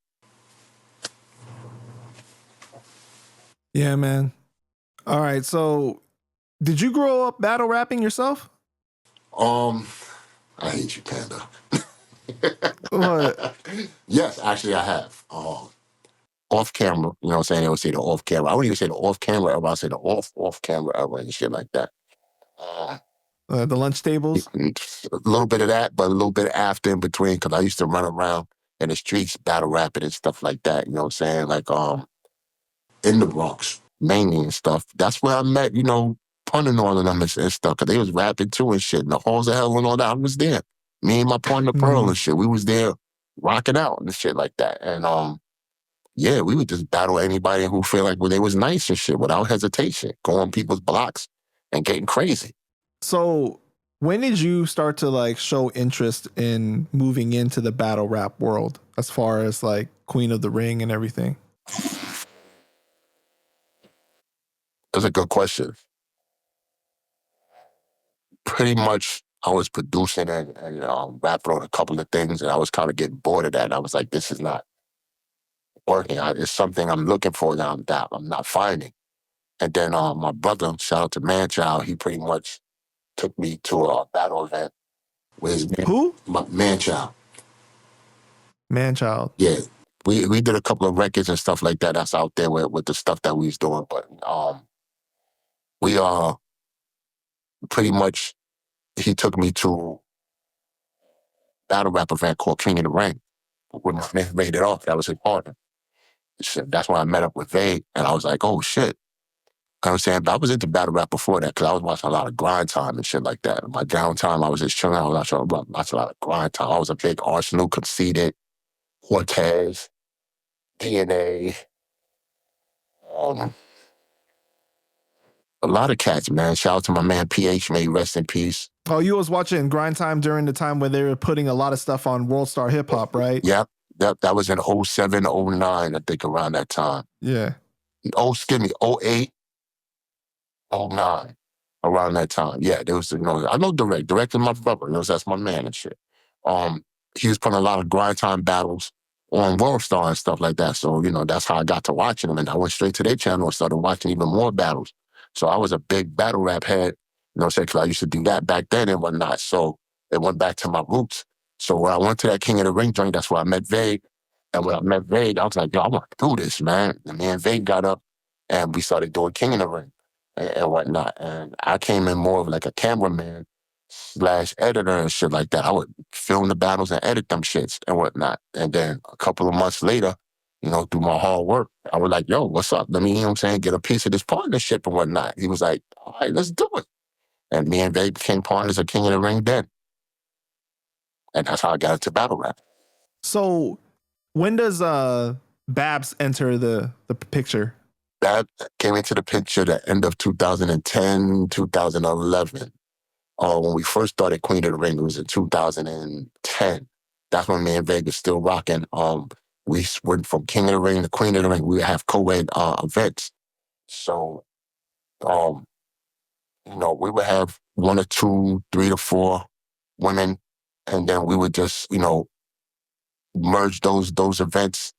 [SPEAKER 1] Yeah, man. All right. So, did you grow up battle rapping yourself?
[SPEAKER 2] I hate you, Panda.
[SPEAKER 1] What?
[SPEAKER 2] Yes, actually, I have. Off camera, you know what I'm saying? They would say the off camera. I wouldn't even say the off camera era. I say the off camera era and shit like that.
[SPEAKER 1] The lunch tables?
[SPEAKER 2] A little bit of that, but a little bit after in between, because I used to run around in the streets, battle rapping and stuff like that. You know what I'm saying? Like in the Bronx, mainly and stuff. That's where I met, punning all of them and stuff, because they was rapping too and shit. And the halls of hell and all that, I was there. Me and my partner Pearl and shit, we was there rocking out and shit like that. And yeah, we would just battle anybody who feel like they was nice and shit without hesitation, go on people's blocks and getting crazy.
[SPEAKER 1] So when did you start to like show interest in moving into the battle rap world as far as like Queen of the Ring and everything?
[SPEAKER 2] That's a good question. Pretty much I was producing and rapping on a couple of things, and I was kind of getting bored of that. And I was like, this is not working. It's something I'm looking for that I'm not finding. And then my brother, shout out to Manchild, he pretty much took me to a battle event with his
[SPEAKER 1] Who?
[SPEAKER 2] Manchild.
[SPEAKER 1] Manchild.
[SPEAKER 2] Yeah. We did a couple of records and stuff like that that's out there with the stuff that we was doing. But we pretty much, he took me to a battle rap event called King of the Ring with my man Rated Off. That was his partner. Shit, that's when I met up with Vague, and I was like, oh shit. You know what I'm saying? But I was into battle rap before that because I was watching a lot of Grind Time and shit like that. In my downtime, I was just chilling. I was watching a lot of Grind Time. I was a big Arsenal, Conceited, Cortez, DNA, a lot of cats, man. Shout out to my man PH, may he rest in peace.
[SPEAKER 1] Oh, you was watching Grind Time during the time where they were putting a lot of stuff on World Star Hip Hop, right?
[SPEAKER 2] Yep. That was in 07, 09, I think, around that time.
[SPEAKER 1] Yeah.
[SPEAKER 2] Oh, excuse me, 08, 09, around that time. Yeah, there was, I know Direct is my brother, that's my man and shit. He was putting a lot of Grind Time battles on World Star and stuff like that. So, that's how I got to watching them. And I went straight to their channel and started watching even more battles. So I was a big battle rap head, because I used to do that back then and whatnot. So it went back to my roots. So when I went to that King of the Ring joint, that's where I met Vague. And when I met Vague, I was like, yo, I want to do this, man. And me and Vague got up and we started doing King of the Ring and whatnot. And I came in more of like a cameraman / editor and shit like that. I would film the battles and edit them shits and whatnot. And then a couple of months later, through my hard work, I was like, yo, what's up? Let me, get a piece of this partnership and whatnot. He was like, all right, let's do it. And me and Vague became partners of King of the Ring then. And that's how I got into battle rap.
[SPEAKER 1] So when does Babs enter the picture?
[SPEAKER 2] That came into the picture the end of 2010, 2011. When we first started Queen of the Ring, it was in 2010. That's when me and Vague was still rocking. We went from King of the Ring to Queen of the Ring. We would have co-ed events. So, we would have 1 or 2, 3 to 4 women, and then we would just, merge those events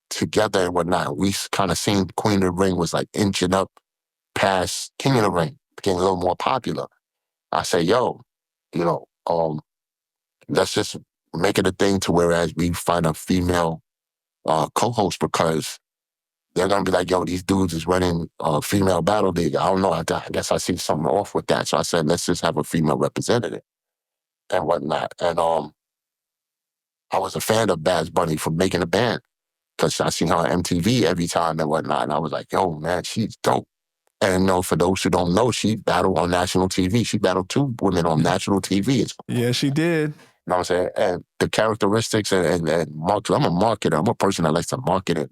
[SPEAKER 2] together and whatnot. We kind of seen Queen of the Ring was like inching up past King of the Ring, became a little more popular. I say, yo, let's just make it a thing to whereas we find a female co-host, because they're going to be like, yo, these dudes is running a female battle league. I don't know. I guess I see something off with that. So I said, let's just have a female representative and whatnot. And I was a fan of Bad Bunny for making a band because I seen her on MTV every time and whatnot. And I was like, yo, man, she's dope. And for those who don't know, she battled on national TV. She battled 2 women on national TV.
[SPEAKER 1] Yeah, she did.
[SPEAKER 2] You know what I'm saying? And the characteristics and market. I'm a marketer. I'm a person that likes to market it,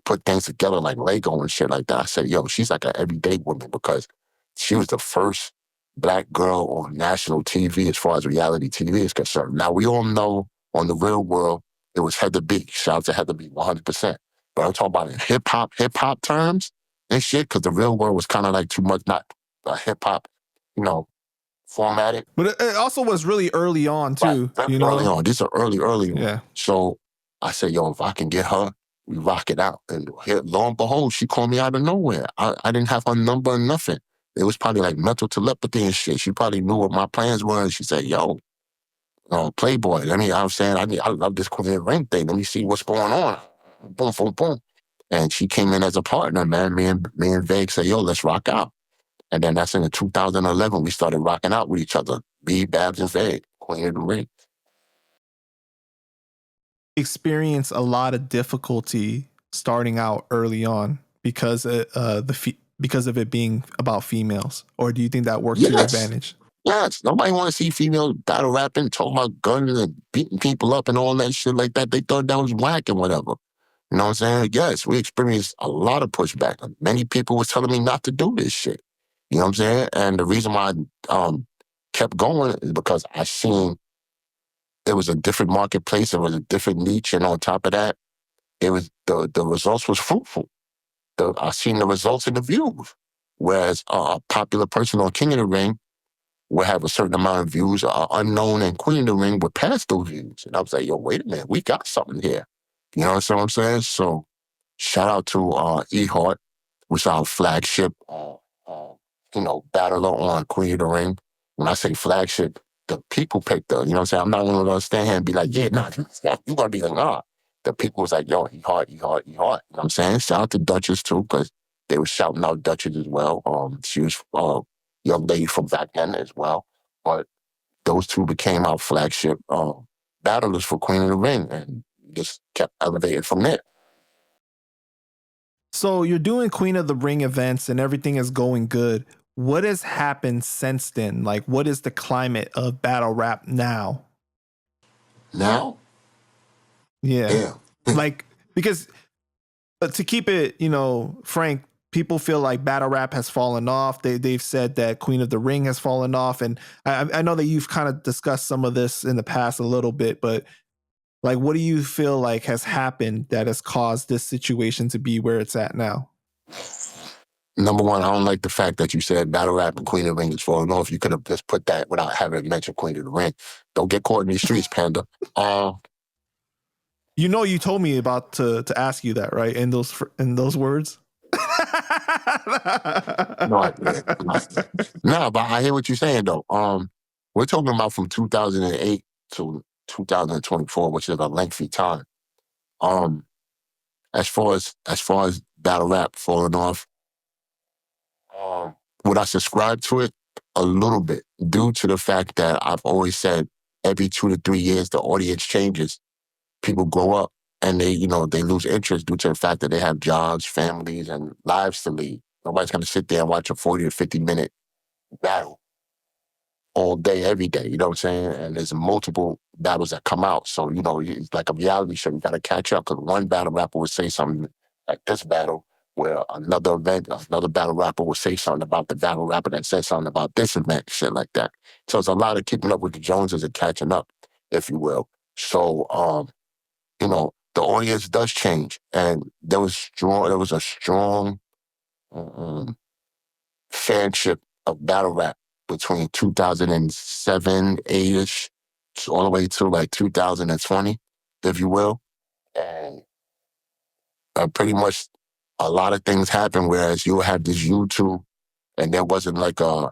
[SPEAKER 2] put things together like Lego and shit like that. I said, yo, she's like an everyday woman because she was the first Black girl on national TV as far as reality TV is concerned. Now, we all know on the Real World, it was Heather B. Shout out to Heather B, 100%. But I'm talking about in hip-hop terms and shit, because the Real World was kind of like too much, not hip-hop, formatted.
[SPEAKER 1] But it also was really early on too.
[SPEAKER 2] Right. Early on. These are early on.
[SPEAKER 1] Yeah.
[SPEAKER 2] So I said, yo, if I can get her, we rock it out. And here, lo and behold, she called me out of nowhere. I didn't have her number or nothing. It was probably like mental telepathy and shit. She probably knew what my plans were. And she said, yo, Playboy, I'm saying, I love this Queen of the Ring thing. Let me see what's going on. Boom, boom, boom. And she came in as a partner, man. Me and Vague said, yo, let's rock out. And then that's in 2011, we started rocking out with each other. Me, Babs, and Vague, Queen of the Ring.
[SPEAKER 1] Experience a lot of difficulty starting out early on because the because of it being about females, or do you think that worked to your advantage?
[SPEAKER 2] Yes, nobody want to see females battle rapping, talking about guns and beating people up and all that shit like that. They thought that was whack and whatever. You know what I'm saying? Yes, we experienced a lot of pushback. Many people were telling me not to do this shit. You know what I'm saying? And the reason why I kept going is because I seen it was a different marketplace, it was a different niche, and on top of that, it was the results was fruitful. I seen the results in the views. Whereas a popular person on King of the Ring will have a certain amount of views, unknown and Queen of the Ring would pass those views. And I was like, yo, wait a minute, we got something here. You know what I'm saying? So shout out to E-Heart, which is our flagship, battler on Queen of the Ring. When I say flagship, the people picked her. You know what I'm saying? I'm not going to stand here and be like, yeah, nah, you're going to be like, nah. The people was like, yo, E-Heart. You know what I'm saying? Shout out to Duchess, too, because they were shouting out Duchess as well. She was a young lady from back then as well. But those two became our flagship battlers for Queen of the Ring and just kept elevating from there.
[SPEAKER 1] So you're doing Queen of the Ring events and everything is going good. What has happened since then? Like, what is the climate of battle rap now?
[SPEAKER 2] Now?
[SPEAKER 1] Yeah. Like, because to keep it, frank, people feel like battle rap has fallen off. They've said that Queen of the Ring has fallen off. And I know that you've kind of discussed some of this in the past a little bit, but like, what do you feel like has happened that has caused this situation to be where it's at now?
[SPEAKER 2] Number one, I don't like the fact that you said battle rap and Queen of the Ring is falling off. You could have just put that without having mentioned Queen of the Ring. Don't get caught in these streets, Panda.
[SPEAKER 1] You told me about to ask you that, right? In those words.
[SPEAKER 2] No, but I hear what you're saying though. We're talking about from 2008 to 2024, which is a lengthy time. As far as battle rap falling off, would I subscribe to it? A little bit, due to the fact that I've always said every 2 to 3 years the audience changes. People grow up and they lose interest due to the fact that they have jobs, families, and lives to lead. Nobody's going to sit there and watch a 40 or 50-minute battle all day, every day. You know what I'm saying? And there's multiple battles that come out. So, it's like a reality show. You got to catch up because one battle rapper would say something like this battle, where another battle rapper would say something about the battle rapper that said something about this event, shit like that. So it's a lot of keeping up with the Joneses and catching up, if you will. So, the audience does change, and there was a strong fanship of battle rap between 2007, 8-ish, all the way to like 2020, if you will. And pretty much a lot of things happen, whereas you have this YouTube and there wasn't like a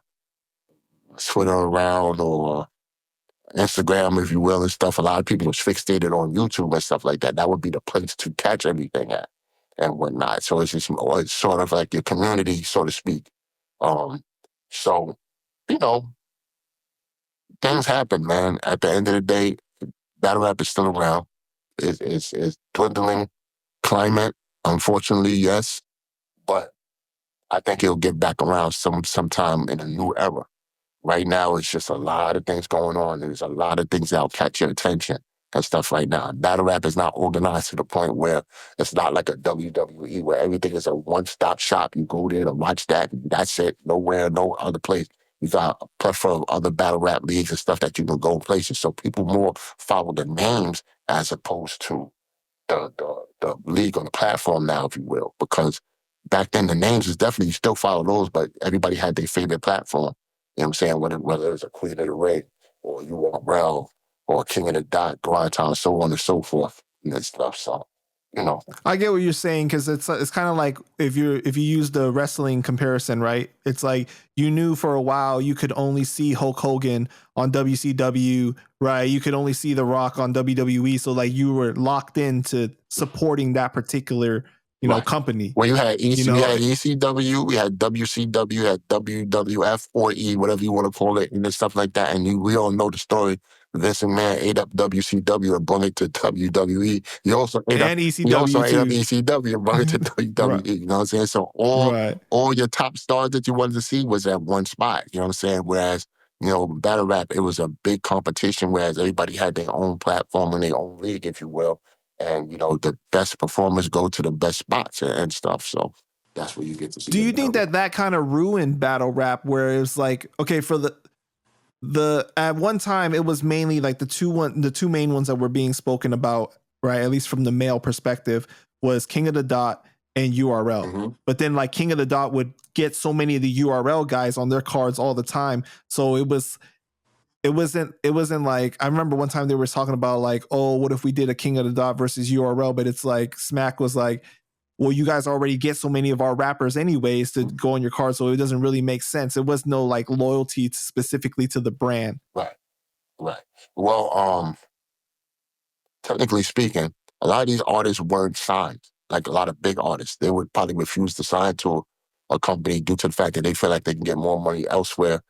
[SPEAKER 2] Twitter around or Instagram, if you will, and stuff. A lot of people was fixated on YouTube and stuff like that. That would be the place to catch everything at and whatnot. So it's sort of like your community, so to speak. So, things happen, man. At the end of the day, battle rap is still around. It's dwindling climate, unfortunately, yes. But I think it'll get back around sometime in a new era. Right now, it's just a lot of things going on. There's a lot of things that'll catch your attention and stuff right now. Battle rap is not organized to the point where it's not like a WWE where everything is a one-stop shop. You go there to watch that, and that's it. Nowhere, no other place. You got a plethora of other battle rap leagues and stuff that you can go places. So people more follow the names as opposed to the league on the platform now, if you will, because back then the names is definitely, you still follow those, but everybody had their favorite platform. You know what I'm saying? Whether it's a Queen of the Ring or URL or King of the Dot, Grindtown, so on and so forth and stuff. So,
[SPEAKER 1] I get what you're saying, because it's kind of like if you use the wrestling comparison, right? It's like you knew for a while you could only see Hulk Hogan on WCW, right? You could only see The Rock on WWE, so like you were locked into supporting that particular
[SPEAKER 2] Right.
[SPEAKER 1] company.
[SPEAKER 2] Well, you had
[SPEAKER 1] You
[SPEAKER 2] we
[SPEAKER 1] know,
[SPEAKER 2] had ECW, we had WCW, we had WWF or E, whatever you want to call it, and then stuff like that. And we all know the story. Vince McMahon ate up WCW and brought it to WWE.
[SPEAKER 1] and
[SPEAKER 2] He also
[SPEAKER 1] ECW
[SPEAKER 2] ate up
[SPEAKER 1] too.
[SPEAKER 2] ECW and brought it to
[SPEAKER 1] Right.
[SPEAKER 2] WWE. You know what I'm saying? So
[SPEAKER 1] Right.
[SPEAKER 2] all your top stars that you wanted to see was at one spot. You know what I'm saying? Whereas, battle rap, it was a big competition, whereas everybody had their own platform and their own league, if you will. And, the best performers go to the best spots and stuff. So that's where you get to see
[SPEAKER 1] Do
[SPEAKER 2] the
[SPEAKER 1] you think
[SPEAKER 2] battle.
[SPEAKER 1] that kind of ruined battle rap, where it was like, okay, for the at one time it was mainly like the two main ones that were being spoken about, right? At least from the male perspective, was King of the Dot and URL.
[SPEAKER 2] Mm-hmm.
[SPEAKER 1] But then like King of the Dot would get so many of the URL guys on their cards all the time, so it wasn't like, I remember one time they were talking about like, oh, what if we did a King of the Dot versus URL? But it's like Smack was like, well, you guys already get so many of our rappers anyways to go on your card, so it doesn't really make sense. It was no like loyalty specifically to the brand.
[SPEAKER 2] Right. Right. Well, technically speaking, a lot of these artists weren't signed. Like a lot of big artists, they would probably refuse to sign to a company due to the fact that they feel like they can get more money elsewhere,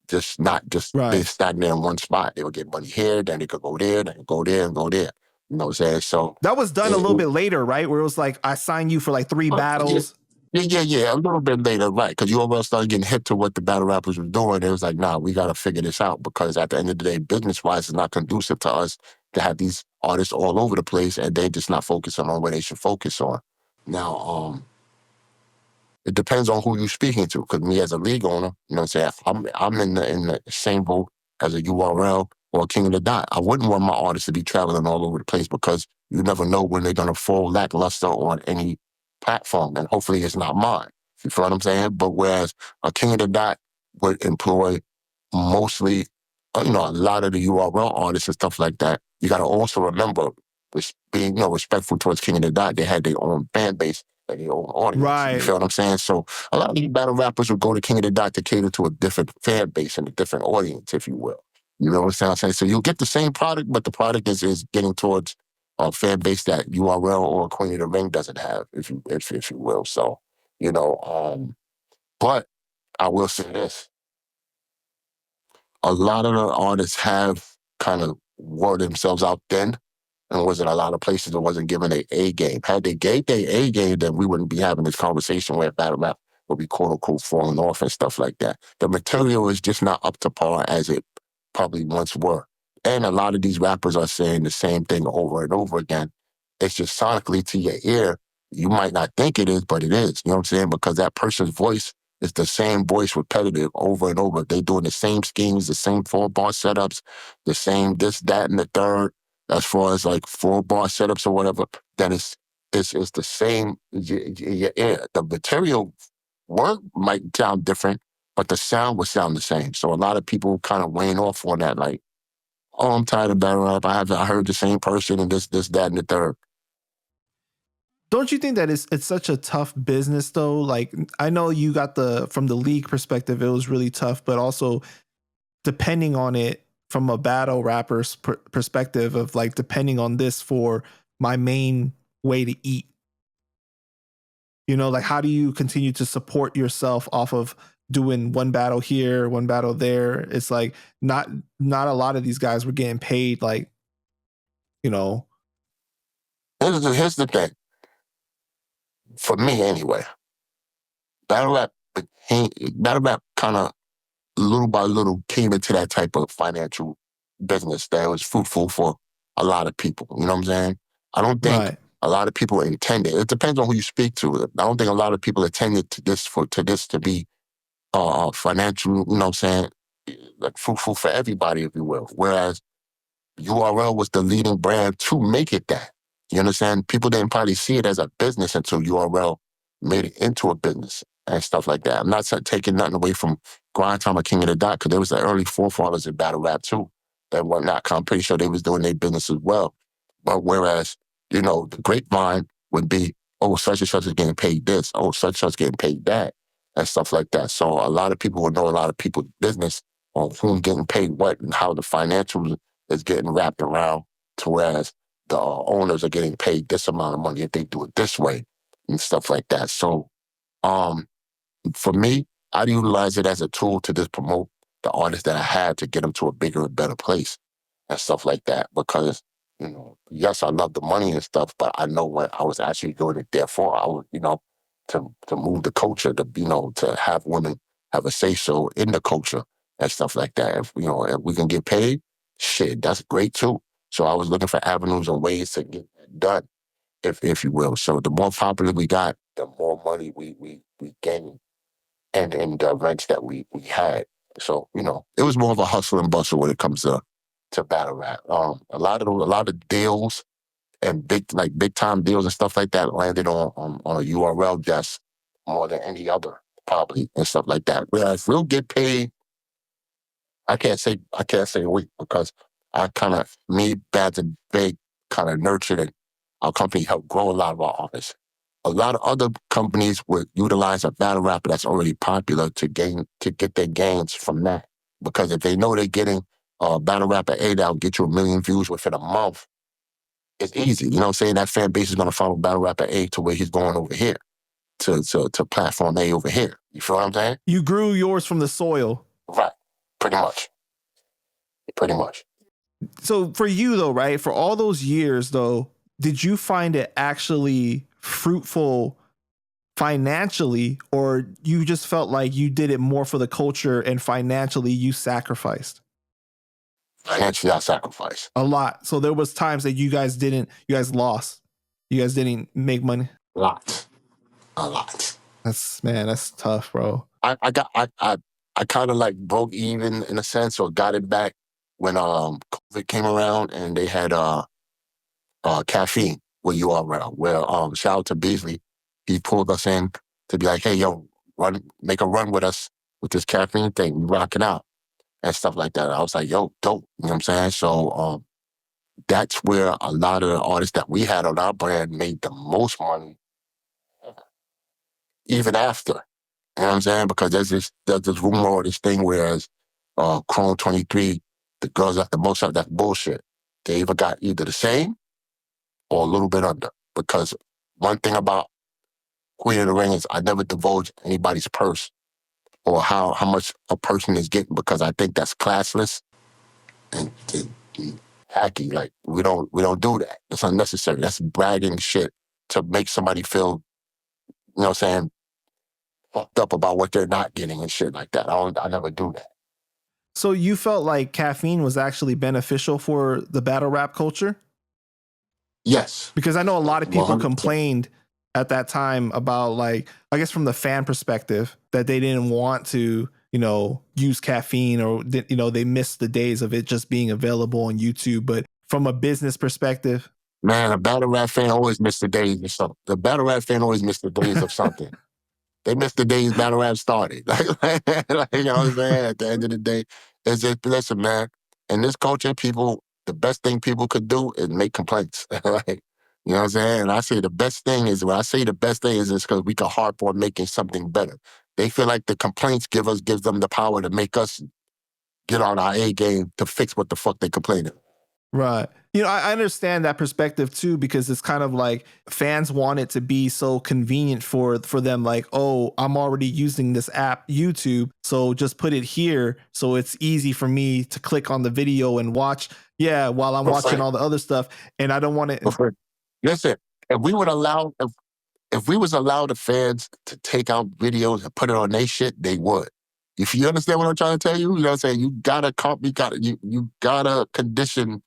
[SPEAKER 2] just not just being
[SPEAKER 1] Right.
[SPEAKER 2] stagnant in one spot. They would get money here, then they could go there, then go there and go there. You know what I'm saying? So
[SPEAKER 1] That was done a little bit later, right? Where it was like, I signed you for like 3 battles.
[SPEAKER 2] Yeah, a little bit later, right? Because you all started getting hip to what the battle rappers were doing. It was like, nah, we got to figure this out, because at the end of the day, business-wise, it's not conducive to us to have these artists all over the place and they just not focusing on where they should focus on. Now, it depends on who you're speaking to. Because me as a league owner, you know what I'm saying, I'm in the same boat as a URL or a King of the Dot. I wouldn't want my artists to be traveling all over the place, because you never know when they're gonna fall lackluster on any platform, and hopefully it's not mine. You feel what I'm saying? But whereas a King of the Dot would employ mostly, a lot of the URL artists and stuff like that. You got to also remember, being respectful towards King of the Dot, they had their own fan base and their own audience.
[SPEAKER 1] Right.
[SPEAKER 2] You feel what I'm saying? So a lot of these battle rappers would go to King of the Dot to cater to a different fan base and a different audience, if you will. You know what I'm saying? So you'll get the same product, but the product is getting towards a fan base that URL or Queen of the Ring doesn't have, if you will. So, but I will say this. A lot of the artists have kind of wore themselves out thin, and was in a lot of places that wasn't given their A game. Had they gave their A game, then we wouldn't be having this conversation where battle rap would be quote unquote falling off and stuff like that. The material is just not up to par as it probably once were. And a lot of these rappers are saying the same thing over and over again. It's just sonically to your ear, you might not think it is, but it is. You know what I'm saying? Because that person's voice is the same voice repetitive over and over. They're doing the same schemes, the same 4-bar setups, the same this, that, and the third, as far as like 4-bar setups or whatever. Then it's the same your ear. The material work might sound different, but the sound would sound the same. So a lot of people kind of weighing off on that, like, oh, I'm tired of battle rap. I heard the same person and this, that, and the third.
[SPEAKER 1] Don't you think that it's such a tough business though? Like, I know you got from the league perspective, it was really tough, but also depending on it from a battle rapper's perspective of like, depending on this for my main way to eat. Like, how do you continue to support yourself off of doing one battle here, one battle there? It's like not a lot of these guys were getting paid like,
[SPEAKER 2] Here's the thing. For me anyway, battle rap kind of little by little came into that type of financial business that was fruitful for a lot of people. You know what I'm saying? I don't think a lot of people intended. It depends on who you speak to. I don't think a lot of people intended to this to be financial. You know what I'm saying? Like fruitful for everybody, if you will. Whereas URL was the leading brand to make it that. You understand? People didn't probably see it as a business until URL made it into a business and stuff like that. I'm not taking nothing away from Grind Time or King of the Dot, because there was the early forefathers in battle rap too that were not. I'm pretty sure they was doing their business as well. But whereas, the grapevine would be, oh, such and such is getting paid this, oh, such and such getting paid that, and stuff like that. So a lot of people will know a lot of people's business on who's getting paid what and how the financials is getting wrapped around, to whereas the owners are getting paid this amount of money if they do it this way. and stuff like that. So for me, I utilize it as a tool to just promote the artists that I had to get them to a bigger and better place and stuff like that. Because, yes, I love the money and stuff, but I know what I was actually doing it there for. I was, to move the culture, to have women have a say so in the culture and stuff like that. If we can get paid, shit, that's great too. So I was looking for avenues and ways to get that done, if you will. So the more popular we got, the more money we gain and the events that we had. So, it was more of a hustle and bustle when it comes to battle rap. A lot of deals and big time deals and stuff like that landed on a URL desk more than any other probably and stuff like that. Whereas we'll get paid, I can't say a week because me, Bads and Big kind of nurtured and our company helped grow a lot of our artists. A lot of other companies would utilize a battle rapper that's already popular to get their gains from that. Because if they know they're getting battle rapper A that'll get you 1 million views within a month, it's easy. You know what I'm saying? That fan base is going to follow battle rapper A to where he's going over here, to platform A over here. You feel what I'm saying?
[SPEAKER 1] You grew yours from the soil.
[SPEAKER 2] Right. Pretty much.
[SPEAKER 1] So for you though, right? For all those years though, did you find it actually fruitful financially, or you just felt like you did it more for the culture and financially you sacrificed?
[SPEAKER 2] Financially, I sacrificed
[SPEAKER 1] a lot. So there was times that you guys lost. You guys didn't make money.
[SPEAKER 2] A lot.
[SPEAKER 1] That's tough, bro.
[SPEAKER 2] I kind of like broke even in a sense, or got it back when COVID came around and they had caffeine where you are around. Where shout out to Beasley, he pulled us in to be like, hey yo, make a run with us with this caffeine thing. We rocking out and stuff like that. I was like, yo, dope. You know what I'm saying? So that's where a lot of the artists that we had on our brand made the most money, even after. You know what I'm saying? Because there's this rumor or this thing whereas Chrome 23, the girls got the most out, that's bullshit. They either got either the same or a little bit under. Because one thing about Queen of the Ring is I never divulge anybody's purse or how much a person is getting, because I think that's classless and hacky. Like we don't do that. That's unnecessary. That's bragging shit to make somebody feel, you know what I'm saying, fucked up about what they're not getting and shit like that. I never do that.
[SPEAKER 1] So you felt like caffeine was actually beneficial for the battle rap culture?
[SPEAKER 2] Yes.
[SPEAKER 1] Because I know a lot of people
[SPEAKER 2] 100%.
[SPEAKER 1] complained at that time about, like, I guess from the fan perspective, that they didn't want to, use caffeine, or, they missed the days of it just being available on YouTube. But from a business perspective,
[SPEAKER 2] man, a battle rap fan always missed the days of something. The battle rap fan always missed the days of something. They missed the days battle rap started. Like, you know what I'm saying? At the end of the day, it's just, listen, man, in this culture, the best thing people could do is make complaints. Like, you know what I'm saying? And I say the best thing is, when I say the best thing is because we can harp on making something better. They feel like the complaints gives them the power to make us get on our A game to fix what the fuck they complaining.
[SPEAKER 1] right. I understand that perspective too, because it's kind of like fans want it to be so convenient for them. Like, oh, I'm already using this app, YouTube, so just put it here. So it's easy for me to click on the video and watch. Yeah. While I'm watching all the other stuff, and I don't want to.
[SPEAKER 2] Listen, if we would allow, if we was allowed the fans to take out videos and put it on their shit, they would. If you understand what I'm trying to tell you, you know what I'm saying? You gotta condition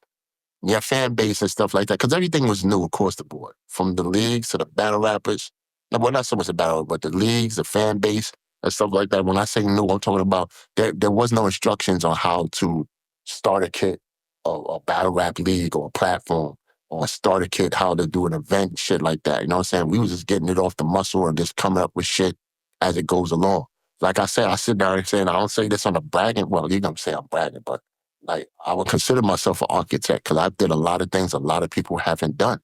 [SPEAKER 2] your fan base and stuff like that. Because everything was new across the board, from the leagues to the battle rappers. Well, not so much the battle, but the leagues, the fan base, and stuff like that. When I say new, I'm talking about there was no instructions on how to start a kit, a battle rap league or a platform, or a starter kit, how to do an event, shit like that. You know what I'm saying? We was just getting it off the muscle and just coming up with shit as it goes along. Like I said, I sit down and saying, I don't say this on a bragging, well, you're going to say I'm bragging, but like, I would consider myself an architect because I did a lot of things a lot of people haven't done.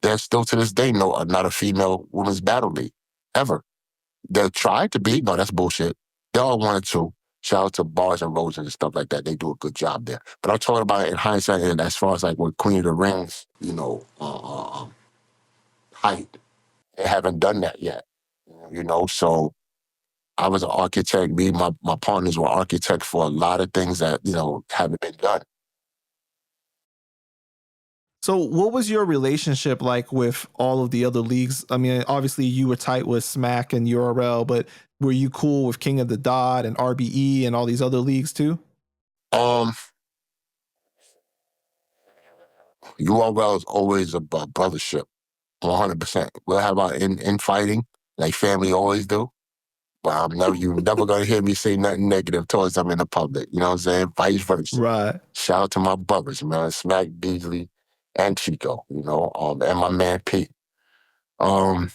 [SPEAKER 2] There's still to this day not a female women's battle league, ever. They tried to be, no, that's bullshit. They all wanted to. Shout out to Bars and Roses and stuff like that. They do a good job there. But I'm talking about in hindsight, and as far as like with Queen of the Rings, height They haven't done that yet. You know, so I was an architect. My partners were architects for a lot of things that, you know, haven't been done.
[SPEAKER 1] So, what was your relationship like with all of the other leagues? I mean, obviously you were tight with Smack and URL, but were you cool with King of the Dot and RBE and all these other leagues too?
[SPEAKER 2] Um, URL is always about brothership, 100%. We'll have our infighting, like family always do. But you're never gonna hear me say nothing negative towards them in the public. You know what I'm saying? Vice versa.
[SPEAKER 1] Right.
[SPEAKER 2] Shout out to my brothers, man, Smack, Beasley, and Chico. You know, and my man Pete. Um,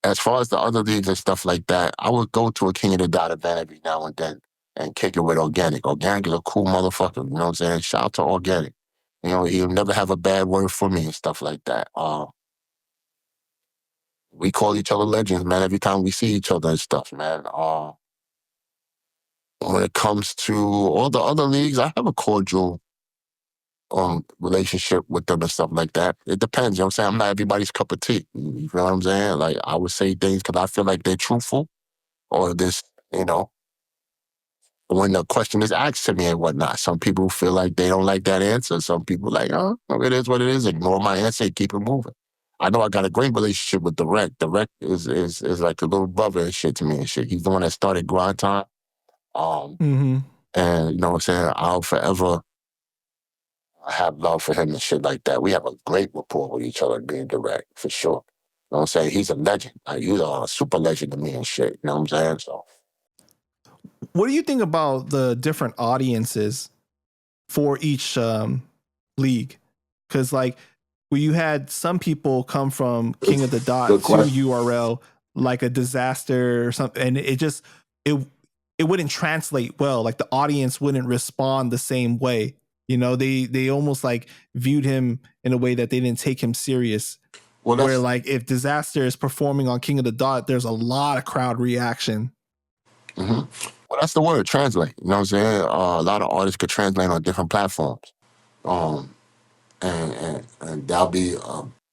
[SPEAKER 2] as far as the other leagues and stuff like that, I would go to a King of the Dot event every now and then and kick it with Organic. Organic is a cool motherfucker. You know what I'm saying? Shout out to Organic. You know, he'll never have a bad word for me and stuff like that. We call each other legends, man, every time we see each other and stuff, man. When it comes to all the other leagues, I have a cordial relationship with them and stuff like that. It depends, you know what I'm saying? I'm not everybody's cup of tea. You know what I'm saying? Like, I would say things because I feel like they're truthful or this, you know, when the question is asked to me and whatnot. Some people feel like they don't like that answer. Some people like, oh, it is what it is. Ignore my answer and keep it moving. I know I got a great relationship with Direct. Direct is like a little brother and shit to me and shit. He's the one that started Grind Time.
[SPEAKER 1] Mm-hmm.
[SPEAKER 2] And you know what I'm saying? I'll forever have love for him and shit like that. We have a great rapport with each other being Direct, for sure. You know what I'm saying? He's a legend. Like, he's a super legend to me and shit. You know what I'm saying? So
[SPEAKER 1] What do you think about the different audiences for each league? Because like, where you had some people come from King of the Dot
[SPEAKER 2] good
[SPEAKER 1] to
[SPEAKER 2] question.
[SPEAKER 1] URL like a disaster or something, and it wouldn't translate well. Like the audience wouldn't respond the same way. You know, they almost like viewed him in a way that they didn't take him serious.
[SPEAKER 2] Well,
[SPEAKER 1] Where
[SPEAKER 2] that's
[SPEAKER 1] like if Disaster is performing on King of the Dot, there's a lot of crowd reaction.
[SPEAKER 2] well, that's the word, translate. You know what I'm saying? A lot of artists could translate on different platforms. Um, and that'll be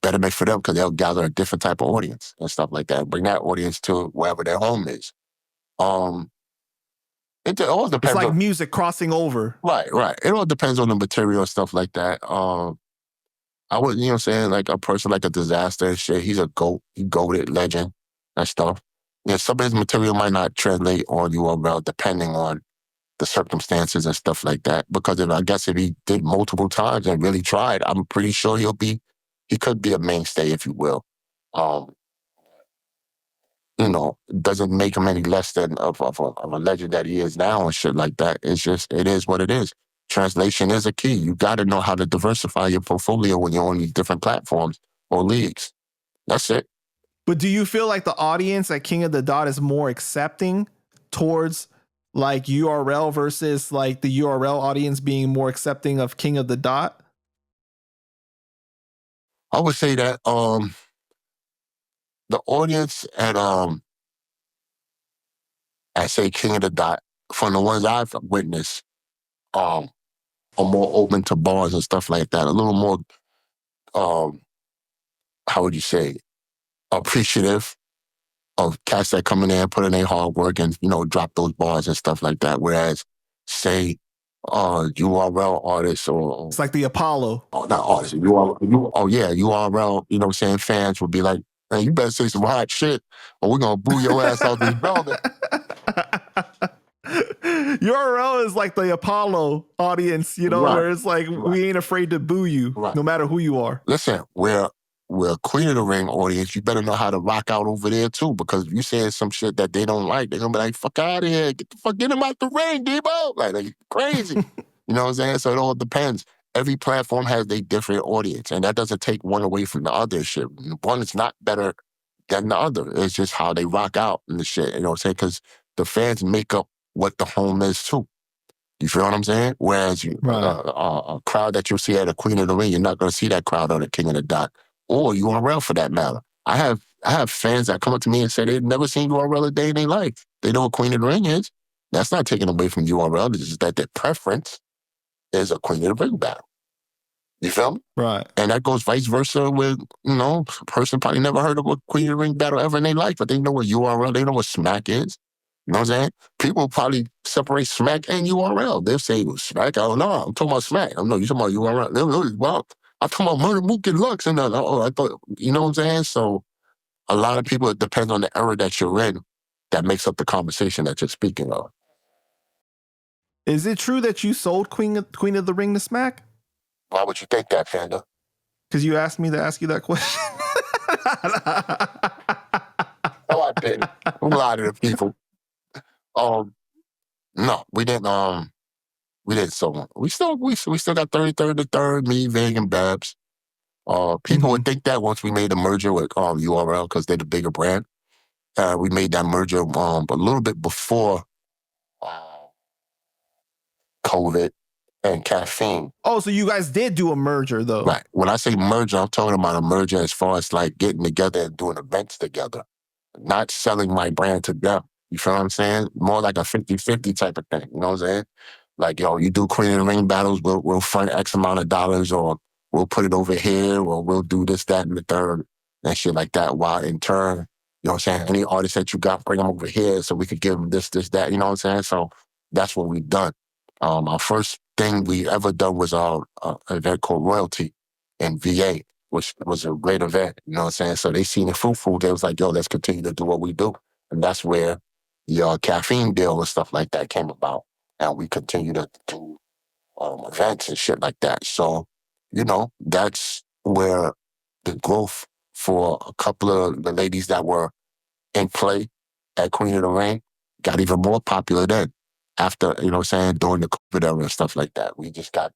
[SPEAKER 2] betterment for them because they'll gather a different type of audience and stuff like that. Bring that audience to wherever their home is. Um, it all
[SPEAKER 1] It's
[SPEAKER 2] depends
[SPEAKER 1] like
[SPEAKER 2] on
[SPEAKER 1] music crossing over.
[SPEAKER 2] right. It all depends on the material and stuff like that. I would, you know what I'm saying, like a person like a Disaster and shit, he's a GOAT, he goated legend and stuff. Yeah, some of his material might not translate on URL depending on the circumstances and stuff like that. Because I guess if he did multiple times and really tried, I'm pretty sure he could be a mainstay, if you will. Um, you know, it doesn't make him any less than of a legend that he is now and shit like that. It's just, it is what it is. Translation is a key. You got to know how to diversify your portfolio when you're on these different platforms or leagues. That's it.
[SPEAKER 1] But do you feel like the audience at King of the Dot is more accepting towards like URL versus like the URL audience being more accepting of King of the Dot?
[SPEAKER 2] I would say that the audience at say King of the Dot, from the ones I've witnessed, are more open to bars and stuff like that. A little more, um, how would you say, appreciative of cats that come in there and put in their hard work and, you know, drop those bars and stuff like that. Whereas, say, URL artists or
[SPEAKER 1] It's like the Apollo.
[SPEAKER 2] oh, not artists, oh yeah, URL, you know what I'm saying, fans would be like, man, you better say some hot shit or we're gonna boo your ass out this building.
[SPEAKER 1] URL is like the Apollo audience, you know,
[SPEAKER 2] Right,
[SPEAKER 1] where it's like
[SPEAKER 2] right,
[SPEAKER 1] we ain't afraid to boo you,
[SPEAKER 2] right.
[SPEAKER 1] no matter who you are.
[SPEAKER 2] Listen, we're Queen of the Ring audience. You better know how to rock out over there too, because if you saying some shit that they don't like, they're gonna be like, "Fuck out of here! Get him out the ring, Debo!" Like crazy. You know what I'm saying? So it all depends. Every platform has their different audience, and that doesn't take one away from the other. Shit, one is not better than the other. It's just how they rock out and the shit. You know what I'm saying? Because the fans make up what the home is too. You feel what I'm saying? Whereas
[SPEAKER 1] Right.
[SPEAKER 2] a crowd that you'll see at a Queen of the Ring, you're not going to see that crowd on a King of the Dot or URL for that matter. I have fans that come up to me and say they've never seen URL a day in their life. They know what Queen of the Ring is. That's not taken away from URL. It's just that their preference is a Queen of the Ring battle. You feel me?
[SPEAKER 1] Right.
[SPEAKER 2] And that goes vice versa with, a person probably never heard of a Queen of the Ring battle ever in their life, but they know what URL, they know what Smack is. You know what I'm saying? People probably separate Smack and URL. They'll say, well, Smack, oh no, I'm talking about Smack. Oh no, you're talking about URL. Well, I'm talking about Murder Mook and Lux. And I thought, you know what I'm saying? So a lot of people, it depends on the era that you're in that makes up the conversation that you're speaking of.
[SPEAKER 1] Is it true that you sold Queen of the Ring to Smack?
[SPEAKER 2] Why would you think that, Panda?
[SPEAKER 1] Because you asked me to ask you that question.
[SPEAKER 2] No, I didn't. A lot of the people. No, we didn't. We didn't sell one. We still got 33rd to third, me, Vig, and Babs. People would think that once we made the merger with URL because they're the bigger brand. We made that merger a little bit before uh, COVID and caffeine.
[SPEAKER 1] Oh, so you guys did do a merger though.
[SPEAKER 2] Right. When I say merger, I'm talking about a merger as far as like getting together and doing events together, not selling my brand to them. You feel what I'm saying? More like a 50-50 type of thing. You know what I'm saying? Like, you do Queen of the Ring battles, we'll fund X amount of dollars, or we'll put it over here, or we'll do this, that, and the third, and shit like that. While in turn, you know what I'm saying? Any artist that you got, bring them over here so we could give them this, that, you know what I'm saying? So that's what we've done. Our first thing we ever done was an event called Royalty in VA, which was a great event, you know what I'm saying? So they seen it fruitful. They was like, yo, let's continue to do what we do. And that's where the caffeine deal and stuff like that came about. And we continue to do events and shit like that. So, that's where the growth for a couple of the ladies that were in play at Queen of the Ring got even more popular then. After, you know what I'm saying, during the COVID era and stuff like that. We just got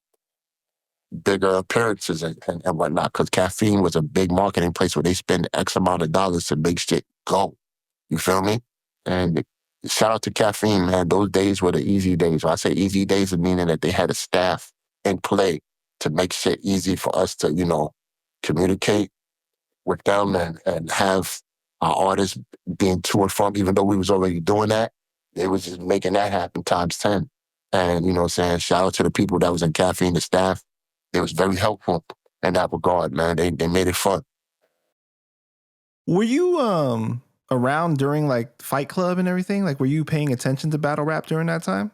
[SPEAKER 2] bigger appearances and whatnot, because caffeine was a big marketing place where they spend X amount of dollars to make shit go. You feel me? And shout out to caffeine, man. Those days were the easy days. When I say easy days, meaning that they had a staff in play to make shit easy for us to, communicate with them and have our artists being to and from, even though we was already doing that, they was just making that happen times 10. And, you know what I'm saying? Shout out to the people that was in caffeine, the staff. They was very helpful in that regard, man. They made it fun.
[SPEAKER 1] Were you around during like Fight Club and everything? Like, were you paying attention to battle rap during that time?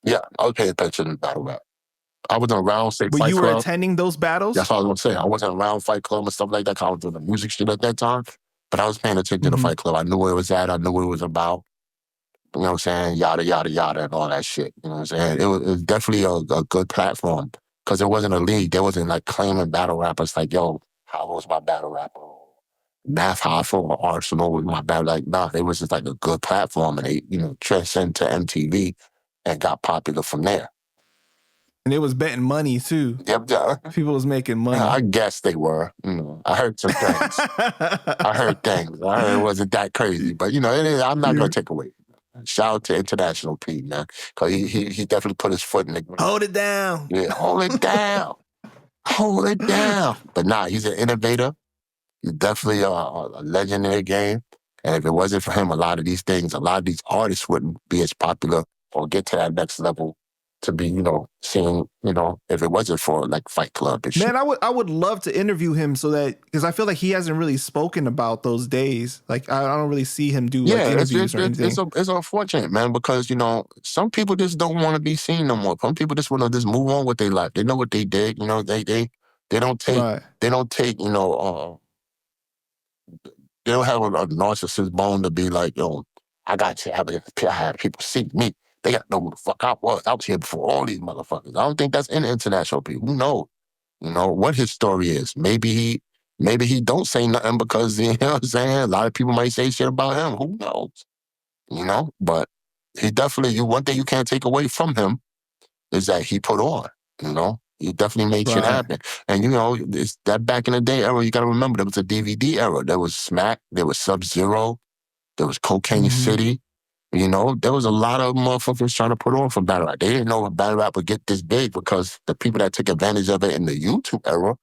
[SPEAKER 2] Yeah, I was paying attention to battle rap. I wasn't around, say,
[SPEAKER 1] But
[SPEAKER 2] Fight
[SPEAKER 1] you were
[SPEAKER 2] Club.
[SPEAKER 1] attending those battles?
[SPEAKER 2] That's what I was going to say. I wasn't around Fight Club and stuff like that, 'cause I was doing the music shit at that time. But I was paying attention to Fight Club. I knew where it was at. I knew what it was about. You know what I'm saying? Yada, yada, yada, and all that shit. You know what I'm saying? It was definitely a good platform, because it wasn't a league. There wasn't like claiming battle rappers like, yo, how was my battle rapper? Math Hoffa or Arsenal was my battle. Like, nah, it was just like a good platform, and they, transcend to MTV and got popular from there.
[SPEAKER 1] And it was betting money too.
[SPEAKER 2] Yep.
[SPEAKER 1] People was making money.
[SPEAKER 2] I guess they were. I heard some things. I heard it wasn't that crazy, but I'm not gonna take away. Shout out to International P, man, because he definitely put his foot in the ground.
[SPEAKER 1] Hold it down.
[SPEAKER 2] Yeah, hold it down. Hold it down. But nah, he's an innovator. He's definitely a legend in the game. And if it wasn't for him, a lot of these artists wouldn't be as popular or get to that next level to be, seeing, if it wasn't for like Fight Club and shit.
[SPEAKER 1] Man, I would love to interview him because I feel like he hasn't really spoken about those days. Like, I don't really see him do like interviews or anything.
[SPEAKER 2] It's unfortunate, man, because, some people just don't want to be seen no more. Some people just want to just move on with their life. They know what they did. They don't take,
[SPEAKER 1] Right.
[SPEAKER 2] they don't take, they don't have a narcissist bone to be like, yo, I got to have people see me. They got to know who the fuck I was. I was here before all these motherfuckers. I don't think that's in International P. Who knows? What his story is. Maybe he don't say nothing because, you know what I'm saying? A lot of people might say shit about him. Who knows? But he definitely, one thing you can't take away from him is that he put on, He definitely made shit happen. And, it's that back in the day era, you got to remember, there was a DVD era. There was Smack, there was Sub-Zero, there was Cocaine City. There was a lot of motherfuckers trying to put on for battle rap. They didn't know a battle rap would get this big, because the people that took advantage of it in the YouTube era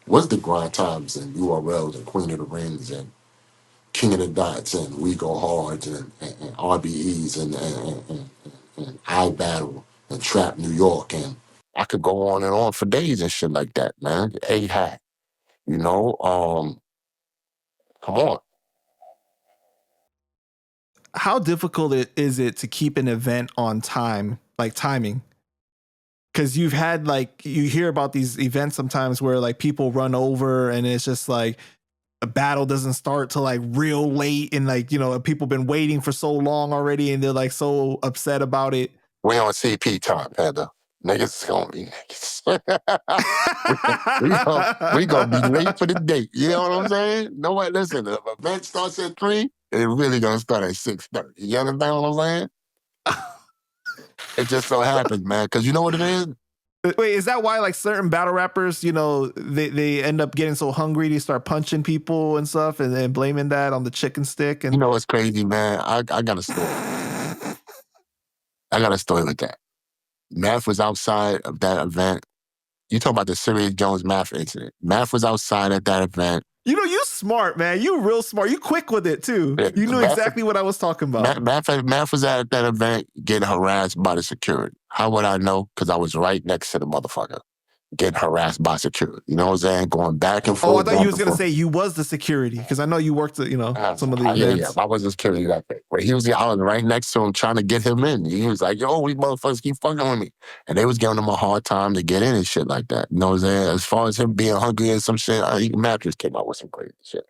[SPEAKER 2] was the Grind Times and URLs and Queen of the Rings and King of the Dots and We Go Hard and RBEs and I Battle and Trap New York and I could go on and on for days and shit like that, man. A-hat, you know, come on.
[SPEAKER 1] How difficult is it to keep an event on time, like timing? Because you've had like, you hear about these events sometimes where like people run over and it's just like a battle doesn't start till like real late, and like, you know, people been waiting for so long already and they're like so upset about it.
[SPEAKER 2] We on CP time, Panda. Niggas is gonna be niggas. we gonna be late for the date. You know what I'm saying? Nobody listen. If an event starts at 3, it really gonna start at 6:30. You understand what I'm saying? It just so happens, man. Because you know what it is?
[SPEAKER 1] Wait, is that why like certain battle rappers, you know, they end up getting so hungry they start punching people and stuff, and then blaming that on the chicken stick? And
[SPEAKER 2] you know what's crazy, man? I got a story. I got a story with that. Math was outside of that event. You talk about the Sirius Jones Math incident. Math was outside at that event.
[SPEAKER 1] You know, you smart, man. You real smart. You quick with it too.
[SPEAKER 2] Yeah,
[SPEAKER 1] You knew exactly what I was talking about.
[SPEAKER 2] Math was at that event getting harassed by the security. How would I know? Because I was right next to the motherfucker getting harassed by security. You know what I'm saying? Going back and forth.
[SPEAKER 1] Oh, I thought you was going to say you was the security, because I know you worked at, you know, some of the events.
[SPEAKER 2] Yeah, I was the security that day. But I was right next to him trying to get him in. He was like, yo, these motherfuckers keep fucking with me. And they was giving him a hard time to get in and shit like that. You know what I'm saying? As far as him being hungry and some shit, Mattress came out with some crazy shit.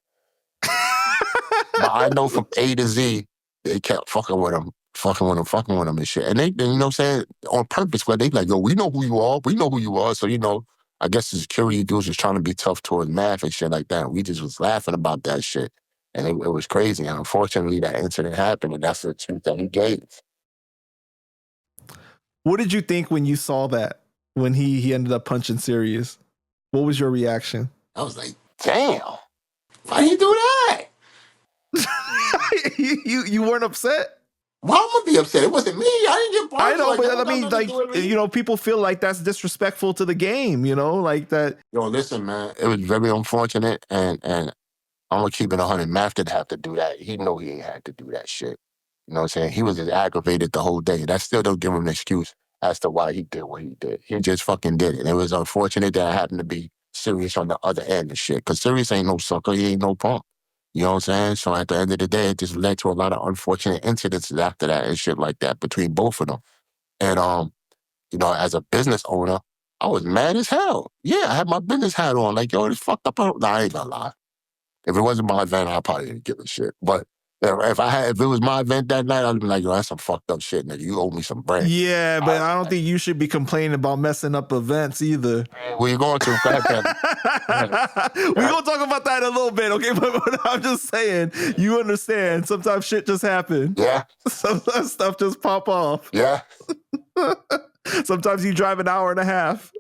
[SPEAKER 2] But I know from A to Z, they kept fucking with him and shit. And they, you know what I'm saying, on purpose, where they like, yo, we know who you are. So, you know, I guess the security dudes was trying to be tough towards Math and shit like that. And we just was laughing about that shit. And it was crazy. And unfortunately, that incident happened, and that's the truth that he gave.
[SPEAKER 1] What did you think when you saw that, when he ended up punching Sirius? What was your reaction?
[SPEAKER 2] I was like, damn, why you do that?
[SPEAKER 1] you weren't upset?
[SPEAKER 2] Why am I be upset? It wasn't me. I didn't get punched.
[SPEAKER 1] I know, like, but I mean, like, you know, people feel like that's disrespectful to the game, you know, like that.
[SPEAKER 2] Yo, listen, man, it was very unfortunate, and I'm gonna keep it 100. Math didn't have to do that. He know he ain't had to do that shit. You know what I'm saying? He was just aggravated the whole day. That still don't give him an excuse as to why he did what he did. He just fucking did it. And it was unfortunate that I happened to be Sirius on the other end and shit. Because Sirius ain't no sucker. He ain't no punk. You know what I'm saying? So at the end of the day, it just led to a lot of unfortunate incidents after that and shit like that between both of them. And, you know, as a business owner, I was mad as hell. Yeah, I had my business hat on. Like, yo, this fucked up. Nah, I ain't gonna lie. If it wasn't my event, I probably didn't give a shit. But if it was my event that night, I'd be like, yo, that's some fucked up shit, nigga. You owe me some bread.
[SPEAKER 1] Yeah, but I don't think you should be complaining about messing up events either.
[SPEAKER 2] Where you going to?
[SPEAKER 1] We're going to talk about that in a little bit, okay? But I'm just saying, you understand, sometimes shit just happens.
[SPEAKER 2] Yeah.
[SPEAKER 1] Sometimes stuff just pop off.
[SPEAKER 2] Yeah.
[SPEAKER 1] Sometimes you drive an hour and a half.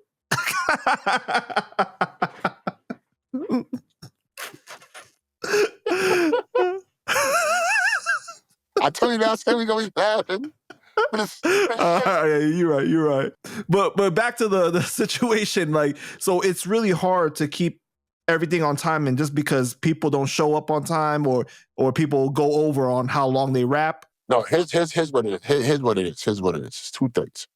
[SPEAKER 2] I told you that. I said we're going to be laughing.
[SPEAKER 1] Yeah, you're right. But back to the situation, like, so it's really hard to keep everything on time, and just because people don't show up on time, or people go over on how long they rap.
[SPEAKER 2] No, here's what it is. Here's what it is. It's two things.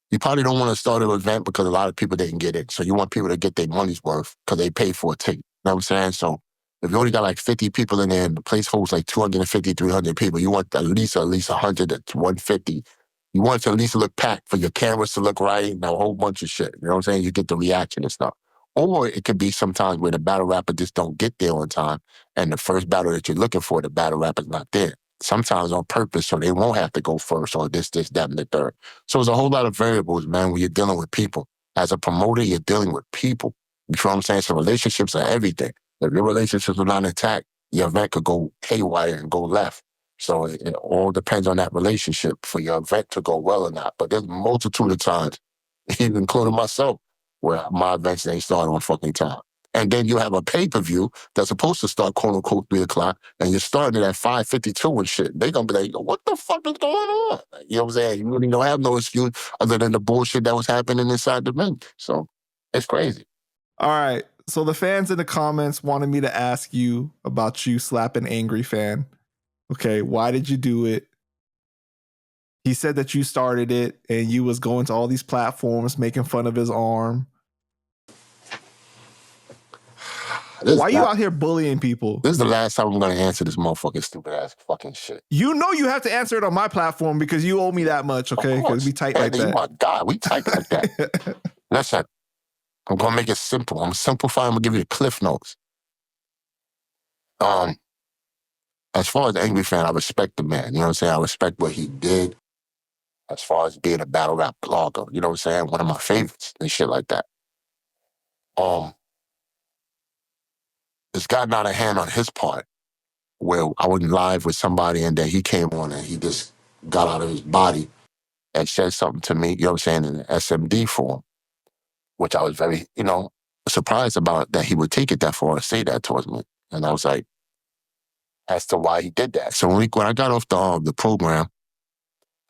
[SPEAKER 2] You probably don't want to start an event because a lot of people didn't get it. So you want people to get their money's worth because they paid for a ticket. You know what I'm saying? So if you only got like 50 people in there and the place holds like 250, 300 people, you want at least 100 to 150. You want it to at least look packed for your cameras to look right and a whole bunch of shit. You know what I'm saying? You get the reaction and stuff. Or it could be sometimes where the battle rapper just don't get there on time, and the first battle that you're looking for, the battle rapper's not there. Sometimes on purpose, so they won't have to go first, or this, that, and the third. So there's a whole lot of variables, man, when you're dealing with people. As a promoter, you're dealing with people. You know what I'm saying? So relationships are everything. If your relationships are not intact, your event could go haywire and go left. So it all depends on that relationship for your event to go well or not. But there's a multitude of times, even including myself, where my events ain't start on fucking time. And then you have a pay-per-view that's supposed to start, quote unquote, 3 o'clock, and you're starting it at 5:52 and shit. They gonna be like, what the fuck is going on? You know what I'm saying? You really don't have no excuse other than the bullshit that was happening inside the venue. So it's crazy.
[SPEAKER 1] All right. So the fans in the comments wanted me to ask you about you slapping Angry Fan. Okay, why did you do it? He said that you started it and you was going to all these platforms making fun of his arm. Why are you out here bullying people?
[SPEAKER 2] This is the last time I'm going to answer this motherfucking stupid ass fucking shit.
[SPEAKER 1] You know you have to answer it on my platform because you owe me that much, okay? Because we tight like that.
[SPEAKER 2] Oh my God, we tight like that. Listen, I'm going to make it simple. I'm simplifying. I'm going to give you the cliff notes. As far as Angry Fan, I respect the man. You know what I'm saying? I respect what he did as far as being a battle rap blogger. You know what I'm saying? One of my favorites and shit like that. It's gotten out of hand on his part where I went live with somebody and then he came on and he just got out of his body and said something to me, you know what I'm saying, in an SMD form, which I was very, surprised about that he would take it that far and say that towards me. And I was like, as to why he did that. So when I got off the program,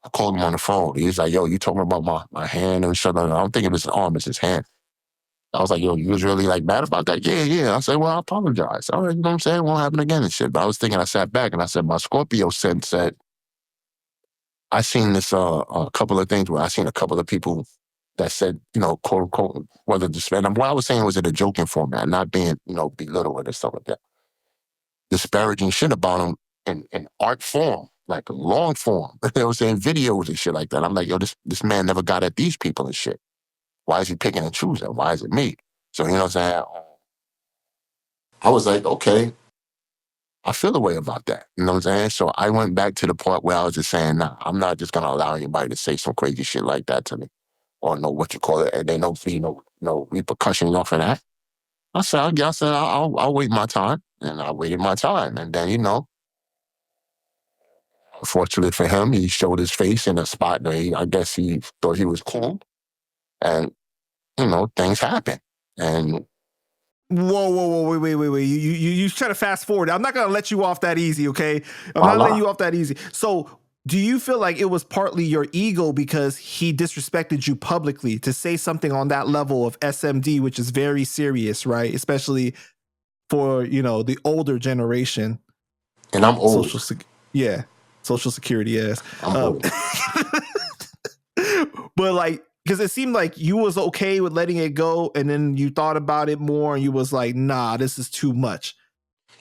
[SPEAKER 2] I called him on the phone. He was like, yo, you talking about my hand and shit? I don't think it was his arm, it's his hand. I was like, yo, you was really like mad about that? Yeah. I said, well, I apologize. All right, you know what I'm saying? It won't happen again and shit. But I was thinking, I sat back and I said, my Scorpio sense said, I seen this a couple of things where I seen a couple of people that said, quote unquote, whether disparaging. And what I was saying was in a joking format, not being, belittling or stuff like that. Disparaging shit about him in art form, like long form. They were saying videos and shit like that. I'm like, yo, this man never got at these people and shit. Why is he picking and choosing? Why is it me? So, you know what I'm saying? I was like, okay, I feel a way about that. You know what I'm saying? So I went back to the part where I was just saying, nah, I'm not just going to allow anybody to say some crazy shit like that to me or know what you call it. And they don't see no repercussions off of that. I said, I'll wait my time. And I waited my time. And then, unfortunately for him, he showed his face in a spot where I guess he thought he was cool. And, things happen. And
[SPEAKER 1] Whoa, wait. You try to fast forward. I'm not going to let you off that easy, okay? I'm not letting you off that easy. So do you feel like it was partly your ego because he disrespected you publicly to say something on that level of SMD, which is very serious, right? Especially for, the older generation.
[SPEAKER 2] And I'm old.
[SPEAKER 1] Social Security, yes.
[SPEAKER 2] I'm old.
[SPEAKER 1] But because it seemed like you was okay with letting it go, and then you thought about it more, and you was like, "Nah, this is too much."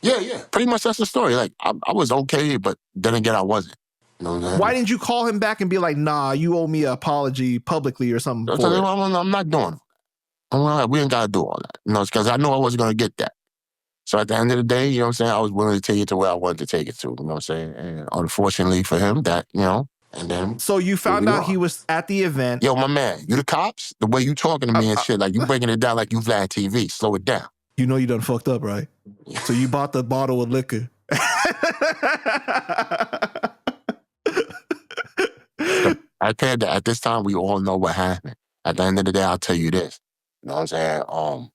[SPEAKER 2] Yeah. Pretty much that's the story. Like I was okay, but then again, I wasn't.
[SPEAKER 1] Why didn't you call him back and be like, "Nah, you owe me an apology publicly or something"?
[SPEAKER 2] I'm not doing it. We ain't got to do all that. Because I know I wasn't going to get that. So at the end of the day, you know what I'm saying, I was willing to take it to where I wanted to take it to. You know what I'm saying? And unfortunately for him, that, and then.
[SPEAKER 1] So you found out he was at the event.
[SPEAKER 2] Yo, my man, you the cops? The way you talking to me and shit, like you breaking it down like you Vlad TV. Slow it down.
[SPEAKER 1] You know you done fucked up, right? So you bought the bottle of liquor.
[SPEAKER 2] Panda, at this time, we all know what happened. At the end of the day, I'll tell you this. You know what I'm saying?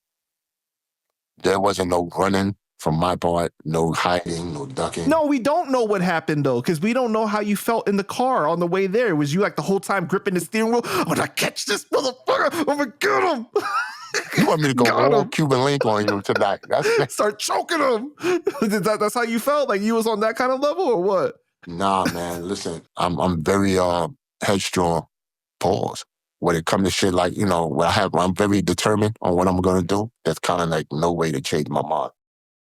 [SPEAKER 2] There wasn't no running from my part, no hiding, no ducking.
[SPEAKER 1] No, we don't know what happened, though, because we don't know how you felt in the car on the way there. Was you like the whole time gripping the steering wheel? I'm going to catch this motherfucker. I'm going to get him.
[SPEAKER 2] You want me to go all Cuban Link on you tonight?
[SPEAKER 1] Start choking him. That's how you felt? Like you was on that kind of level or what?
[SPEAKER 2] Nah, man. Listen, I'm very headstrong. Pause. When it comes to shit like, I'm very determined on what I'm going to do. There's kind of like no way to change my mind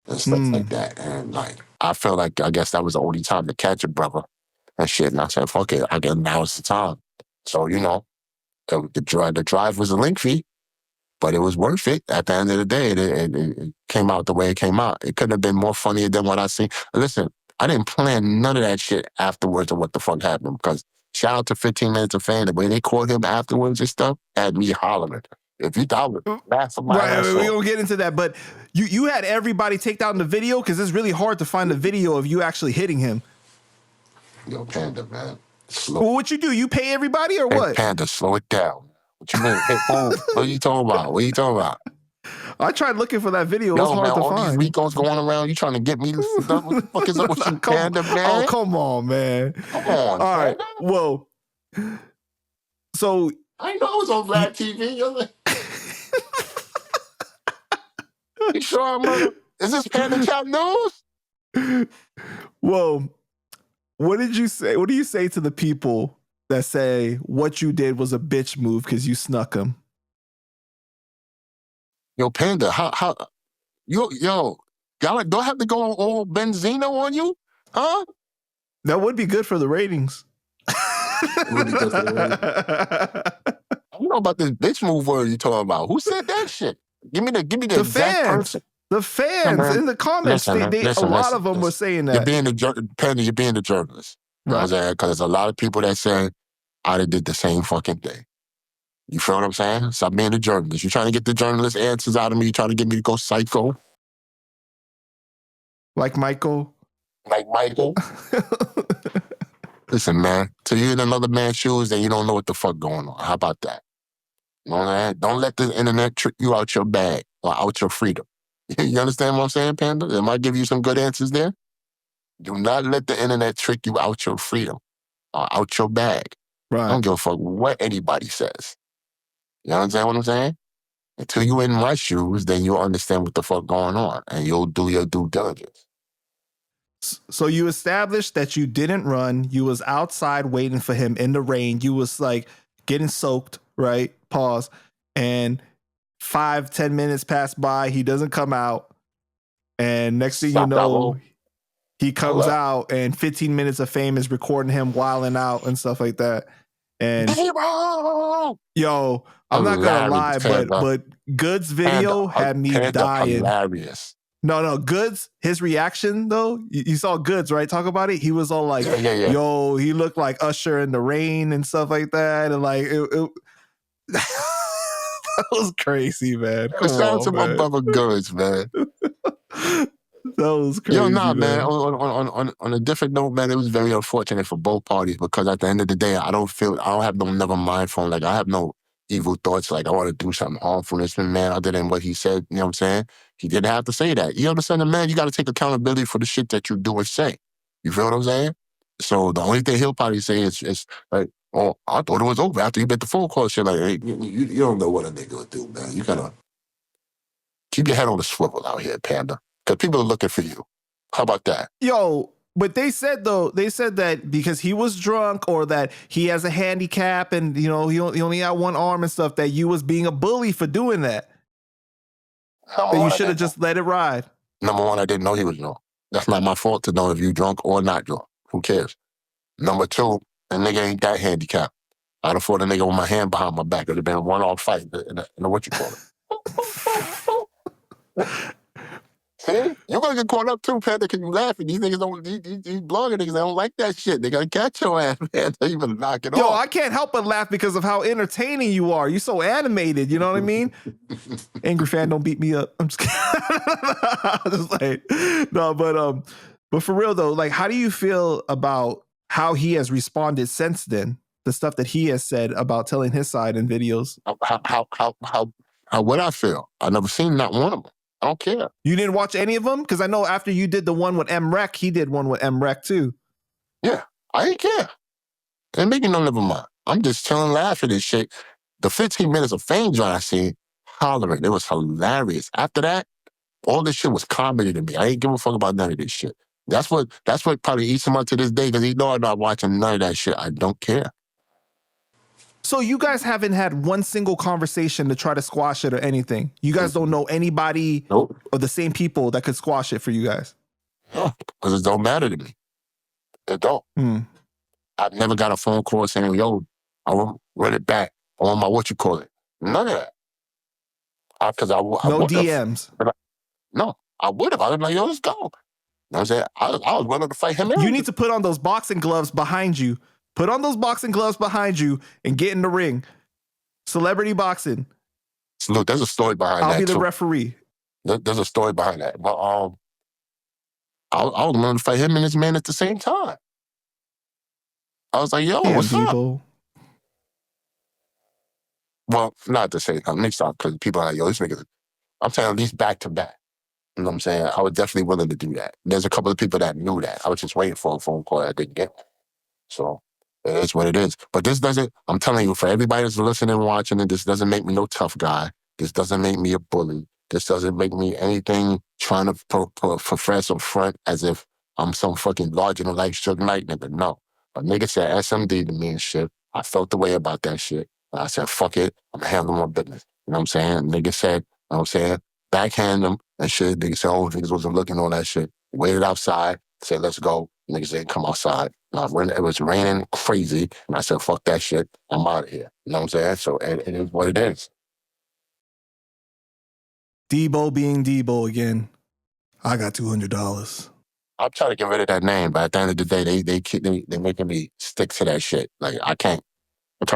[SPEAKER 2] and stuff like that. And like, I felt like, I guess that was the only time to catch a brother and shit. And I said, fuck it. I guess now it's the time. So, the drive was a lengthy, but it was worth it. At the end of the day, it came out the way it came out. It couldn't have been more funnier than what I seen. Listen, I didn't plan none of that shit afterwards of what the fuck happened because shout out to 15 Minutes of Fame. The way they caught him afterwards and stuff had me hollering. If you thought it was
[SPEAKER 1] right, we don't get into that, but you had everybody take down the video because it's really hard to find the video of you actually hitting him.
[SPEAKER 2] Yo, Panda, man.
[SPEAKER 1] Well, what you do? You pay everybody or what?
[SPEAKER 2] Panda, slow it down. What you mean? What are you talking about?
[SPEAKER 1] I tried looking for that video. It was hard to find.
[SPEAKER 2] All these Ricos going around, you trying to get me? What the fuck is up with you, Panda, man?
[SPEAKER 1] Oh, come on, man.
[SPEAKER 2] Come on.
[SPEAKER 1] All right. Well, so
[SPEAKER 2] I know I was on Vlad TV. You're like, you sure I'm is this Panda Chat News?
[SPEAKER 1] Well, what did you say? What do you say to the people that say what you did was a bitch move because you snuck him.
[SPEAKER 2] Yo, Panda, how yo, y'all don't have to go all Benzino on you? Huh?
[SPEAKER 1] That would be good for the ratings.
[SPEAKER 2] It would be good for the ratings. I don't know about this bitch move word you talking about. Who said that shit? Give me the exact person.
[SPEAKER 1] The fans in the comments, a lot of them were saying that.
[SPEAKER 2] You're being the journalist. You know what I'm saying? Because there's a lot of people that say, I'd have did the same fucking thing. You feel what I'm saying? Stop being the journalist. You're trying to get the journalist answers out of me. You're trying to get me to go psycho.
[SPEAKER 1] Like Michael?
[SPEAKER 2] Listen, man, till you're in another man's shoes, then you don't know what the fuck going on. How about that? You know what I'm saying? Don't let the internet trick you out your bag or out your freedom. You understand what I'm saying, Panda? Am I giving you some good answers there? Do not let the internet trick you out your freedom or out your bag.
[SPEAKER 1] Right.
[SPEAKER 2] I don't give a fuck what anybody says. You understand what I'm saying? Until you're in my shoes, then you'll understand what the fuck going on and you'll do your due diligence.
[SPEAKER 1] So you established that you didn't run. You was outside waiting for him in the rain. You was like getting soaked, right? Pause. And 5-10 minutes pass by. He doesn't come out. And next thing you know, he comes out and 15 minutes of fame is recording him wilding out and stuff like that. And yo, I'm not gonna lie, but Good's video had me dying.
[SPEAKER 2] Hilarious.
[SPEAKER 1] No, Goods, his reaction though, you saw Goods, right? Talk about it. He was all like, yo, he looked like Usher in the rain and stuff like that. And like, it that was crazy, man.
[SPEAKER 2] Shout out to my brother Goods, man.
[SPEAKER 1] That was crazy.
[SPEAKER 2] Yo, nah, man. On a different note, man, it was very unfortunate for both parties because at the end of the day, I don't have no never mind phone. Like, I have no evil thoughts. Like, I want to do something harmful to this man other than what he said. You know what I'm saying? He didn't have to say that. You understand, man? You got to take accountability for the shit that you do and say. You feel what I'm saying? So the only thing he'll probably say is like, oh, I thought it was over after you made the phone call. Shit, like, hey, you don't know what a nigga would do, man. You got to keep your head on the swivel out here, Panda. Because people are looking for you. How about that?
[SPEAKER 1] Yo, but they said that because he was drunk or that he has a handicap and, you know, he only had one arm and stuff, that you was being a bully for doing that. That you should have just let it ride.
[SPEAKER 2] Number one, I didn't know he was drunk. That's not my fault to know if you drunk or not drunk. Who cares? Number two, the nigga ain't that handicapped. I'd have fought a nigga with my hand behind my back. It would have been a one-off fight in a what you call it. See? You're going to get caught up too, Panda, because you laughing. These niggas these blogger niggas, they don't like that shit. They got to catch your ass, man. They even knock it off.
[SPEAKER 1] Yo, I can't help but laugh because of how entertaining you are. You're so animated, you know what I mean? Angry fan, don't beat me up. I'm just kidding. Just like, no, but for real though, like, how do you feel about how he has responded since then? The stuff that he has said about telling his side in videos.
[SPEAKER 2] How would I feel? I never seen not one of them. I don't care.
[SPEAKER 1] You didn't watch any of them? Because I know after you did the one with MREC, he did one with MREC too.
[SPEAKER 2] Yeah, I ain't care. Ain't making no never mind. I'm just chilling, laughing and shit. The 15 minutes of fame joint I seen, hollering. It was hilarious. After that, all this shit was comedy to me. I ain't give a fuck about none of this shit. That's what probably eats him up to this day because he know I'm not watching none of that shit. I don't care.
[SPEAKER 1] So you guys haven't had one single conversation to try to squash it or anything? You guys don't know anybody or the same people that could squash it for you guys?
[SPEAKER 2] No, because it don't matter to me. It don't. I've never got a phone call saying, yo, I want to run it back. I want my what you call it. None of that. Because I
[SPEAKER 1] no DMs.
[SPEAKER 2] No, I would have. I was like, yo, let's go. You know what I'm saying? I was willing to fight him.
[SPEAKER 1] You need to put on those boxing gloves behind you. Put on those boxing gloves behind you and get in the ring. Celebrity boxing.
[SPEAKER 2] So look, there's a story behind that.
[SPEAKER 1] I'll be the referee.
[SPEAKER 2] There's a story behind that. But I was willing to fight him and this man at the same time. I was like, yo, what's
[SPEAKER 1] Debo.
[SPEAKER 2] up? Well, not at the same time. Next time, because people are like, yo, this nigga, I'm saying at least back to back. You know what I'm saying? I was definitely willing to do that. There's a couple of people that knew that. I was just waiting for a phone call that I didn't get. So it is what it is. But this doesn't, I'm telling you, for everybody that's listening and watching it, this doesn't make me no tough guy. This doesn't make me a bully. This doesn't make me anything trying to profess or front as if I'm some fucking larger-than-life Suge Knight nigga. No. A nigga said SMD to me and shit. I felt the way about that shit. I said, fuck it, I'm handling my business. You know what I'm saying? Nigga said, you know what I'm saying? Backhand them and shit. Niggas said, oh, niggas wasn't looking on that shit. Waited outside, said, let's go. Niggas didn't come outside. When it was raining crazy, and I said, fuck that shit, I'm out of here. You know what I'm saying? So it is what it is.
[SPEAKER 1] Debo being Debo again. I got $200.
[SPEAKER 2] I'm trying to get rid of that name, but at the end of the day, they making me stick to that shit. Like I can't. I'm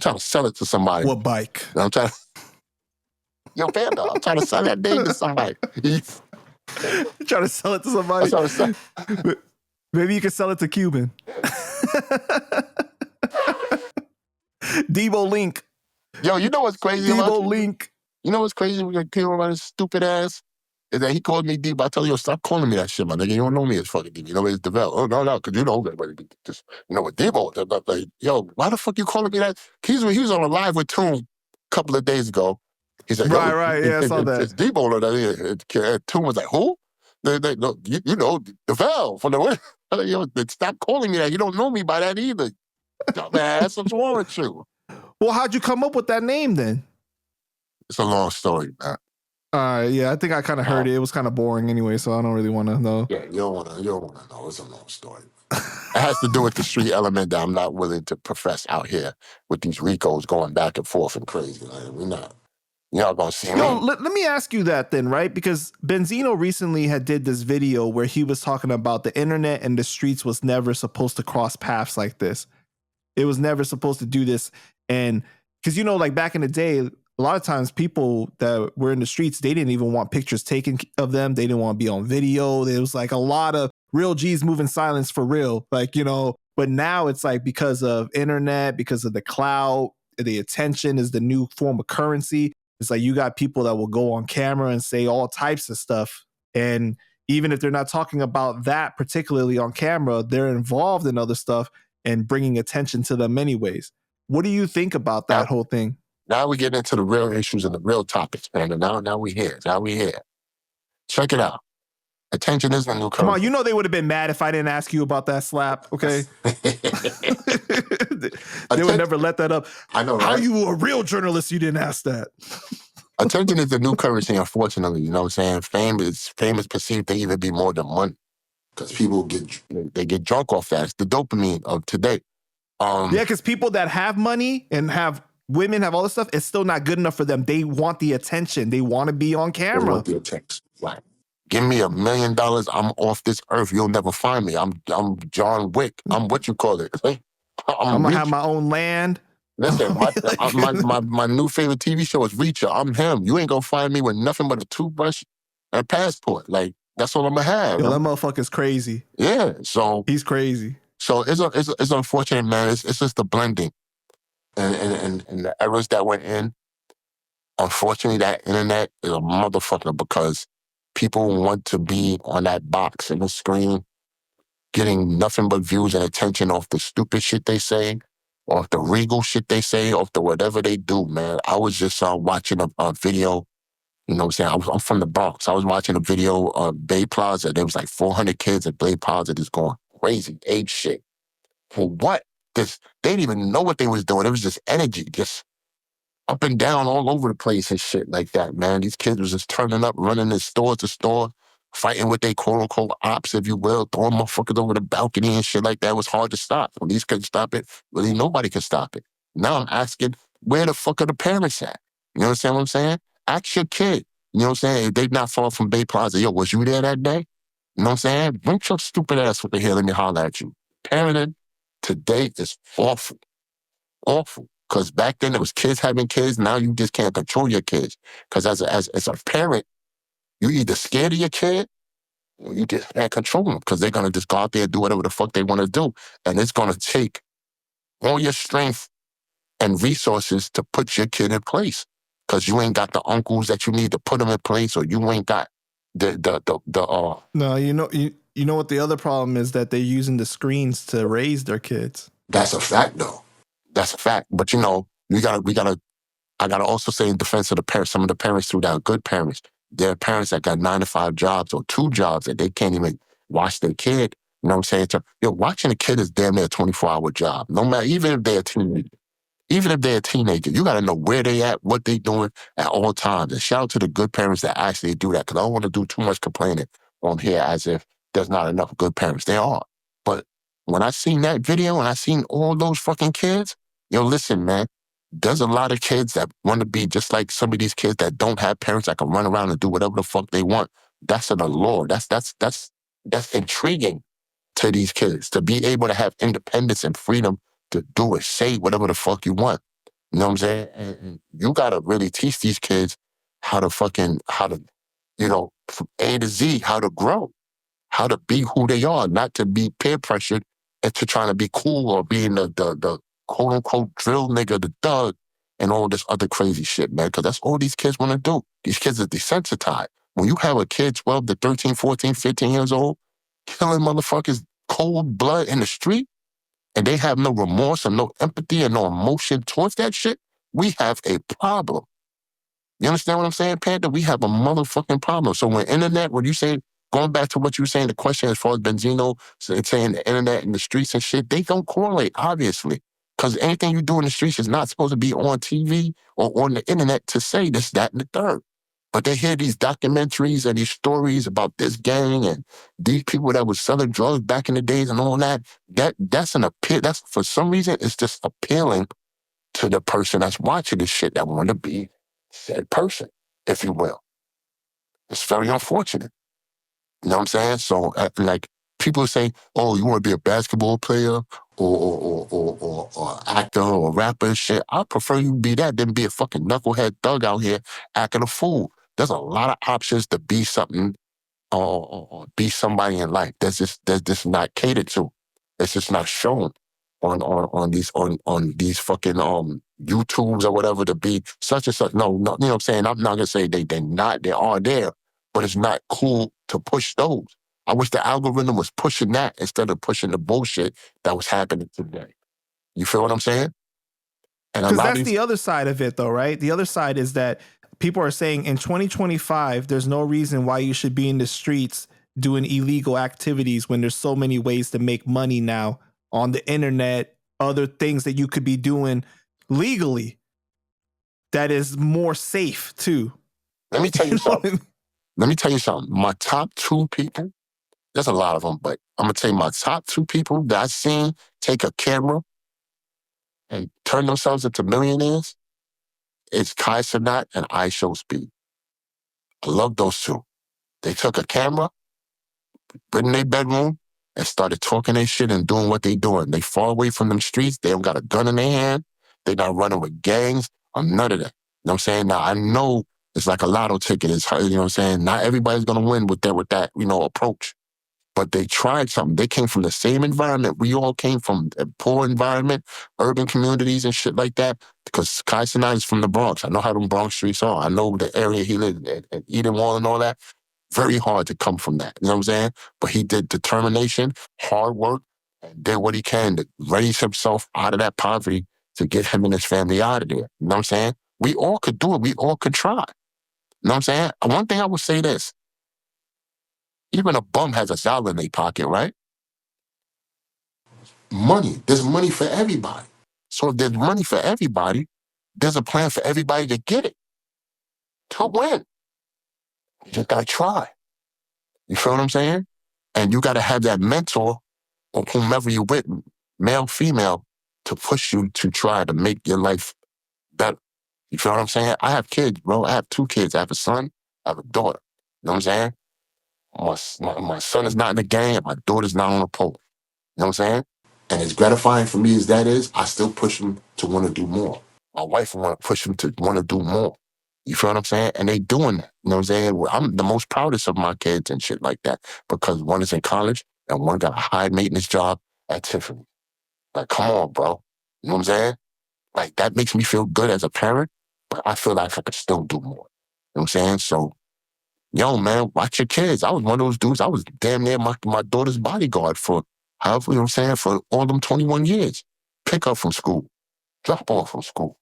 [SPEAKER 2] trying to sell it to somebody.
[SPEAKER 1] What bike?
[SPEAKER 2] I'm trying. Yo, Panda, I'm trying to sell that name to somebody.
[SPEAKER 1] You're trying to sell it to somebody?
[SPEAKER 2] I'm trying to sell.
[SPEAKER 1] Maybe you can sell it to Cuban. Debo Link.
[SPEAKER 2] Yo, you know what's crazy?
[SPEAKER 1] Debo Link.
[SPEAKER 2] You know what's crazy with Cuban about his stupid ass? Is that he called me Debo. I tell you, stop calling me that shit, my nigga. You don't know me as fucking Debo. You know me as Devel. Oh, no, because you know everybody. Just, you know, with Debo, like, yo, why the fuck you calling me that? He was on a live with Toon a couple of days ago. He's like,
[SPEAKER 1] right, yeah, I saw that.
[SPEAKER 2] It's Debo. Toon was like, who? No, you know, Devel from the yo, stop calling me that. You don't know me by that either. Dumbass, what's wrong with you?
[SPEAKER 1] Well, how'd you come up with that name then?
[SPEAKER 2] It's a long story, man.
[SPEAKER 1] Yeah, I think I kind of heard it. It was kind of boring anyway, so I don't really want to know.
[SPEAKER 2] Yeah, you don't want to know. It's a long story. It has to do with the street element that I'm not willing to profess out here with these Ricos going back and forth and crazy. Like, you're not going to see me.
[SPEAKER 1] Let me ask you that then, right? Because Benzino recently did this video where he was talking about the internet and the streets was never supposed to cross paths like this. It was never supposed to do this. And because, like back in the day, a lot of times people that were in the streets, they didn't even want pictures taken of them. They didn't want to be on video. There was like a lot of real G's moving silence for real. Like, but now it's like because of internet, because of the clout, the attention is the new form of currency. It's like you got people that will go on camera and say all types of stuff. And even if they're not talking about that particularly on camera, they're involved in other stuff and bringing attention to them anyways. What do you think about that whole thing?
[SPEAKER 2] Now we get into the real issues and the real topics, man. And now we here. Check it out. Attention is the new currency.
[SPEAKER 1] Come on, they would have been mad if I didn't ask you about that slap, okay? They would never let that up.
[SPEAKER 2] I know, right?
[SPEAKER 1] How are you a real journalist? You didn't ask that.
[SPEAKER 2] Attention is the new currency, unfortunately. You know what I'm saying? Fame is perceived to even be more than money because people get drunk off that. It's the dopamine of today.
[SPEAKER 1] Yeah, because people that have money and have women, have all this stuff, it's still not good enough for them. They want the attention. They want to be on camera.
[SPEAKER 2] They want the attention. Right. Give me $1 million. I'm off this earth. You'll never find me. I'm John Wick. I'm what you call it.
[SPEAKER 1] I'm gonna have my own land.
[SPEAKER 2] Listen, my new favorite TV show is Reacher. I'm him. You ain't gonna find me with nothing but a toothbrush and a passport. Like, that's all I'm gonna have.
[SPEAKER 1] Yo, that motherfucker's crazy.
[SPEAKER 2] Yeah, so
[SPEAKER 1] he's crazy.
[SPEAKER 2] So it's unfortunate, man. It's just the blending and the errors that went in. Unfortunately, that internet is a motherfucker because people want to be on that box in the screen, getting nothing but views and attention off the stupid shit they say, off the regal shit they say, off the whatever they do, man. I was just watching a video, you know what I'm saying? I'm from the Bronx. I was watching a video of Bay Plaza. There was like 400 kids at Bay Plaza just going crazy, ape shit. For what? They didn't even know what they was doing. It was just energy, just up and down all over the place and shit like that, man. These kids was just turning up, running in store to store, fighting with they quote-unquote ops, if you will, throwing motherfuckers over the balcony and shit like that. It was hard to stop. Police couldn't stop it. Really, nobody could stop it. Now I'm asking, where the fuck are the parents at? You understand what I'm saying? Ask your kid. You know what I'm saying? If they not far from Bay Plaza, yo, was you there that day? You know what I'm saying? Bring your stupid ass over here. Let me holler at you. Parenting today is awful. Awful. Because back then it was kids having kids. Now you just can't control your kids. Because as a parent, you either scared of your kid or you just can't control them because they're going to just go out there and do whatever the fuck they want to do. And it's going to take all your strength and resources to put your kid in place because you ain't got the uncles that you need to put them in place, or you ain't got
[SPEAKER 1] No, you know what the other problem is, that they're using the screens to raise their kids.
[SPEAKER 2] That's a fact, though. That's a fact. But I gotta also say in defense of the parents, some of the parents too that are good parents. There are parents that got 9 to 5 jobs or 2 jobs that they can't even watch their kid. You know what I'm saying? Yo, watching a kid is damn near a 24-hour job. No matter, even if they're a teenager. Even if they're a teenager, you got to know where they at, what they doing at all times. And shout out to the good parents that actually do that, because I don't want to do too much complaining on here as if there's not enough good parents. There are. But when I seen that video and I seen all those fucking kids, yo, listen, man, there's a lot of kids that want to be just like some of these kids that don't have parents that can run around and do whatever the fuck they want. That's an allure. That's intriguing to these kids to be able to have independence and freedom to do or say whatever the fuck you want. You know what I'm saying? And you gotta really teach these kids how to, from A to Z, how to grow, how to be who they are, not to be peer pressured into trying to be cool or being the quote unquote drill nigga, the thug, and all this other crazy shit, man. Because that's all these kids want to do. These kids are desensitized. When you have a kid 12 to 13, 14, 15 years old, killing motherfuckers cold blood in the street, and they have no remorse and no empathy and no emotion towards that shit, we have a problem. You understand what I'm saying, Panda? We have a motherfucking problem. So when you say, going back to what you were saying, the question as far as Benzino saying the internet and the streets and shit, they don't correlate, obviously. Because anything you do in the streets is not supposed to be on TV or on the internet to say this, that, and the third. But they hear these documentaries and these stories about this gang and these people that were selling drugs back in the days and all that. That's an appeal. That's, for some reason, it's just appealing to the person that's watching this shit that want to be said person, if you will. It's very unfortunate. You know what I'm saying? So, like, people say, "Oh, you want to be a basketball player or actor or rapper and shit." I prefer you be that than be a fucking knucklehead thug out here acting a fool. There's a lot of options to be something or be somebody in life. That's just not catered to. It's just not shown on these fucking YouTubes or whatever to be such and such. No, no, you know what I'm saying? I'm not gonna say they're not, they are there, but it's not cool to push those. I wish the algorithm was pushing that instead of pushing the bullshit that was happening today. You feel what I'm saying? And a
[SPEAKER 1] Because
[SPEAKER 2] lot of
[SPEAKER 1] that's
[SPEAKER 2] these,
[SPEAKER 1] the other side of it, though, right? The other side is that people are saying in 2025, there's no reason why you should be in the streets doing illegal activities when there's so many ways to make money now on the internet, other things that you could be doing legally that is more safe too.
[SPEAKER 2] let me tell you
[SPEAKER 1] You know?
[SPEAKER 2] something. Let me tell you something. My top two people, there's a lot of them, but I'm gonna tell you my top two people that I've seen take a camera and turn themselves into millionaires. It's Kai Cenat and I Show Speed. I love those two. They took a camera, put in their bedroom, and started talking their shit and doing what they doing. They far away from them streets. They don't got a gun in their hand. They not running with gangs or none of that. You know what I'm saying? Now, I know it's like a lotto ticket. It's, you know what I'm saying? Not everybody's going to win with that, approach. But they tried something. They came from the same environment. We all came from a poor environment, urban communities and shit like that. Because Kai Cenat is from the Bronx. I know how them Bronx streets are. I know the area he lived in, at Eden Wall and all that. Very hard to come from that. You know what I'm saying? But he did determination, hard work, and did what he can to raise himself out of that poverty to get him and his family out of there. You know what I'm saying? We all could do it. We all could try. You know what I'm saying? One thing I would say this. Even a bum has a dollar in their pocket, right? Money. There's money for everybody. So if there's money for everybody, there's a plan for everybody to get it, to win. You just gotta try. You feel what I'm saying? And you gotta have that mentor or whomever you with, male, female, to push you to try to make your life better. You feel what I'm saying? I have kids, bro. I have two kids. I have a son, I have a daughter. You know what I'm saying? My son is not in the gang and my daughter's not on the pole. You know what I'm saying? And as gratifying for me as that is, I still push them to want to do more. My wife want to push them to want to do more. You feel what I'm saying? And they doing that. You know what I'm saying? Well, I'm the most proudest of my kids and shit like that because one is in college and one got a high maintenance job at Tiffany. Like, come on, bro. You know what I'm saying? Like, that makes me feel good as a parent, but I feel like I could still do more. You know what I'm saying? So, yo, man, watch your kids. I was one of those dudes. I was damn near my daughter's bodyguard for however, you know what I'm saying, for all them 21 years. Pick up from school, drop off from school,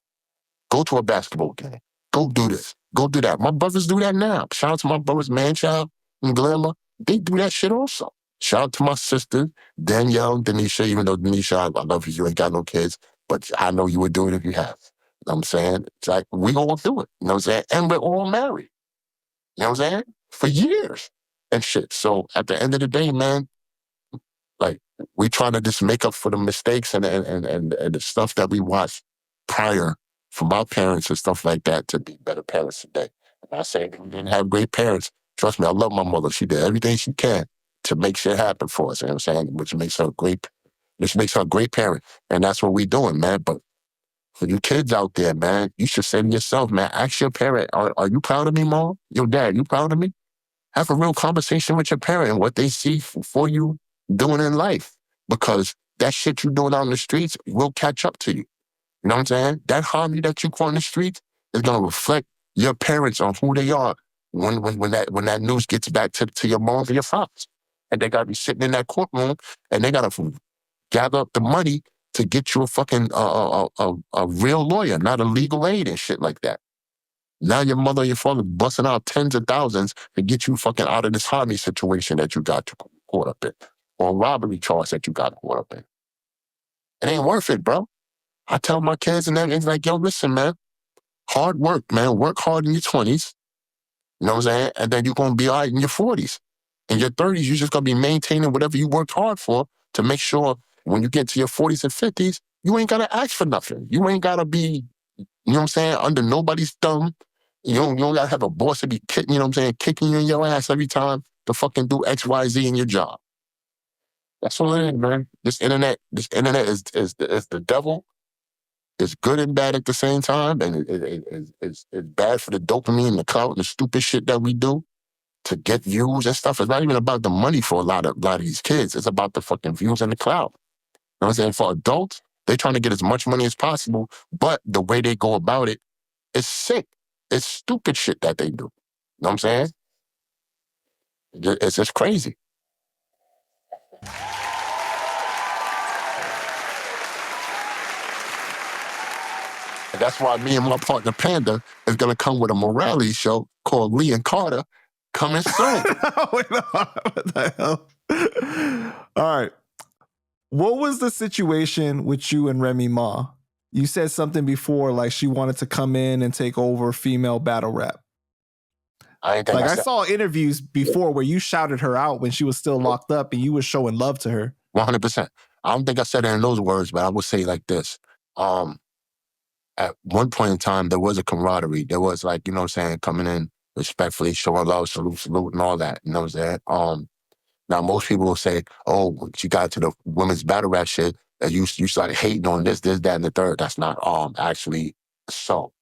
[SPEAKER 2] go to a basketball game, go do this, go do that. My brothers do that now. Shout out to my brothers, Manchild and Glamour. They do that shit also. Shout out to my sister, Danielle, Denisha, even though Denisha, I love you, you ain't got no kids, but I know you would do it if you have. You know what I'm saying? It's like, we all do it. You know what I'm saying? And we're all married. You know what I'm saying? For years and shit. So at the end of the day, man, like, we trying to just make up for the mistakes and the stuff that we watched prior from our parents and stuff like that to be better parents today. And I say we didn't have great parents. Trust me, I love my mother. She did everything she can to make shit happen for us. You know what I'm saying? Which makes her a great parent. And that's what we doing, man. But for you kids out there, man, you should say to yourself, man, ask your parent, are you proud of me, mom? Your dad, you proud of me? Have a real conversation with your parent and what they see for you doing in life. Because that shit you doing out in the streets will catch up to you. You know what I'm saying? That harmony that you call in the streets is going to reflect your parents on who they are when that news gets back to your moms and your fathers. And they got to be sitting in that courtroom and they got to gather up the money to get you a fucking a real lawyer, not a legal aid and shit like that. Now your mother or your father busting out tens of thousands to get you fucking out of this harmony situation that you got caught up in, or a robbery charge that you got caught up in. It ain't worth it, bro. I tell my kids and everything, like, yo, listen, man, hard work, man. Work hard in your 20s, you know what I'm saying? And then you're going to be all right in your 40s. In your 30s, you're just going to be maintaining whatever you worked hard for to make sure when you get to your 40s and 50s, you ain't got to ask for nothing. You ain't got to be, you know what I'm saying, under nobody's thumb. You don't got to have a boss to be kicking, you know what I'm saying, kicking you in your ass every time to fucking do X, Y, Z in your job. That's all it is, man. This internet is the devil. It's good and bad at the same time, and it's bad for the dopamine, the clout, and the stupid shit that we do to get views and stuff. It's not even about the money for a lot of these kids. It's about the fucking views and the clout. You know what I'm saying? For adults, they're trying to get as much money as possible, but the way they go about it is sick. It's stupid shit that they do. You know what I'm saying? It's just crazy. And that's why me and my partner Panda is going to come with a morality show called Lee and Carter coming soon.
[SPEAKER 1] Wait, no, what the hell? All right. What was the situation with you and Remy Ma? You said something before, like she wanted to come in and take over female battle rap. I saw interviews before where you shouted her out when she was still locked up and you were showing love to her.
[SPEAKER 2] 100%. I don't think I said it in those words, but I would say like this. At one point in time, there was a camaraderie. There was, like, you know what I'm saying, coming in respectfully, showing love, salute, and all that. You know what I'm saying? Now, most people will say, oh, she got to the women's battle rap shit, that you started hating on this, that, and the third. That's not actually so.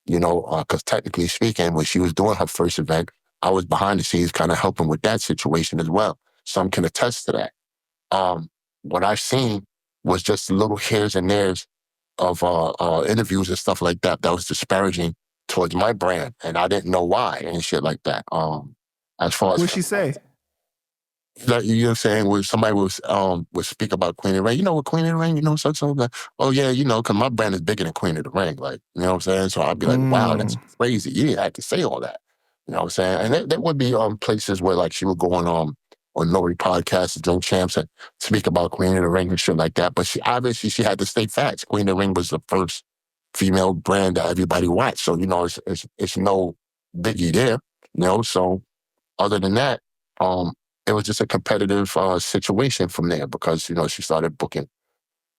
[SPEAKER 2] You know, because technically speaking, when she was doing her first event, I was behind the scenes kind of helping with that situation as well. Some can attest to that. What I've seen was just little here's and there's of interviews and stuff like that was disparaging towards my brand, and I didn't know why and shit like that. As far as
[SPEAKER 1] what'd she say?
[SPEAKER 2] Like, you know what I'm saying, where somebody would speak about Queen of the Ring, you know, with Queen of the Ring, you know, such like, oh yeah, you know, because my brand is bigger than Queen of the Ring, like, you know what I'm saying? So I'd be like, wow, that's crazy. You didn't have to say all that. You know what I'm saying? And there would be places where, like, she would go on Nori podcasts, Drink Champs, and speak about Queen of the Ring and shit like that. But she had to state facts. Queen of the Ring was the first female brand that everybody watched. So, you know, it's no biggie there, you know? So other than that, it was just a competitive situation from there because, you know, she started booking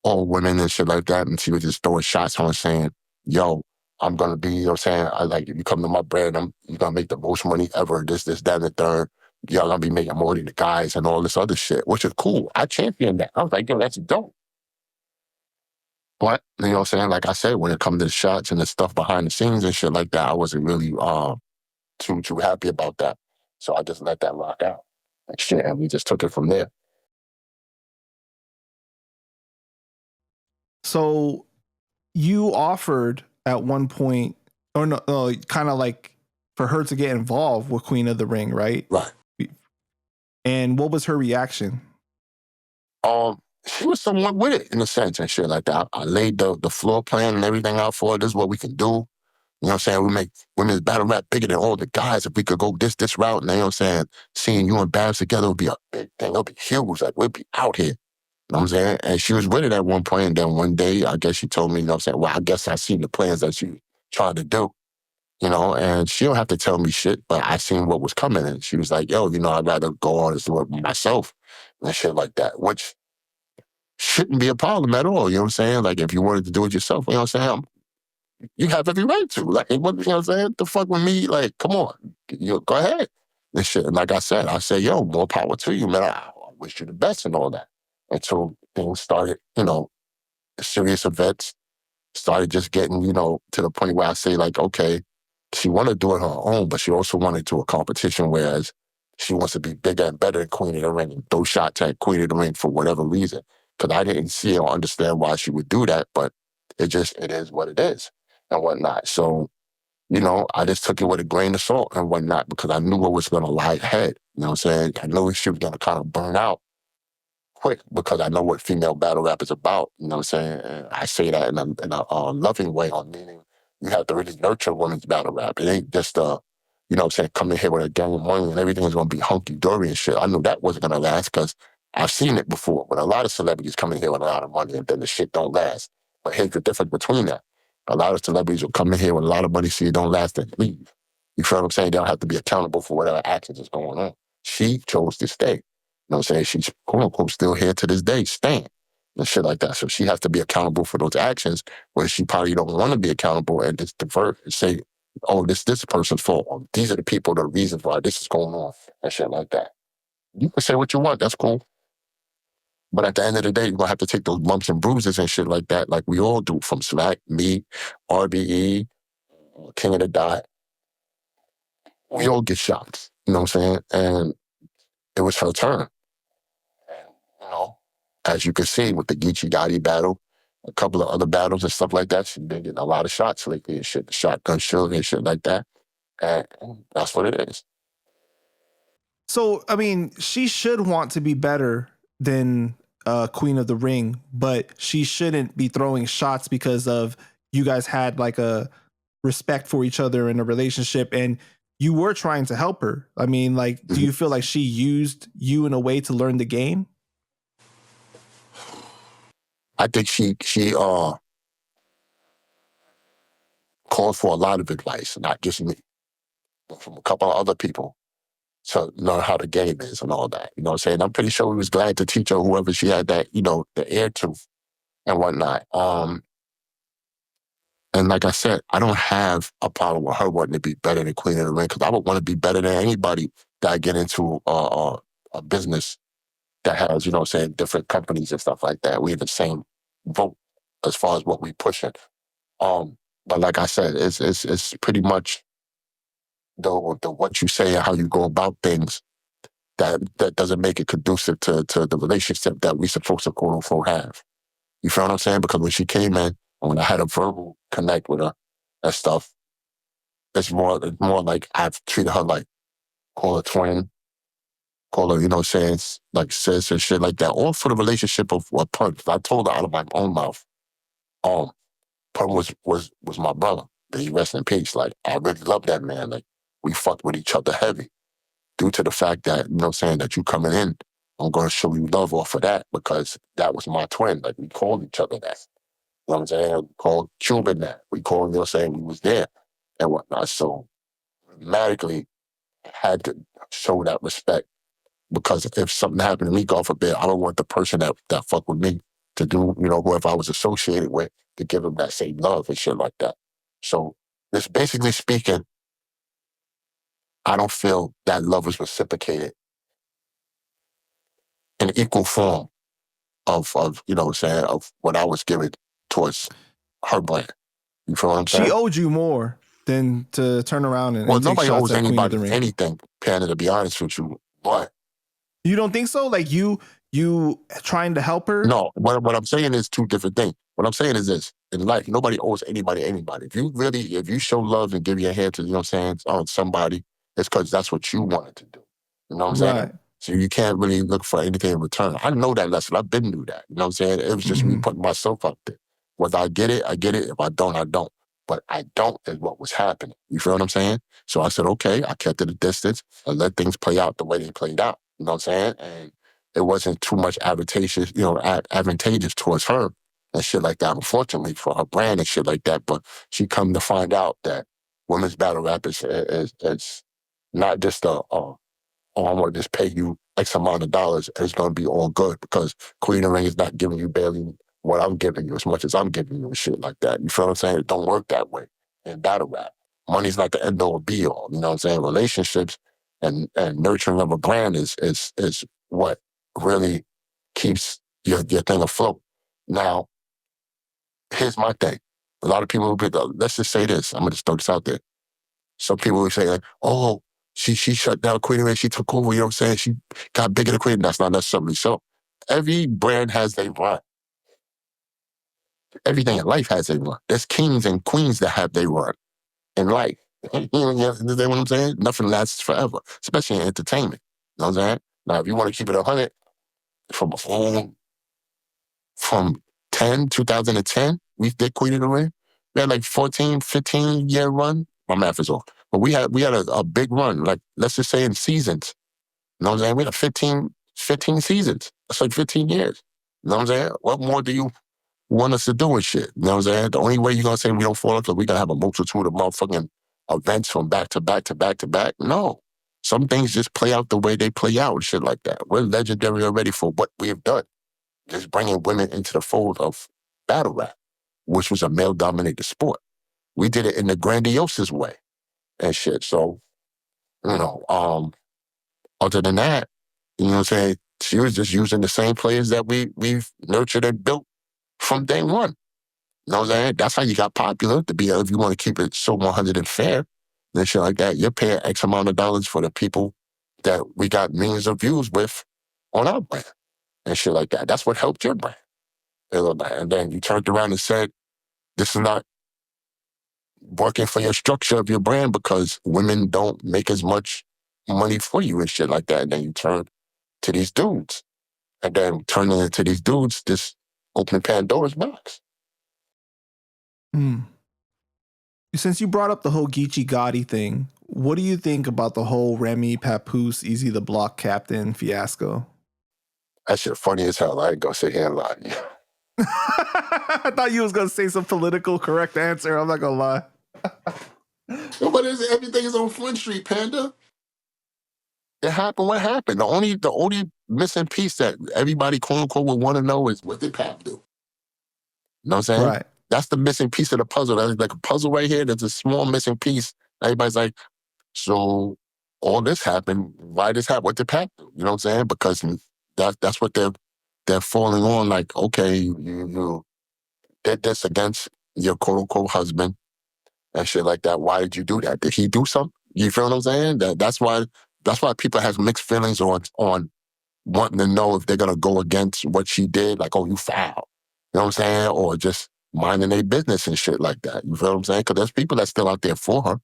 [SPEAKER 2] all women and shit like that. And she was just throwing shots on saying, yo, I'm going to be, you know what I'm saying? If you come to my brand, you're going to make the most money ever. This, that, and the third. Y'all going to be making more than the guys and all this other shit, which is cool. I championed that. I was like, yo, that's dope. But, you know what I'm saying? Like I said, when it comes to the shots and the stuff behind the scenes and shit like that, I wasn't really too happy about that. So I just let that rock out. Like shit, and we just took it from there.
[SPEAKER 1] So you offered at one point, or no, kind of like for her to get involved with Queen of the Ring, right?
[SPEAKER 2] Right.
[SPEAKER 1] And what was her reaction?
[SPEAKER 2] She was somewhat with it in a sense and shit like that. I laid the floor plan and everything out for her. This is what we can do. You know You know what I'm saying? We make women's battle rap bigger than all the guys. If we could go this route, and you know what I'm saying? Seeing you and Babs together would be a big thing. It'll be huge. Like, we'd be out here. You know what I'm saying? And she was with it at one point, and then one day, I guess she told me, you know what I'm saying, well, I guess I seen the plans that you tried to do, you know, and she don't have to tell me shit, but I seen what was coming. And she was like, yo, you know, I'd rather go on and do it myself and shit like that, which shouldn't be a problem at all. You know what I'm saying? Like, if you wanted to do it yourself, you know what I'm saying? You have every right to. Like, what, you know what I'm saying? The fuck with me? Like, come on. You go ahead. And shit. And like I said, yo, more power to you, man. I wish you the best and all that. Until things started, you know, serious events started just getting, you know, to the point where I say, like, okay, she wanted to do it on her own, but she also wanted to do a competition, whereas she wants to be bigger and better than Queen of the Ring and throw shots at Queen of the Ring for whatever reason. Because I didn't see or understand why she would do that, but it is what it is and whatnot. So, you know, I just took it with a grain of salt and whatnot because I knew what was going to lie ahead. You know what I'm saying? I knew she was going to kind of burn out quick because I know what female battle rap is about. You know what I'm saying? And I say that in a loving way, on meaning you have to really nurture women's battle rap. It ain't just you know what I'm saying, come in here with a gang of money and everything's gonna be hunky dory and shit. I knew that wasn't gonna last because I've seen it before. But a lot of celebrities come in here with a lot of money and then the shit don't last. But here's the difference between that. A lot of celebrities will come in here with a lot of money, see it don't last, and leave. You feel what I'm saying? They don't have to be accountable for whatever actions is going on. She chose to stay. You know what I'm saying? She's quote unquote still here to this day, staying and shit like that. So she has to be accountable for those actions where she probably don't want to be accountable and just divert and say, oh, this person's fault. Or, these are the people, the reasons why this is going on and shit like that. You can say what you want, that's cool. But at the end of the day, you're gonna have to take those bumps and bruises and shit like that, like we all do, from Slack, me, RBE, King of the Dot. We all get shots. You know what I'm saying? And it was her turn. And, you know, as you can see with the Geechee Gotti battle, a couple of other battles and stuff like that, she's been getting a lot of shots lately and shit, shotgun shooting and shit like that. And that's what it is.
[SPEAKER 1] So, I mean, she should want to be better than Queen of the Ring, but she shouldn't be throwing shots because of you guys had like a respect for each other in a relationship and you were trying to help her. I mean, like, do you feel like she used you in a way to learn the game?
[SPEAKER 2] I think she called for a lot of advice, not just me, but from a couple of other people to learn how the game is and all that. You know what I'm saying? I'm pretty sure we was glad to teach her, whoever she had that, you know, the ear to and whatnot. And like I said, I don't have a problem with her wanting to be better than Queen of the Ring because I would want to be better than anybody that I get into a business that has, you know what I'm saying, different companies and stuff like that. We have the same vote as far as what we pushing. But like I said, it's pretty much the what you say and how you go about things that doesn't make it conducive to the relationship that we supposed to quote unquote have. You feel what I'm saying? Because when she came in, and when I had a verbal connect with her and stuff, it's more like I've treated her like, call her twin, call her, you know, saying like sis and shit like that, all for the relationship of what Pun. I told her out of my own mouth, Pun was my brother. That he rest in peace. Like, I really love that man. Like, we fucked with each other heavy due to the fact that, you know what I'm saying, that you coming in, I'm going to show you love off of that because that was my twin. Like, we called each other that. You know what I'm saying? We called Cuban that. We called, you know what I'm saying, we was there and whatnot. So, automatically had to show that respect because if something happened to me, God forbid, I don't want the person that fuck with me to do, you know, whoever I was associated with, to give them that same love and shit like that. So, just basically speaking, I don't feel that love was reciprocated in equal form of you know what I'm saying, of what I was giving towards her brand. You feel what I'm saying?
[SPEAKER 1] She owed you more than to turn around and
[SPEAKER 2] Well,
[SPEAKER 1] take
[SPEAKER 2] nobody
[SPEAKER 1] shots
[SPEAKER 2] owes
[SPEAKER 1] at Queen of the
[SPEAKER 2] anybody
[SPEAKER 1] Ring.
[SPEAKER 2] anything, Panda, to be honest with you. But
[SPEAKER 1] you don't think so? Like you trying to help her?
[SPEAKER 2] no, what I'm saying is two different things. What I'm saying is this: in life, nobody owes anybody anything. If you show love and give your hand to, you know what I'm saying, on somebody, it's because that's what you wanted to do. You know what I'm saying?
[SPEAKER 1] Right.
[SPEAKER 2] So you can't really look for anything in return. I know that lesson. I've been through that. You know what I'm saying? It was just me putting myself up there. Whether I get it, I get it. If I don't, I don't. but I don't is what was happening. You feel what I'm saying? So I said, okay, I kept it a distance and let things play out the way they played out. You know what I'm saying? And it wasn't too much advantageous, advantageous towards her and shit like that, unfortunately, for her brand and shit like that. But she come to find out that women's battle rap is not just I want to just pay you X amount of dollars and it's going to be all good because Queen of the Ring is not giving you barely what I'm giving you as much as I'm giving you and shit like that. You feel what I'm saying? It don't work that way in battle rap. Money's not the end all be all. You know what I'm saying? Relationships and nurturing of a brand is what really keeps your thing afloat. Now, here's my thing. A lot of people will be, let's just say this. I'm going to just throw this out there. Some people would say, like, oh, she shut down Queen of the Ring, she took over, you know what I'm saying? She got bigger than Queen. That's not necessarily so. Every brand has their run. Everything in life has their run. There's kings and queens that have their run in life. You know what I'm saying? Nothing lasts forever, especially in entertainment. You know what I'm saying? Now, if you want to keep it 100, from 2010, we did Queen of the Ring. We had like 14, 15-year run. My math is off. But we had a big run, like let's just say in seasons. You know what I'm saying? We had 15 seasons. That's like 15 years. You know what I'm saying? What more do you want us to do with shit? You know what I'm saying? The only way you're going to say we don't fall off is we got to have a multitude of motherfucking events from back to back to back to back. No. Some things just play out the way they play out and shit like that. We're legendary already for what we have done. Just bringing women into the fold of battle rap, which was a male-dominated sport. We did it in the grandiosest way and shit. So, other than that, you know what I'm saying? She was just using the same players that we've nurtured and built from day one. You know what I'm saying? That's how you got popular, to be, if you want to keep it so 100 and fair and shit like that. You're paying X amount of dollars for the people that we got millions of views with on our brand and shit like that. That's what helped your brand. And then you turned around and said, this is not working for your structure of your brand because women don't make as much money for you and shit like that. And then you turn to these dudes. And then turning into these dudes, just opening Pandora's box.
[SPEAKER 1] Since you brought up the whole Geechee Gotti thing, what do you think about the whole Remy Papoose, Easy the Block Captain fiasco?
[SPEAKER 2] That shit funny as hell. I ain't gonna sit here and lie to you.
[SPEAKER 1] I thought you was gonna say some political correct answer. I'm not gonna lie.
[SPEAKER 2] No, but everything is on Flint Street, Panda. It happened. What happened? The only missing piece that everybody quote unquote would want to know is what did Pap do? You know what I'm saying?
[SPEAKER 1] Right.
[SPEAKER 2] That's the missing piece of the puzzle. That's like a puzzle right here. There's a small missing piece. Everybody's like, so all this happened. Why this happened? What did Pap do? You know what I'm saying? Because that's what they're falling on. Like, okay, you did this against your quote unquote husband and shit like that. Why did you do that? Did he do something? You feel what I'm saying? That's why people have mixed feelings on wanting to know if they're gonna go against what she did, like, oh, you foul. You know what I'm saying? Or just minding their business and shit like that. You feel what I'm saying? Because there's people that's still out there for her.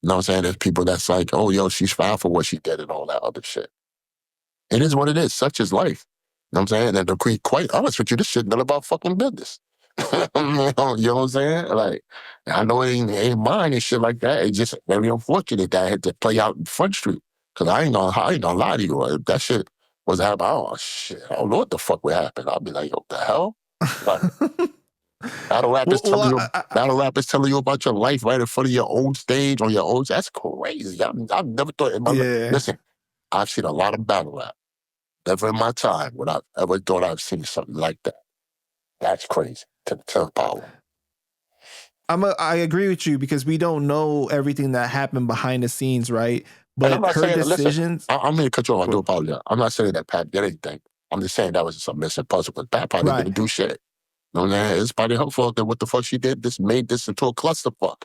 [SPEAKER 2] You know what I'm saying? There's people that's like, oh, yo, she's foul for what she did and all that other shit. It is what it is. Such is life. You know what I'm saying? And to be quite honest with you, this shit none about fucking business. You know what I'm saying? Like, I know it ain't mine and shit like that. It's just very unfortunate that I had to play out in Front Street. Because I ain't gonna lie to you. If that shit was happening, oh shit, I don't know what the fuck would happen. I'll be like, what the hell? Like, battle rap is telling you about your life right in front of your own stage on your own. That's crazy. I've never thought in my life. Listen, I've seen a lot of battle rap. Never in my time would I ever thought I've seen something like that. That's crazy. To the power.
[SPEAKER 1] I agree with you because we don't know everything that happened behind the scenes, right? But
[SPEAKER 2] I'm not
[SPEAKER 1] her
[SPEAKER 2] saying,
[SPEAKER 1] decisions.
[SPEAKER 2] listen, I'm going to cut you off. I do apologize. I'm not saying that Pat did anything. I'm just saying that was some missing puzzle. But Pat probably didn't do shit. You know what I'm saying? It's probably her fault that what the fuck she did. This made this into a clusterfuck.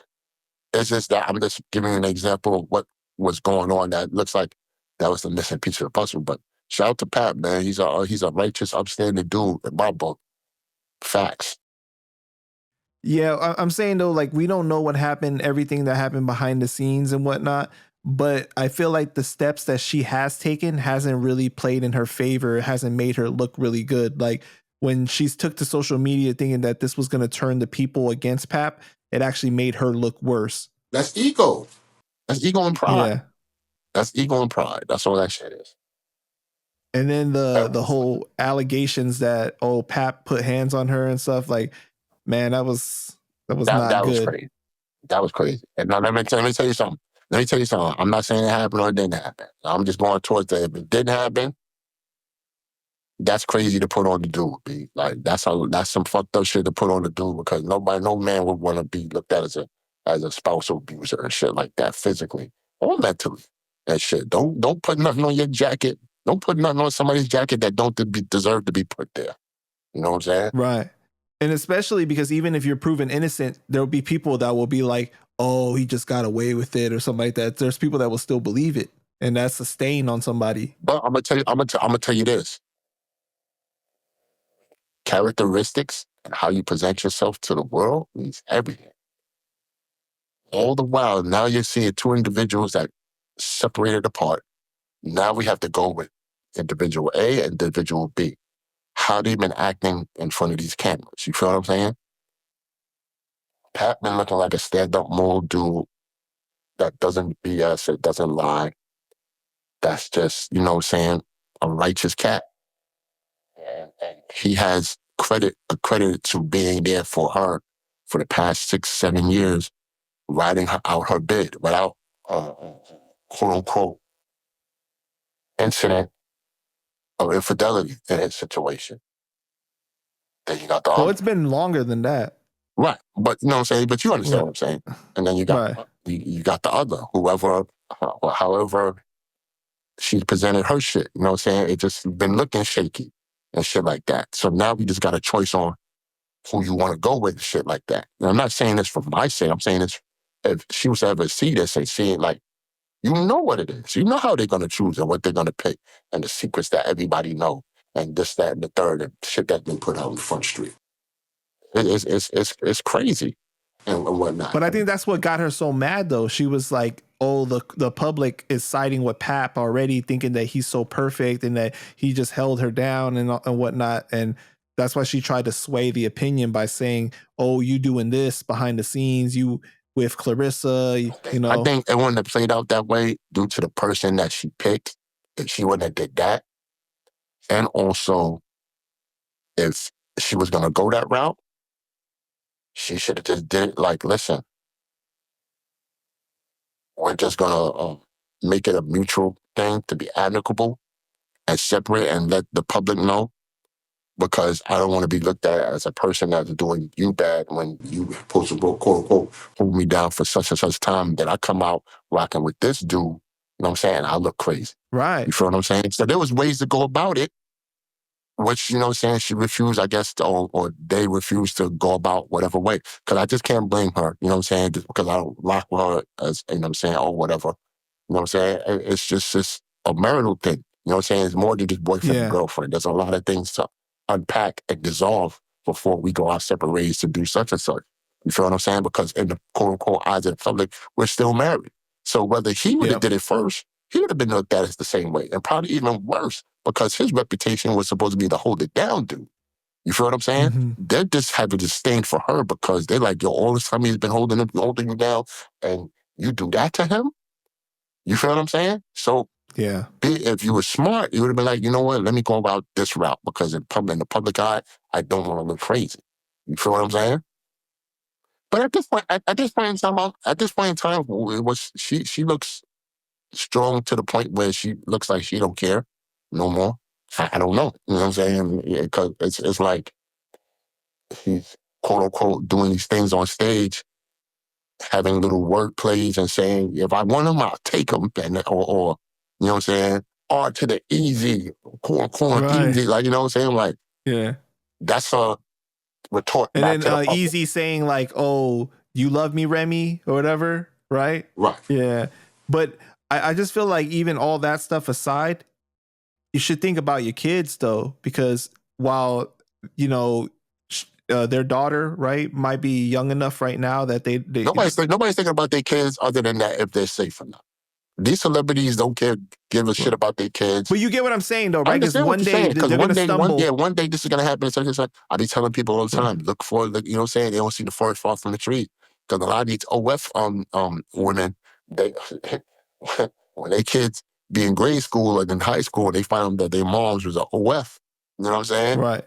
[SPEAKER 2] It's just that I'm just giving you an example of what was going on that looks like that was the missing piece of the puzzle. But shout out to Pat, man. He's a righteous, upstanding dude in my book. Facts.
[SPEAKER 1] Yeah, I'm saying though, like we don't know what happened, everything that happened behind the scenes and whatnot. But I feel like the steps that she has taken hasn't really played in her favor. It hasn't made her look really good. Like when she's took to social media thinking that this was going to turn the people against Pap, it actually made her look worse.
[SPEAKER 2] That's ego. That's ego and pride.
[SPEAKER 1] Yeah.
[SPEAKER 2] That's ego and pride. That's all that shit is.
[SPEAKER 1] And then the whole allegations that Pap put hands on her and stuff, like, man, that was not good.
[SPEAKER 2] Was crazy. That was crazy. And now let me tell you something. I'm not saying it happened or it didn't happen. I'm just going towards that. If it didn't happen, that's crazy to put on the dude, B. Like that's some fucked up shit to put on the dude, because no man would want to be looked at as a spousal abuser and shit like that, physically or mentally and shit. Don't put nothing on your jacket. Don't put nothing on somebody's jacket that don't deserve to be put there. You know what I'm saying?
[SPEAKER 1] Right. And especially because even if you're proven innocent, there'll be people that will be like, oh, he just got away with it or something like that. There's people that will still believe it. And that's a stain on somebody.
[SPEAKER 2] But I'm gonna tell you this. Characteristics and how you present yourself to the world means everything. All the while, now you're seeing two individuals that separated apart. Now we have to go with individual A and individual B. How they've been acting in front of these cameras. You feel what I'm saying? Pat been looking like a stand-up mold dude that doesn't BS, it doesn't lie. That's just, you know what I'm saying, a righteous cat. And he has credit to being there for her for the past 6-7 years, riding her out her bid without quote-unquote incident of infidelity in his situation. Then you got the
[SPEAKER 1] Well, it's been longer than that.
[SPEAKER 2] Right. But you know what I'm saying? But you understand what I'm saying. And then you got you got the other, however she presented her shit. You know what I'm saying? It just been looking shaky and shit like that. So now we just got a choice on who you want to go with and shit like that. And I'm not saying this for my sake. I'm saying this if she was to ever see this and see it, like, you know what it is. You know how they're going to choose and what they're going to pick and the secrets that everybody know and this, that, and the third and shit that they put out in Front Street. It's crazy and whatnot.
[SPEAKER 1] But I think that's what got her so mad, though. She was like, oh, the public is siding with Pap already, thinking that he's so perfect and that he just held her down and whatnot. And that's why she tried to sway the opinion by saying, oh, you doing this behind the scenes, you with Clarissa, you know.
[SPEAKER 2] I think it wouldn't have played out that way due to the person that she picked if she wouldn't have did that. And also, if she was going to go that route, she should have just did it like, listen, we're just going to make it a mutual thing to be amicable and separate and let the public know, because I don't want to be looked at as a person that's doing you bad when you supposed to, quote unquote, hold me down for such and such time that I come out rocking with this dude, you know what I'm saying? I look crazy.
[SPEAKER 1] Right.
[SPEAKER 2] You feel what I'm saying? So there was ways to go about it, which, you know what I'm saying, she refused, I guess, or they refused to go about whatever way. Because I just can't blame her, you know what I'm saying, just because I don't rock with her as, you know what I'm saying, or whatever. You know what I'm saying? It's just a marital thing. You know what I'm saying? It's more than just boyfriend and girlfriend. There's a lot of things to unpack and dissolve before we go our separate ways to do such and such. You feel what I'm saying? Because in the quote-unquote eyes of the public, we're still married. So whether he would have did it first, he would have been looked at as the same way, and probably even worse, because his reputation was supposed to be the hold it down dude. You feel what I'm saying? Mm-hmm. They're just having disdain for her because they're like, yo, all this time he's been holding you down, and you do that to him? You feel what I'm saying? So if you were smart, you would have been like, you know what, let me go about this route, because in the public eye, I don't want to look crazy. You feel what I'm saying? But at this point in time, it was she looks strong to the point where she looks like she don't care no more. I don't know. You know what I'm saying? Because it's like he's quote unquote doing these things on stage, having little word plays and saying, if I want him, I'll take him, and or you know what I'm saying? R to the easy, quote unquote easy, like, you know what I'm saying? Like, that's a retort.
[SPEAKER 1] And then easy saying like, oh, you love me, Remy, or whatever, right?
[SPEAKER 2] Right.
[SPEAKER 1] Yeah. But I just feel like even all that stuff aside, you should think about your kids, though, because while, you know, their daughter, right, might be young enough right now that they
[SPEAKER 2] nobody's thinking about their kids other than that if they're safe or not. These celebrities don't give a shit about their kids.
[SPEAKER 1] But you get what I'm saying, though, right? Because one day they're going to stumble.
[SPEAKER 2] One day this is going to happen. I be telling people all the time, look for, you know what I'm saying? They don't see the forest far from the tree. Because a lot of these OF women, they when they kids be in grade school or in high school, they find that their moms was a OF. You know what I'm saying?
[SPEAKER 1] Right.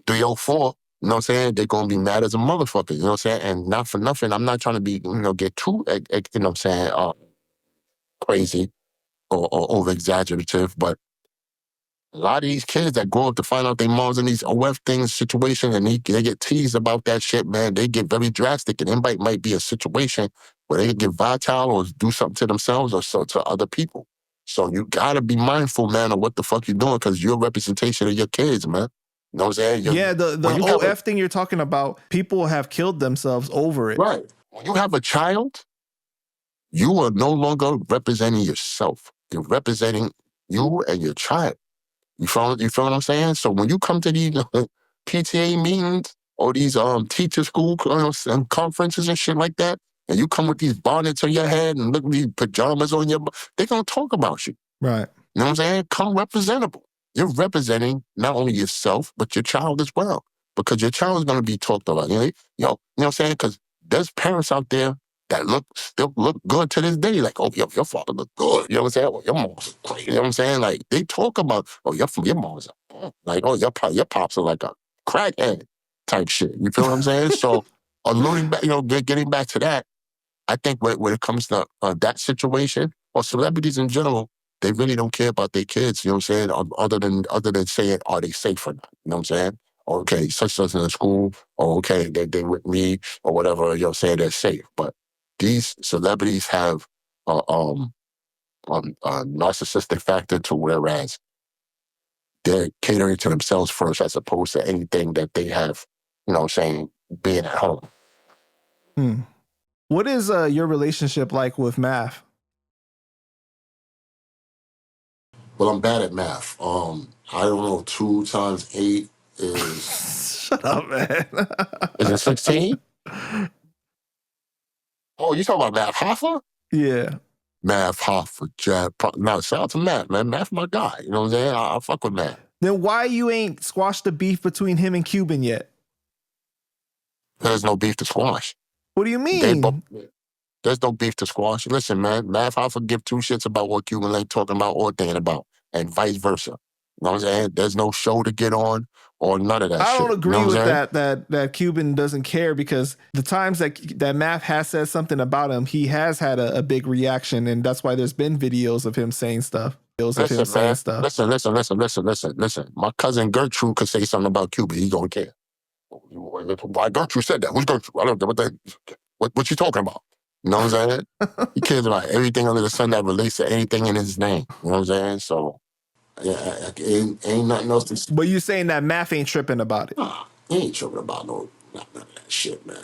[SPEAKER 2] 304. You know what I'm saying? They're gonna be mad as a motherfucker. You know what I'm saying? And not for nothing, I'm not trying to be, get too, you know what I'm saying, crazy or over exaggerative, but a lot of these kids that grow up to find out their moms in these OF things, situations, and they get teased about that shit, man, they get very drastic. And it might be a situation where they get volatile or do something to themselves or so to other people. So you gotta be mindful, man, of what the fuck you're doing, because you're a representation of your kids, man. You know what I'm saying?
[SPEAKER 1] Yeah, the OF thing you're talking about, people have killed themselves over it.
[SPEAKER 2] Right. When you have a child, you are no longer representing yourself. You're representing you and your child. You feel what I'm saying? So when you come to these PTA meetings or these teacher school conferences and shit like that, and you come with these bonnets on your head and look at these pajamas on your, they're gonna talk about you.
[SPEAKER 1] Right.
[SPEAKER 2] You know what I'm saying? Come representable. You're representing not only yourself but your child as well, because your child is gonna be talked about. You know what I'm saying? Because there's parents out there that still look good to this day. Like, oh, your father look good. You know what I'm saying? Oh, your mom's great. You know what I'm saying? Like, they talk about, oh, your mom's like, oh, your pops are like a crackhead type shit. You feel what I'm saying? So, alluding back, getting back to that, I think when it comes to that situation, or celebrities in general, they really don't care about their kids. You know what I'm saying? Other than saying, are they safe or not? You know what I'm saying? Okay, such in the school, or okay, they with me, or whatever. You know what I'm saying? They're safe, but these celebrities have a narcissistic factor to whereas they're catering to themselves first as opposed to anything that they have, you know what I'm saying, being at home.
[SPEAKER 1] What is your relationship like with math?
[SPEAKER 2] Well, I'm bad at math. I don't know, 2 times 8 is...
[SPEAKER 1] Shut up, man.
[SPEAKER 2] Is it 16? Oh, you talking about Math Hoffa?
[SPEAKER 1] Yeah.
[SPEAKER 2] Math Hoffa, Jab. No, shout out to Math, man. Math my guy. You know what I'm saying? I fuck with Math.
[SPEAKER 1] Then why you ain't squashed the beef between him and Cuban yet?
[SPEAKER 2] There's no beef to squash.
[SPEAKER 1] What do you mean?
[SPEAKER 2] There's no beef to squash. Listen, man, Math Hoffa give 2 shits about what Cuban Link talking about or thinking about, and vice versa. You know what I'm saying? There's no show to get on or none of that shit.
[SPEAKER 1] I don't agree with
[SPEAKER 2] saying?
[SPEAKER 1] that Cuban doesn't care, because the times that Math has said something about him, he has had a big reaction, and that's why there's been videos of him saying stuff.
[SPEAKER 2] Listen. My cousin Gertrude could say something about Cuban. He gonna care. Why Gertrude said that? Who's Gertrude? I don't know what you talking about. You know what I'm saying? He cares about everything under the sun that relates to anything in his name. You know what I'm saying? So, yeah, ain't nothing else to say.
[SPEAKER 1] But you saying that Math ain't tripping about it?
[SPEAKER 2] He ain't tripping about none of that shit, man.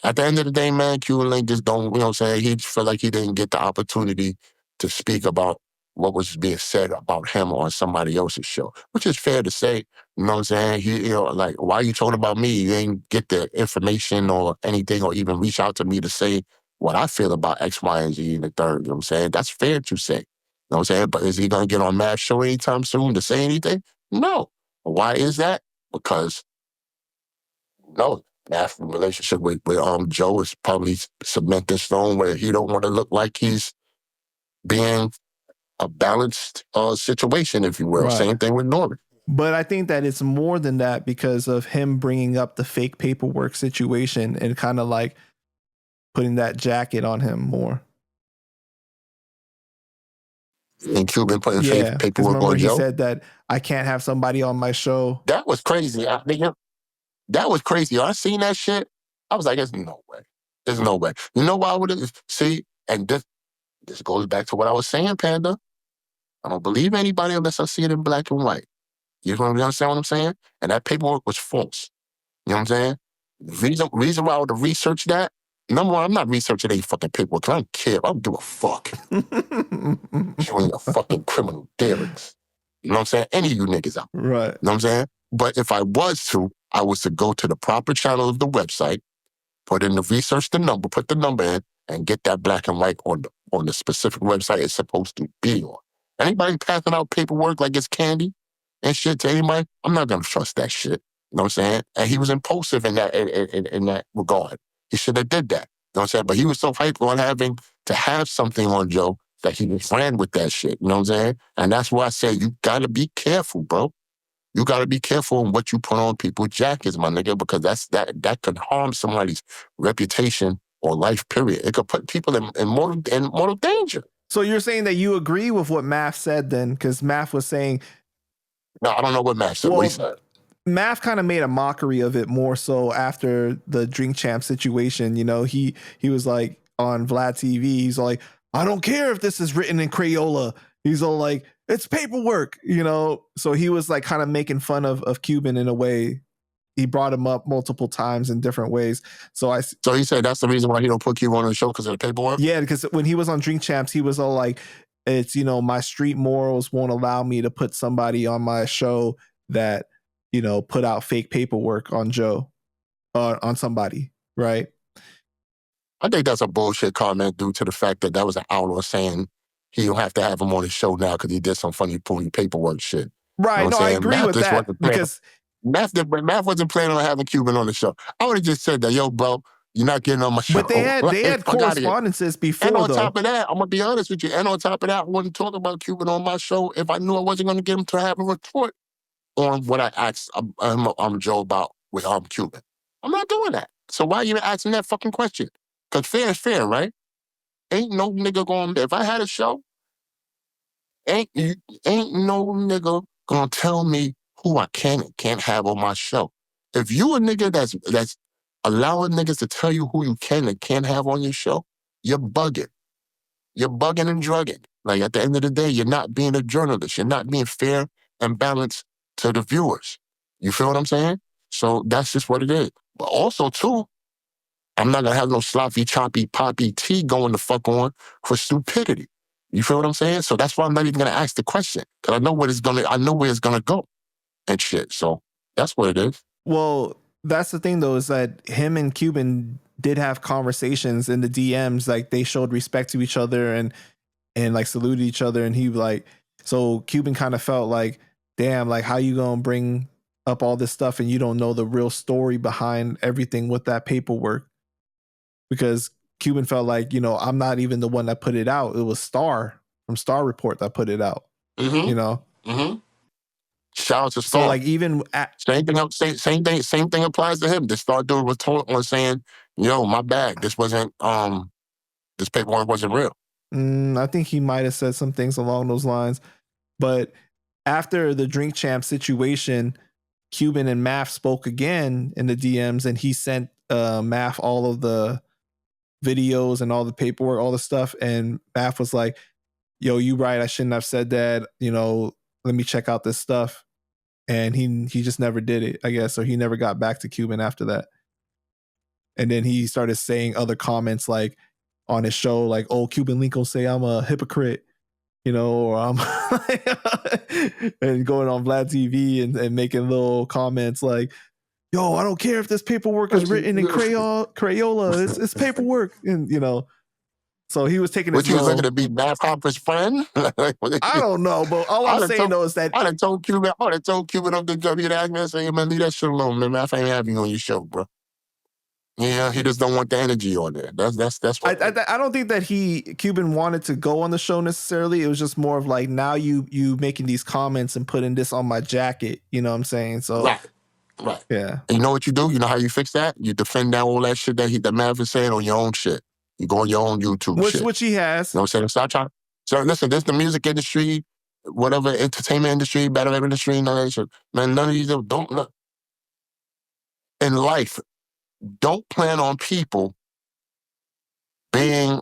[SPEAKER 2] At the end of the day, man, Cuban Link just don't, you know what I'm saying? He feel like he didn't get the opportunity to speak about what was being said about him on somebody else's show, which is fair to say. You know what I'm saying? He, like, why are you talking about me? You ain't get the information or anything, or even reach out to me to say what I feel about X, Y, and Z in the third. You know what I'm saying? That's fair to say. You know what I'm saying? But is he going to get on Matt's show anytime soon to say anything? No. Why is that? Because, no, Matt's relationship with Joe is probably cement in stone, where he don't want to look like he's being a balanced situation, if you will. Right. Same thing with Norman.
[SPEAKER 1] But I think that it's more than that, because of him bringing up the fake paperwork situation and kind of like putting that jacket on him more.
[SPEAKER 2] And Cuban putting fake paperwork on Joe?
[SPEAKER 1] He said that I can't have somebody on my show.
[SPEAKER 2] That was crazy. That was crazy. I seen that shit. I was like, there's no way. There's no way. You know why I would have? See, and this goes back to what I was saying, Panda. I don't believe anybody unless I see it in black and white. You understand what I'm saying? And that paperwork was false. You know what I'm saying? Reason why I would have researched that, number one, I'm not researching any fucking paperwork. I don't care. I don't give a fuck. Showing your fucking criminal dealings. You know what I'm saying? Any of you niggas out.
[SPEAKER 1] Right.
[SPEAKER 2] You know what I'm saying? But if I was to go to the proper channel of the website, put in the research the number, put the number in, and get that black and white on the specific website it's supposed to be on. Anybody passing out paperwork like it's candy and shit to anybody, I'm not gonna trust that shit. You know what I'm saying? And he was impulsive in that regard. He should have did that. You know what I'm saying? But he was so hyped on having to have something on Joe that he ran with that shit. You know what I'm saying? And that's why I say you gotta be careful, bro. You gotta be careful on what you put on people's jackets, my nigga, because that could harm somebody's reputation or life, period. It could put people in mortal danger.
[SPEAKER 1] So you're saying that you agree with what Math said then? Because Math was saying,
[SPEAKER 2] no, I don't know what Math said. What he said.
[SPEAKER 1] Math kind of made a mockery of it more so after the Drink Champ situation. You know, he was like on Vlad TV. He's like, I don't care if this is written in Crayola. He's all like, it's paperwork, you know? So he was like kind of making fun of Cuban in a way. He brought him up multiple times in different ways. So
[SPEAKER 2] he said that's the reason why he don't put Cuban on the show, because of the paperwork?
[SPEAKER 1] Yeah, because when he was on Drink Champs, he was all like, it's, you know, my street morals won't allow me to put somebody on my show that, you know, put out fake paperwork on Joe, on somebody, right?
[SPEAKER 2] I think that's a bullshit comment due to the fact that was an outlaw saying he don't have to have him on his show now because he did some funny paperwork shit.
[SPEAKER 1] Right,
[SPEAKER 2] you know
[SPEAKER 1] I agree with that because
[SPEAKER 2] Math wasn't planning on having Cuban on the show. I would have just said that, yo, bro, you're not getting on my show.
[SPEAKER 1] But they had correspondences before,
[SPEAKER 2] and on
[SPEAKER 1] though.
[SPEAKER 2] top of that, I'm going to be honest with you, and on top of that, I wouldn't talk about Cuban on my show if I knew I wasn't going to get him to have a report on what I asked Joe about with Cuban. I'm not doing that. So why are you asking that fucking question? Because fair is fair, right? Ain't no nigga going, if I had a show, ain't no nigga gonna tell me who I can and can't have on my show. If you a nigga that's allowing niggas to tell you who you can and can't have on your show, you're bugging. You're bugging and drugging. Like, at the end of the day, you're not being a journalist. You're not being fair and balanced to the viewers. You feel what I'm saying? So that's just what it is. But also, too, I'm not gonna have no sloppy, choppy, poppy tea going the fuck on for stupidity. You feel what I'm saying? So that's why I'm not even gonna ask the question, because I know where it's gonna go and shit. So that's what it is.
[SPEAKER 1] Well, that's the thing though, is that him and Cuban did have conversations in the DMs. Like, they showed respect to each other and like saluted each other. And he like, so Cuban kind of felt like, damn, like, how you gonna bring up all this stuff and you don't know the real story behind everything with that paperwork? Because Cuban felt like, you know, I'm not even the one that put it out. It was Star from Star Report that put it out.
[SPEAKER 2] Mm-hmm.
[SPEAKER 1] You know?
[SPEAKER 2] Mm-hmm. Shout out to Star.
[SPEAKER 1] So, like, even
[SPEAKER 2] same thing applies to him. The Star dude was told on saying, yo, my bad. This wasn't this paperwork wasn't real.
[SPEAKER 1] I think he might have said some things along those lines. But after the Drink Champ situation, Cuban and Math spoke again in the DMs, and he sent Math all of the videos and all the paperwork, all the stuff. And Math was like, yo, you right, I shouldn't have said that. You know, let me check out this stuff. And he just never did it, I guess. So he never got back to Cuban after that. And then he started saying other comments like on his show, like, oh, Cuban Link will say I'm a hypocrite, you know, or I'm and going on Vlad TV and making little comments like, yo, I don't care if this paperwork is written in Crayola. It's paperwork. And, you know, so he was taking it.
[SPEAKER 2] Which you was looking to be Math Hopper's friend?
[SPEAKER 1] I don't know, but all I'm saying though is that
[SPEAKER 2] I done told Cuban of the W to ask me, I say, man, leave that shit alone, man. Math ain't having you on your show, bro. Yeah, he just don't want the energy on there. That's what
[SPEAKER 1] I don't think that Cuban wanted to go on the show necessarily. It was just more of like, now you making these comments and putting this on my jacket. You know what I'm saying? So
[SPEAKER 2] right.
[SPEAKER 1] Yeah.
[SPEAKER 2] And you know what you do? You know how you fix that? You defend down all that shit that Mav is saying on your own shit. You go on your own YouTube shit.
[SPEAKER 1] Which he has.
[SPEAKER 2] You know what I'm saying? Stop trying. So listen, this is the music industry, whatever, entertainment industry, battle rap industry, none of that shit. Man, none of these don't look. In life, don't plan on people being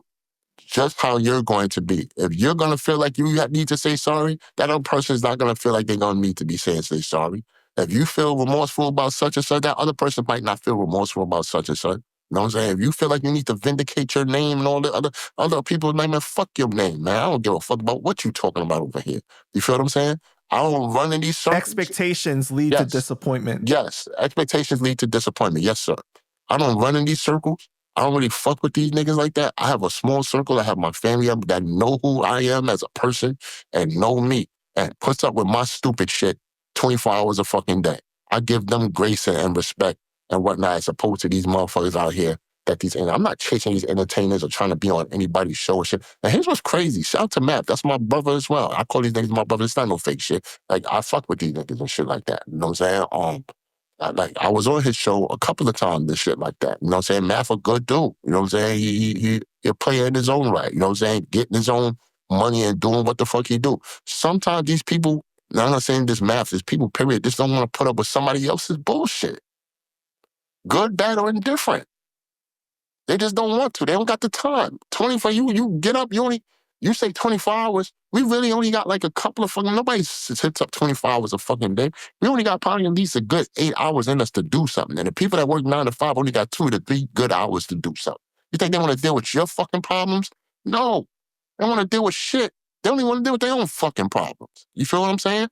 [SPEAKER 2] just how you're going to be. If you're going to feel like you need to say sorry, that other person is not going to feel like they're going to need to be say sorry. If you feel remorseful about such and such, that other person might not feel remorseful about such and such. You know what I'm saying? If you feel like you need to vindicate your name and all the other people's name, man, fuck your name, man. I don't give a fuck about what you talking about over here. You feel what I'm saying? I don't run in these circles.
[SPEAKER 1] Expectations lead to disappointment.
[SPEAKER 2] Yes, expectations lead to disappointment. Yes, sir. I don't run in these circles. I don't really fuck with these niggas like that. I have a small circle. I have my family that know who I am as a person and know me and puts up with my stupid shit 24 hours a fucking day. I give them grace and respect and whatnot as opposed to these motherfuckers out here that I'm not chasing these entertainers or trying to be on anybody's show or shit. And here's what's crazy. Shout out to Matt. That's my brother as well. I call these niggas my brother. It's not no fake shit. Like, I fuck with these niggas and shit like that. You know what I'm saying? I was on his show a couple of times and shit like that. You know what I'm saying? Matt a good dude. You know what I'm saying? He a player in his own right. You know what I'm saying? Getting his own money and doing what the fuck he do. Sometimes these people, now I'm not saying this Math, these people, period, just don't want to put up with somebody else's bullshit. Good, bad, or indifferent. They just don't want to. They don't got the time. 24, you get up, you say 24 hours. We really only got like a couple of fucking, nobody hits up 24 hours a fucking day. We only got probably at least a good 8 hours in us to do something. And the people that work 9 to 5 only got 2 to 3 good hours to do something. You think they want to deal with your fucking problems? No. They want to deal with shit. They only want to deal with their own fucking problems. You feel what I'm saying?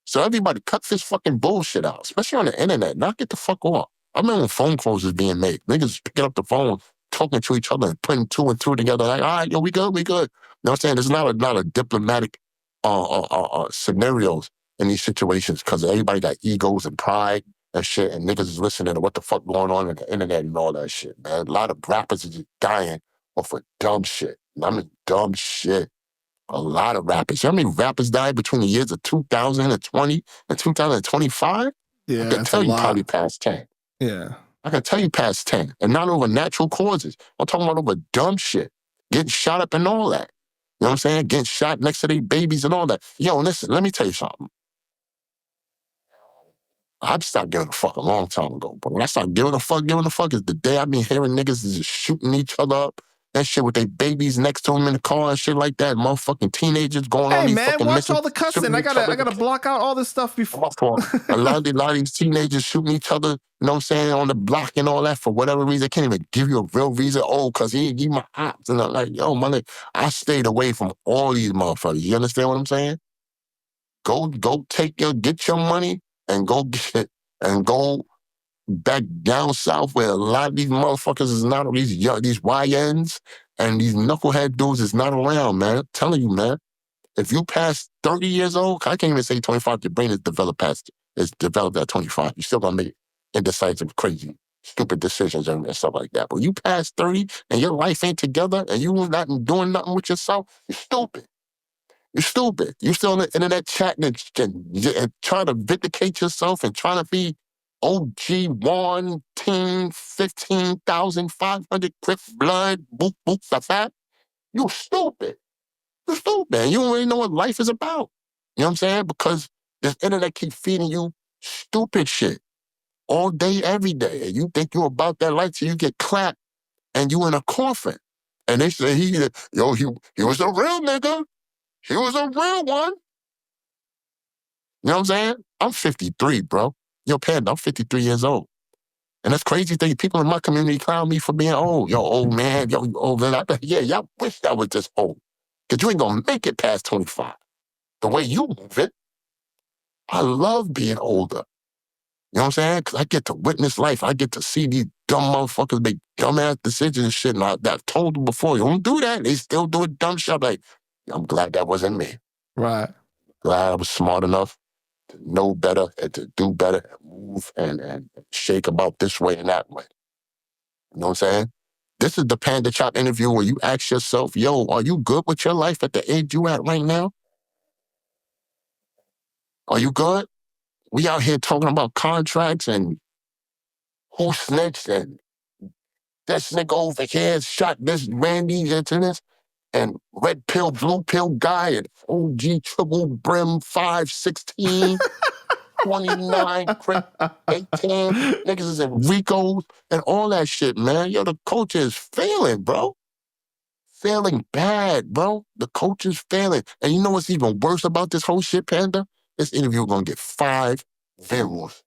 [SPEAKER 2] So everybody cut this fucking bullshit out, especially on the internet. Knock it the fuck off. I remember when phone calls was being made. Niggas picking up the phone, talking to each other and putting 2 and 2 together like, all right, yo, we good. You know what I'm saying? There's not a diplomatic scenarios in these situations because everybody got egos and pride and shit, and niggas is listening to what the fuck going on the internet and all that shit, man. A lot of rappers are just dying off of dumb shit. I mean, dumb shit. A lot of rappers. You know how many rappers died between the years of 2020 and 2025?
[SPEAKER 1] Yeah,
[SPEAKER 2] I can tell you probably past 10.
[SPEAKER 1] Yeah.
[SPEAKER 2] I can tell you past 10. And not over natural causes. I'm talking about over dumb shit. Getting shot up and all that. You know what I'm saying? Getting shot next to their babies and all that. Yo, listen, let me tell you something. I'd stopped giving a fuck a long time ago. But when I started giving a fuck is the day I've been hearing niggas just shooting each other up. That shit with their babies next to them in the car and shit like that. Motherfucking teenagers going on these fucking
[SPEAKER 1] man, watch
[SPEAKER 2] missions,
[SPEAKER 1] all the cussing. I gotta block out all this stuff before.
[SPEAKER 2] A lot of these teenagers shooting each other, you know what I'm saying, on the block and all that for whatever reason. They can't even give you a real reason. Oh, because he my ops. And I'm like, yo, my nigga, I stayed away from all these motherfuckers. You understand what I'm saying? Get your money and go back down south where a lot of these motherfuckers is not, these YNs and these knucklehead dudes is not around, man. I'm telling you, man. If you pass 30 years old, I can't even say 25, your brain is developed at 25. You're still gonna make indecisive, crazy, stupid decisions and stuff like that. But you pass 30 and your life ain't together and you not doing nothing with yourself, you're stupid. You're stupid. You're still on the internet chatting and trying to vindicate yourself and trying to be OG 1, team, 15,500 quick blood, boop, boop, that. You stupid. You're stupid. You don't really know what life is about. You know what I'm saying? Because this internet keeps feeding you stupid shit all day, every day. And you think you're about that life till you get clapped and you in a coffin. And they say he was a real nigga. He was a real one. You know what I'm saying? I'm 53, bro. Yo, Panda, I'm 53 years old. And that's crazy thing. People in my community clown me for being old. Yo, old man. Yo, you old man. Yeah, y'all wish I was just old. Because you ain't going to make it past 25. The way you move it, I love being older. You know what I'm saying? Because I get to witness life. I get to see these dumb motherfuckers make dumbass decisions and shit. And I've told them before, you don't do that. They still doing dumb shit. Like, I'm glad that wasn't me.
[SPEAKER 1] Right.
[SPEAKER 2] Glad I was smart enough to know better and to do better and move and shake about this way and that way. You know what I'm saying? This is the Panda Chop interview where you ask yourself, yo, are you good with your life at the age you at right now? Are you good? We out here talking about contracts and who snitched and this nigga over here shot this Randy into this and red pill, blue pill guy and OG triple brim 516. 29, 18, niggas is in Ricos and all that shit, man. Yo, the culture is failing, bro. Failing bad, bro. The culture's failing. And you know what's even worse about this whole shit, Panda? This interview gonna get 5 views.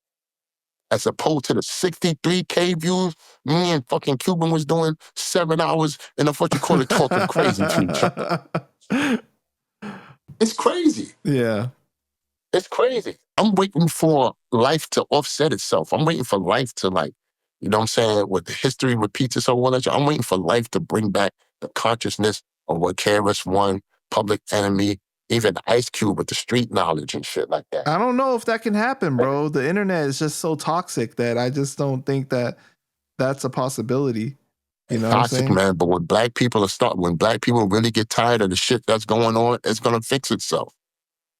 [SPEAKER 2] As opposed to the 63K views me and fucking Cuban was doing 7 hours in a what you call it, talking crazy to each other. It's crazy.
[SPEAKER 1] Yeah.
[SPEAKER 2] It's crazy. I'm waiting for life to offset itself. I'm waiting for life to you know what I'm saying, what the history repeats itself, all that shit. I'm waiting for life to bring back the consciousness of what KRS-One, Public Enemy, even Ice Cube with the street knowledge and shit like that.
[SPEAKER 1] I don't know if that can happen, bro. The internet is just so toxic that I just don't think that that's a possibility. You know
[SPEAKER 2] Toxic,
[SPEAKER 1] what I'm saying?
[SPEAKER 2] man. But when black people really get tired of the shit that's going on, it's gonna fix itself.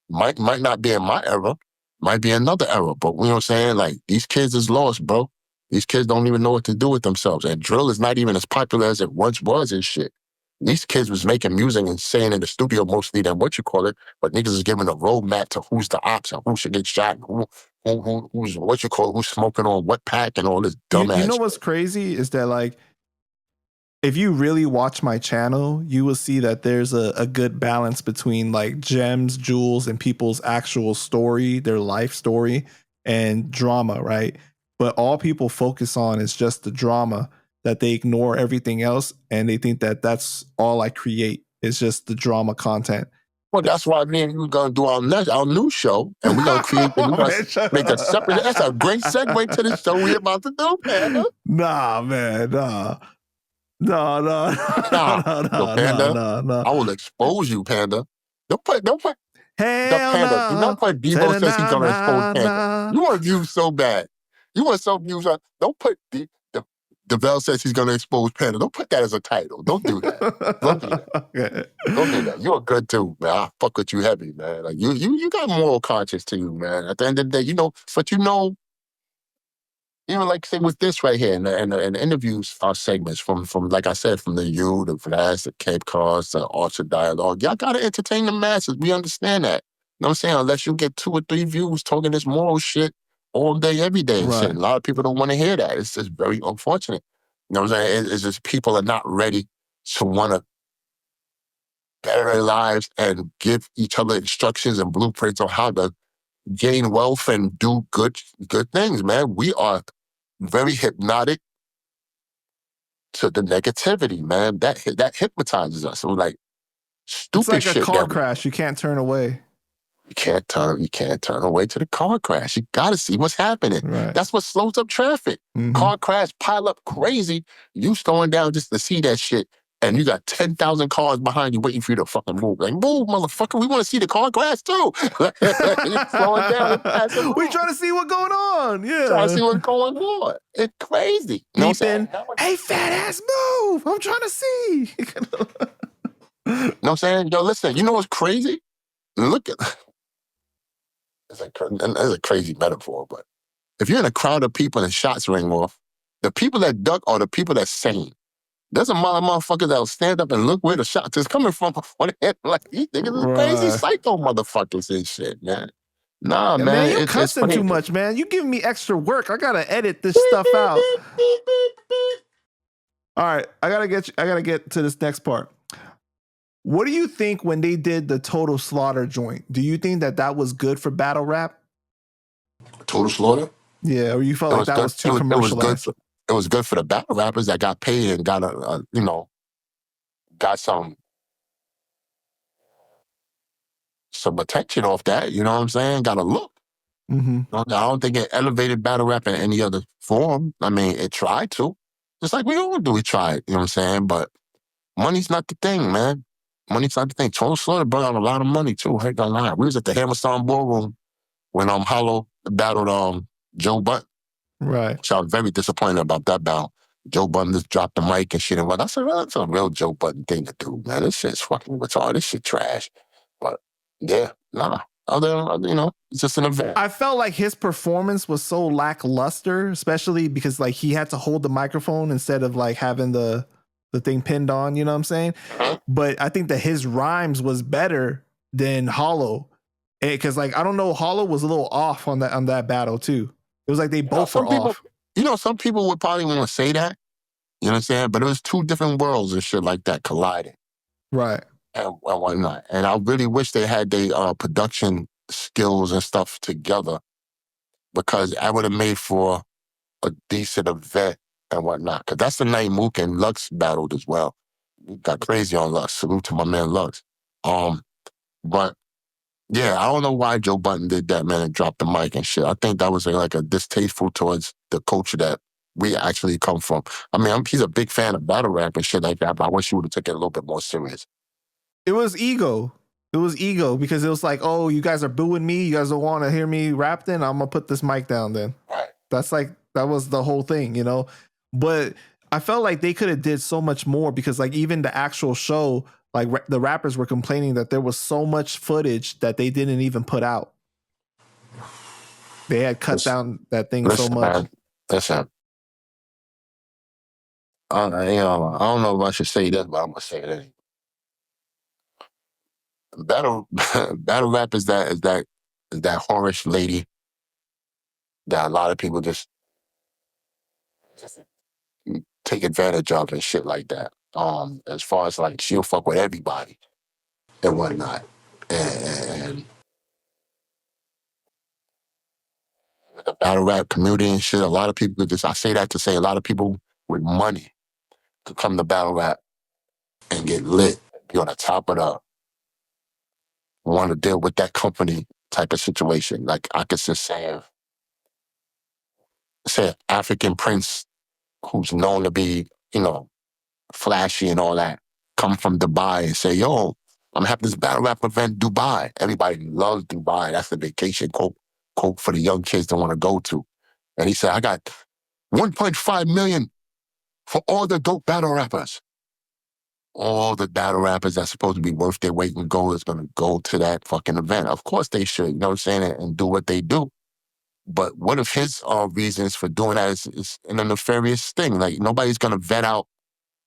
[SPEAKER 2] Might not be in my era, might be another era. But you know what I'm saying? Like, these kids is lost, bro. These kids don't even know what to do with themselves. And drill is not even as popular as it once was and shit. These kids was making music and saying in the studio mostly than what you call it, but niggas is giving a roadmap to who's the ops and who should get shot, and who's what you call it, who's smoking on what pack and all this dumbass.
[SPEAKER 1] You know what's crazy is that, like, if you really watch my channel, you will see that there's a good balance between like gems, jewels, and people's actual story, their life story, and drama, right? But all people focus on is just the drama, that they ignore everything else, and they think that that's all I create is just the drama content.
[SPEAKER 2] Well, that's why me and you are gonna do our new show, and we're gonna create. We're gonna make a separate. That's a great segue to the show we're about to do, Panda.
[SPEAKER 1] Nah, man, nah. No,
[SPEAKER 2] Panda. I will expose you, Panda. Don't put
[SPEAKER 1] Hell
[SPEAKER 2] Panda.
[SPEAKER 1] no.
[SPEAKER 2] Do not put Debo says he's gonna expose Panda. You want views so bad. You want some views on. Don't put DeVell says he's gonna expose Panda. Don't put that as a title. Don't do that. Don't do that. Okay. Don't do that. You're good too, man. I fuck with you heavy, man. Like you got moral conscience to you, man. At the end of the day, you know, but even like say with this right here in the interviews segments from like I said, from the the Vlad, the Cape Cars, the Ultra Dialogue, y'all gotta entertain the masses. We understand that. You know what I'm saying? Unless you get 2 or 3 views talking this moral shit all day, every day and shit. A lot of people don't want to hear that. It's just very unfortunate. You know what I'm saying? It's just people are not ready to want to better their lives and give each other instructions and blueprints on how to gain wealth and do good things, man. We are very hypnotic to the negativity, man. That hypnotizes us. So like stupid
[SPEAKER 1] shit. It's like
[SPEAKER 2] shit.
[SPEAKER 1] A car crash. You can't turn away.
[SPEAKER 2] You can't turn away to the car crash. You gotta see what's happening.
[SPEAKER 1] Right.
[SPEAKER 2] That's what slows up traffic. Mm-hmm. Car crash, pile up crazy. You slowing down just to see that shit. And you got 10,000 cars behind you waiting for you to fucking move. Like, move, motherfucker. We want to see the car crash too. You're slowing down.
[SPEAKER 1] We trying to see what's going on. Yeah.
[SPEAKER 2] Trying to see what's going on. It's crazy.
[SPEAKER 1] You know what I'm saying? Hey, fat ass, move. I'm trying to see.
[SPEAKER 2] You know what I'm saying? Yo, listen, you know what's crazy? Look at it's a crazy metaphor, but if you're in a crowd of people and shots ring off, the people that duck are the people that's sane. There's a motherfucker that'll stand up and look where the shots is coming from. Like, these niggas is crazy psycho motherfuckers and shit, man. Nah, man.
[SPEAKER 1] You cussing too much, man. You giving me extra work. I gotta edit this stuff out. All right, I gotta get to this next part. What do you think when they did the Total Slaughter joint? Do you think that was good for battle rap?
[SPEAKER 2] Total Slaughter?
[SPEAKER 1] Yeah, or you felt like that was too commercialized?
[SPEAKER 2] It was good for the battle rappers that got paid and got got some attention off that. You know what I'm saying? Got a look. Mm-hmm. I don't think it elevated battle rap in any other form. I mean, it tried to. Just like we all do, we tried. You know what I'm saying? But money's not the thing, man. Money's not the thing. Total Slaughter brought out a lot of money too. I ain't gonna lie. We was at the Hammerstein Ballroom when Hollow battled Joe Button.
[SPEAKER 1] Right.
[SPEAKER 2] So I was very disappointed about that battle. Joe Button just dropped the mic and shit and what. I said, well, that's a real Joe Button thing to do, man. This shit's fucking retarded. This shit trash. But yeah, nah. It's just an event.
[SPEAKER 1] I felt like his performance was so lackluster, especially because like he had to hold the microphone instead of like having the thing pinned on, you know what I'm saying? Uh-huh. But I think that his rhymes was better than Hollow. Because like I don't know, Hollow was a little off on that battle too. It was like they both were off.
[SPEAKER 2] Some people would probably want to say that. You know what I'm saying? But it was 2 different worlds and shit like that colliding.
[SPEAKER 1] Right.
[SPEAKER 2] And whatnot. And I really wish they had their production skills and stuff together because I would have made for a decent event and whatnot. Because that's the night Mook and Lux battled as well. Got crazy on Lux. Salute to my man Lux. But yeah, I don't know why Joe Button did that, man, and dropped the mic and shit. I think that was like a distasteful towards the culture that we actually come from. I mean, he's a big fan of battle rap and shit like that, but I wish he would have taken it a little bit more serious.
[SPEAKER 1] It was ego. Because it was like, oh, you guys are booing me. You guys don't want to hear me rap then? I'm going to put this mic down then.
[SPEAKER 2] Right.
[SPEAKER 1] That was the whole thing, you know? But I felt like they could have did so much more because like even the actual show, like the rappers were complaining that there was so much footage that they didn't even put out. They had cut down that thing so much.
[SPEAKER 2] Man, listen. I don't know if I should say this, but I'm gonna say it anyway. Battle rap is that whorish lady that a lot of people just take advantage of and shit like that. As far as like she'll fuck with everybody and whatnot. And the battle rap community and shit, a lot of people I say that to say a lot of people with money could come to battle rap and get lit, be on the top of the want to deal with that company type of situation. Like I could just say an African prince who's known to be, flashy and all that, come from Dubai and say, yo, I'm having this battle rap event, Dubai. Everybody loves Dubai. That's the vacation quote for the young kids that want to go to. And he said, I got 1.5 million for all the dope battle rappers. All the battle rappers that's supposed to be worth their weight in gold is going to go to that fucking event. Of course they should, you know what I'm saying, and do what they do. But what if his reasons for doing that is in a nefarious thing? Like nobody's going to vet out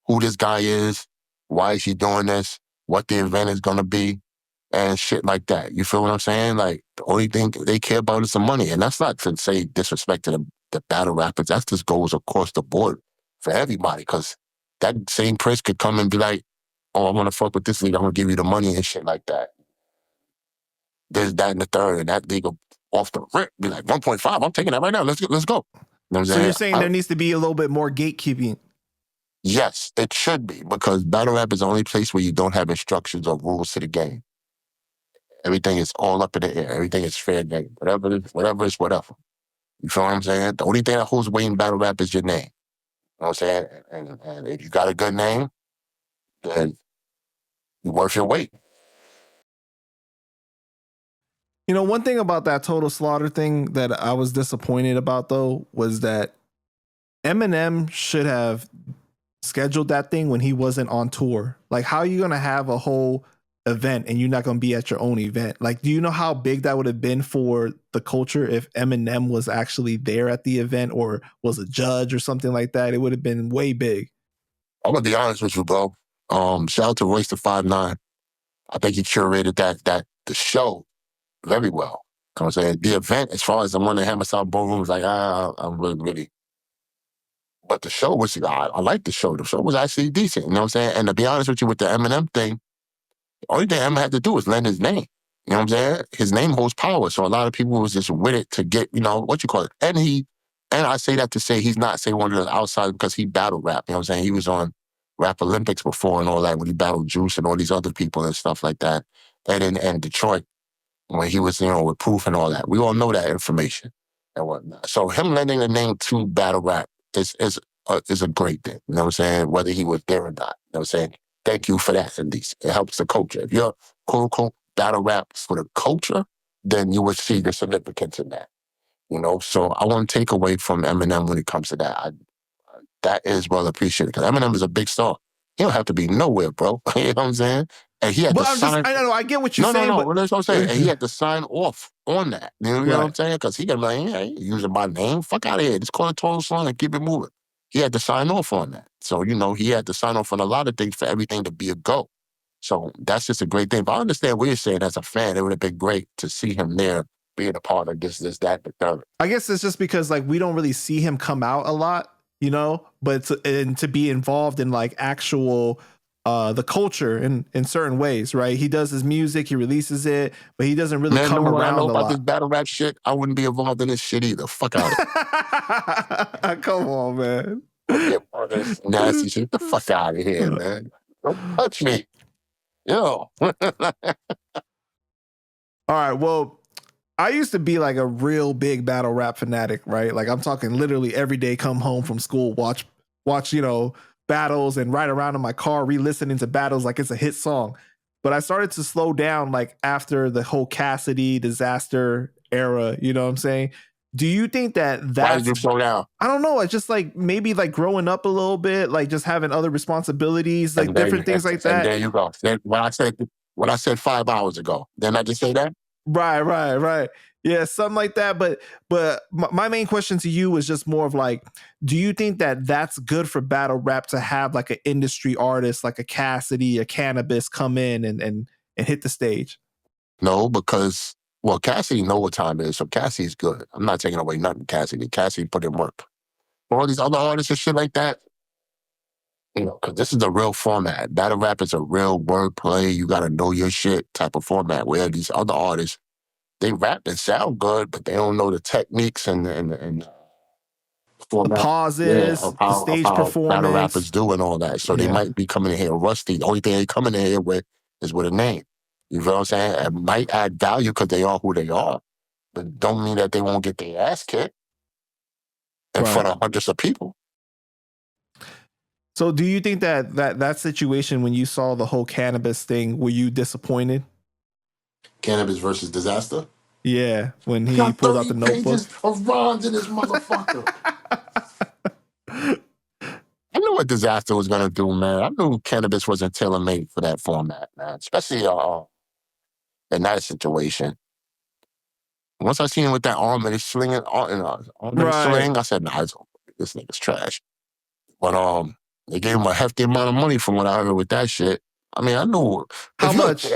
[SPEAKER 2] who this guy is, why is he doing this, what the event is going to be, and shit like that. You feel what I'm saying? Like, the only thing they care about is the money. And that's not to say disrespect to the battle rappers. That just goes across the board for everybody. Because that same prince could come and be like, oh, I want to fuck with this league. I'm going to give you the money and shit like that. There's that and the third. And that league will off the rip be like, 1.5, I'm taking that right now. Let's go. You know what I'm
[SPEAKER 1] So
[SPEAKER 2] saying?
[SPEAKER 1] you're saying there needs to be a little bit more gatekeeping?
[SPEAKER 2] Yes, it should be, because battle rap is the only place where you don't have instructions or rules to the game. Everything is all up in the air. Everything is fair game. Whatever is whatever. You feel what I'm saying? The only thing that holds weight in battle rap is your name. You know what I'm saying? And if you got a good name, then you're worth your weight.
[SPEAKER 1] You know, one thing about that Total Slaughter thing that I was disappointed about, though, was that Eminem should have scheduled that thing when he wasn't on tour. Like, how are you going to have a whole event and you're not going to be at your own event? Like, do you know how big that would have been for the culture if Eminem was actually there at the event or was a judge or something like that? It would have been way big.
[SPEAKER 2] I'm going to be honest with you, bro. Shout out to Royce the 5'9". I think he curated the show very well. You know what I'm saying? The event, as far as the one that Hammerside Ballroom, was like, I'm really. But the show was, I liked the show. The show was actually decent, you know what I'm saying? And to be honest with you, with the Eminem thing, the only thing Eminem had to do was lend his name. You know what I'm saying? His name holds power. So a lot of people was just with it to get, what you call it. And I say that to say he's not, say, one of the outsiders because he battled rap. You know what I'm saying? He was on Rap Olympics before and all that when he battled Juice and all these other people and stuff like that. And in Detroit, when he was, with Proof and all that. We all know that information and whatnot. So him lending the name to battle rap is a great thing. You know what I'm saying? Whether he was there or not. You know what I'm saying? Thank you for that, at least. It helps the culture. If you're quote unquote battle rap for the culture, then you would see the significance in that. So I won't take away from Eminem when it comes to that. That is well appreciated because Eminem is a big star. He don't have to be nowhere, bro. You know what I'm saying? And he had to sign.
[SPEAKER 1] I know, I get what you're saying.
[SPEAKER 2] No, that's what I'm saying. And he had to sign off on that. You know what I'm saying? Because he got to be like, hey, using my name, fuck out of here. Just call it Total Slaughter and keep it moving. He had to sign off on that. So, he had to sign off on a lot of things for everything to be a go. So that's just a great thing. But I understand what you're saying as a fan. It would have been great to see him there being a part of this, that, the third.
[SPEAKER 1] I guess it's just because, like, we don't really see him come out a lot, but to be involved in, like, actual the culture in certain ways, right? He does his music, he releases it, but he doesn't really come around
[SPEAKER 2] I know
[SPEAKER 1] a
[SPEAKER 2] about
[SPEAKER 1] lot.
[SPEAKER 2] this battle rap shit, I wouldn't be involved in this shit either. Fuck out of it.
[SPEAKER 1] Come on, man.
[SPEAKER 2] This nasty shit. Get the fuck out of here, man. Don't touch me. Yo.
[SPEAKER 1] All right, well, I used to be like a real big battle rap fanatic, right? Like I'm talking literally every day, come home from school, watch, battles and ride around in my car, re-listening to battles like it's a hit song. But I started to slow down like after the whole Cassidy disaster era, you know what I'm saying? Do you think that
[SPEAKER 2] Why did
[SPEAKER 1] that's,
[SPEAKER 2] you slow down?
[SPEAKER 1] I don't know, it's just like maybe like growing up a little bit, like just having other responsibilities, like
[SPEAKER 2] And there you
[SPEAKER 1] different things like
[SPEAKER 2] and
[SPEAKER 1] that?
[SPEAKER 2] there you go. When I said 5 hours ago, didn't I just say that?
[SPEAKER 1] Right. Yeah, something like that. But my main question to you was just more of like, do you think that that's good for battle rap to have like an industry artist like a Cassidy, a Cannabis come in and hit the stage?
[SPEAKER 2] No, because well, Cassidy know what time it is, so Cassidy's good. I'm not taking away nothing, Cassidy. Cassidy put in work. All these other artists and shit like that, because this is the real format. Battle rap is a real wordplay. You got to know your shit type of format. Where these other artists, they rap and sound good, but they don't know the techniques and
[SPEAKER 1] The
[SPEAKER 2] format. Yeah,
[SPEAKER 1] pauses, the
[SPEAKER 2] of
[SPEAKER 1] stage
[SPEAKER 2] how battle rappers
[SPEAKER 1] performance.
[SPEAKER 2] do and all that. So they
[SPEAKER 1] Yeah.
[SPEAKER 2] might be coming in here rusty. The only thing they coming in here with is with a name. You feel what I'm saying? It might add value because they are who they are, but don't mean that they won't get their ass kicked in
[SPEAKER 1] Right.
[SPEAKER 2] front of hundreds of people.
[SPEAKER 1] So do you think that situation when you saw the whole Cannabis thing, were you disappointed?
[SPEAKER 2] Cannabis versus Disaster.
[SPEAKER 1] Yeah, when
[SPEAKER 2] He
[SPEAKER 1] he
[SPEAKER 2] got
[SPEAKER 1] pulled out
[SPEAKER 2] 30
[SPEAKER 1] the notebook.
[SPEAKER 2] pages of rhymes in this motherfucker. I knew what Disaster was gonna do, man. I knew Cannabis wasn't tailor made for that format, man. Especially in that situation. Once I seen him with that arm and he's slinging, arm and
[SPEAKER 1] Right.
[SPEAKER 2] sling, I said, nah, this nigga's trash. But they gave him a hefty amount of money from what I heard with that shit. I mean, I knew
[SPEAKER 1] How
[SPEAKER 2] if you,
[SPEAKER 1] much?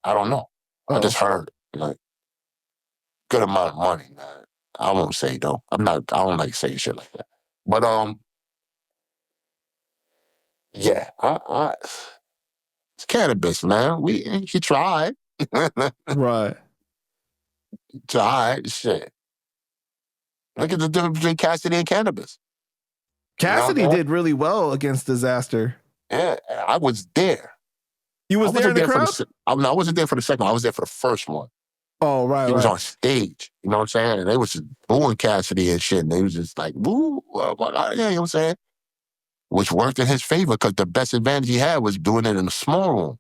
[SPEAKER 2] I don't know. I
[SPEAKER 1] Oh.
[SPEAKER 2] just heard like good amount of money, man. I won't say though. I don't like saying shit like that. But yeah, it's Cannabis, man. He tried.
[SPEAKER 1] Right.
[SPEAKER 2] Tried shit. Look at the difference between Cassidy and Cannabis. You know what
[SPEAKER 1] Cassidy
[SPEAKER 2] I'm saying?
[SPEAKER 1] did really well against Disaster.
[SPEAKER 2] Yeah, I was there.
[SPEAKER 1] You
[SPEAKER 2] I
[SPEAKER 1] was there in
[SPEAKER 2] wasn't
[SPEAKER 1] the
[SPEAKER 2] there for
[SPEAKER 1] crowd?
[SPEAKER 2] I wasn't there for the second one. I was there for the first one.
[SPEAKER 1] Oh, right,
[SPEAKER 2] He was
[SPEAKER 1] right.
[SPEAKER 2] on stage. You know what I'm saying? And they was just booing Cassidy and shit. And they was just like, woo, yeah, you know what I'm saying? Which worked in his favor because the best advantage he had was doing it in a small room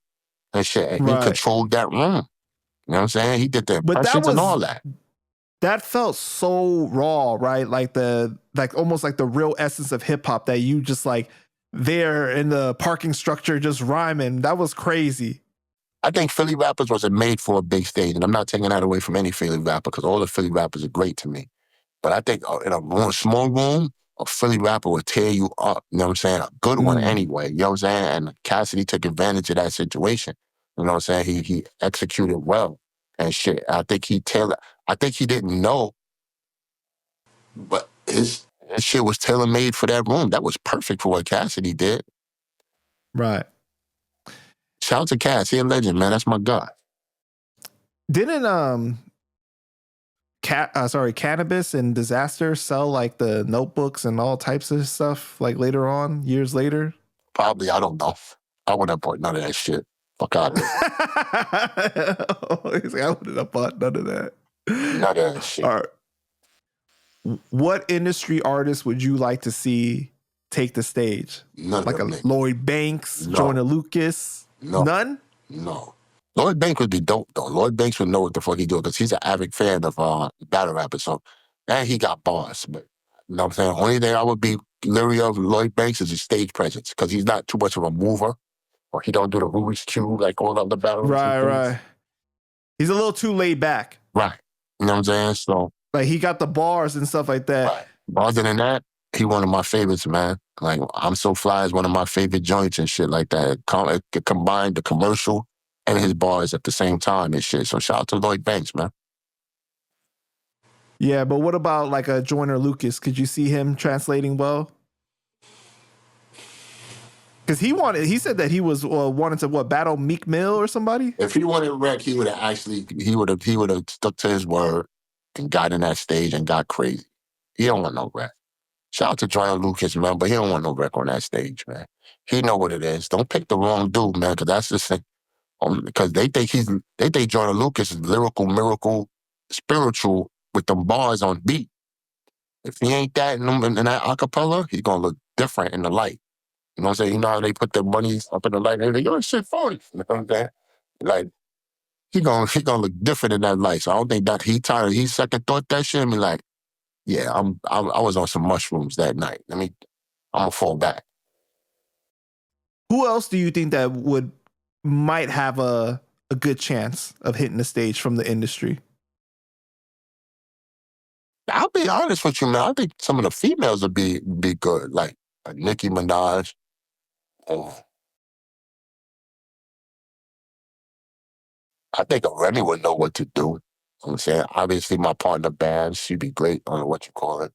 [SPEAKER 2] and shit. And he
[SPEAKER 1] Right.
[SPEAKER 2] controlled that room. You know what I'm saying? He did the
[SPEAKER 1] But
[SPEAKER 2] impressions and all that.
[SPEAKER 1] that felt so raw, right? Like almost like the real essence of hip hop that you just like there in the parking structure just rhyming. That was crazy.
[SPEAKER 2] I think Philly rappers wasn't made for a big stage. And I'm not taking that away from any Philly rapper because all the Philly rappers are great to me. But I think in a small room, a Philly rapper would tear you up. You know what I'm saying? A good one anyway. You know what I'm saying? And Cassidy took advantage of that situation. You know what I'm saying? He executed well and shit. I think he didn't know, but his shit was tailor made for that room. That was perfect for what Cassidy did.
[SPEAKER 1] Right.
[SPEAKER 2] Shout out to Cass. He a legend, man. That's my guy.
[SPEAKER 1] Didn't Cannabis and Disaster sell like the notebooks and all types of stuff like later on, years later?
[SPEAKER 2] Probably, I don't know. I wouldn't have bought none of that shit. Fuck out of here.
[SPEAKER 1] He's like, I wouldn't have bought none of that.
[SPEAKER 2] None of that shit.
[SPEAKER 1] All right. What industry artist would you like to see take the stage?
[SPEAKER 2] None
[SPEAKER 1] like
[SPEAKER 2] of
[SPEAKER 1] a
[SPEAKER 2] them.
[SPEAKER 1] Lloyd Banks,
[SPEAKER 2] No.
[SPEAKER 1] Joyner Lucas?
[SPEAKER 2] No.
[SPEAKER 1] None?
[SPEAKER 2] No. Lloyd Banks would be dope, though. Lloyd Banks would know what the fuck he doing because he's an avid fan of battle rappers. So, and he got bars. But, you know what I'm saying? Only thing I would be leery of Lloyd Banks is his stage presence because he's not too much of a mover or he don't do the Rubik's Cube like all of the battle rappers.
[SPEAKER 1] Right. He's a little too laid back.
[SPEAKER 2] Right. You know what I'm saying? So,
[SPEAKER 1] like he got the bars and stuff like that.
[SPEAKER 2] Right. But other than that, he one of my favorites, man. Like I'm So Fly is one of my favorite joints and shit like that. It combined the commercial and his bars at the same time and shit. So shout out to Lloyd Banks, man.
[SPEAKER 1] Yeah, but what about like a Joyner Lucas? Could you see him translating well? Because he said that he was wanted to battle Meek Mill or somebody.
[SPEAKER 2] If he wanted wreck, he would have stuck to his word and got in that stage and got crazy. He don't want no wreck. Shout out to Joyner Lucas, man, but he don't want no wreck on that stage, man. He know what it is. Don't pick the wrong dude, man, because that's the thing. Because they think Joyner Lucas is lyrical, miracle, spiritual with them bars on beat. If he ain't that in that acapella, he's gonna look different in the light. You know what I'm saying? You know how they put their money up in the light and they're like, yo, shit funny. You know what I'm saying? Like, he gonna look different in that light. So I don't think that he second thought that shit and be like, Yeah, I was on some mushrooms that night. I'm gonna fall back.
[SPEAKER 1] Who else do you think that might have a good chance of hitting the stage from the industry?
[SPEAKER 2] I'll be honest with you, man. I think some of the females would be good, like Nicki Minaj. Oh, I think a Remy would know what to do. You know what I'm saying, obviously, my partner band, she'd be great on what you call it.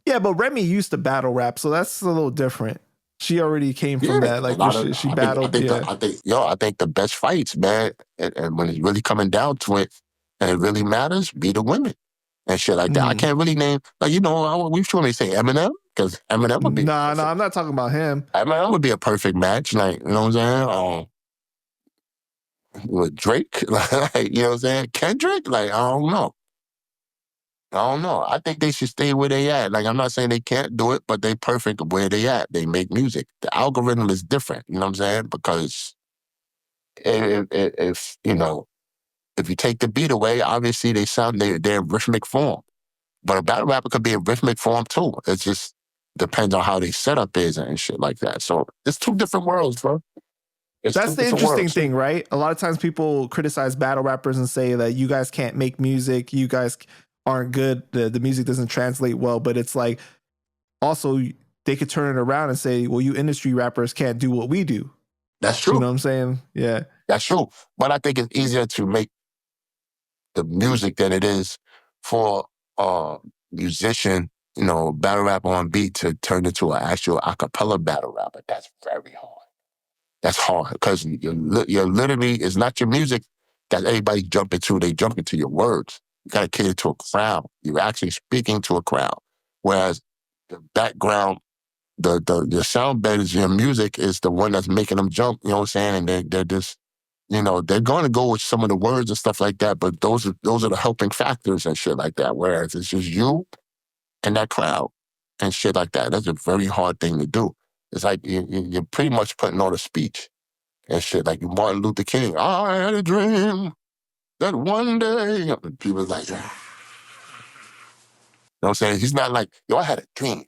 [SPEAKER 1] Yeah, but Remy used to battle rap, so that's a little different. She already came from
[SPEAKER 2] Yeah,
[SPEAKER 1] that,
[SPEAKER 2] a
[SPEAKER 1] like where
[SPEAKER 2] lot of.
[SPEAKER 1] she battled. Yeah.
[SPEAKER 2] I think the best fights, man, and when it's really coming down to it, and it really matters, be the women and shit like that. I can't really name, like, we sure may say Eminem, because Eminem would be
[SPEAKER 1] Nah,
[SPEAKER 2] perfect.
[SPEAKER 1] I'm not talking about him.
[SPEAKER 2] Eminem would be a perfect match, like, you know what I'm saying? With Drake, like, you know what I'm saying? Kendrick, like, I don't know. I think they should stay where they at. Like, I'm not saying they can't do it, but they perfect where they at. They make music. The algorithm is different. You know what I'm saying? Because if if you take the beat away, obviously they're in rhythmic form. But a battle rapper could be in rhythmic form too. It just depends on how they setup is and shit like that. So it's two different worlds, bro. It's
[SPEAKER 1] That's
[SPEAKER 2] two
[SPEAKER 1] the
[SPEAKER 2] different
[SPEAKER 1] interesting
[SPEAKER 2] worlds.
[SPEAKER 1] thing, right? A lot of times people criticize battle rappers and say that you guys can't make music, you guys aren't good, the music doesn't translate well. But it's like also they could turn it around and say, well, you industry rappers can't do what we do.
[SPEAKER 2] That's
[SPEAKER 1] You know
[SPEAKER 2] true.
[SPEAKER 1] what I'm saying? Yeah.
[SPEAKER 2] That's true. But I think it's easier to make the music than it is for a musician, battle rap on beat to turn into an actual a cappella battle rapper. That's very hard. That's hard because you're literally, it's not your music that everybody jump into. They jump into your words. You got to cater to a crowd. You're actually speaking to a crowd. Whereas the background, the sound bed is your music is the one that's making them jump. You know what I'm saying? And they're just, they're going to go with some of the words and stuff like that. But those are the helping factors and shit like that. Whereas it's just you and that crowd and shit like that. That's a very hard thing to do. It's like you're pretty much putting on a speech and shit. Like Martin Luther King, I had a dream that one day. People's like, yeah. You know what I'm saying? He's not like, yo, I had a dream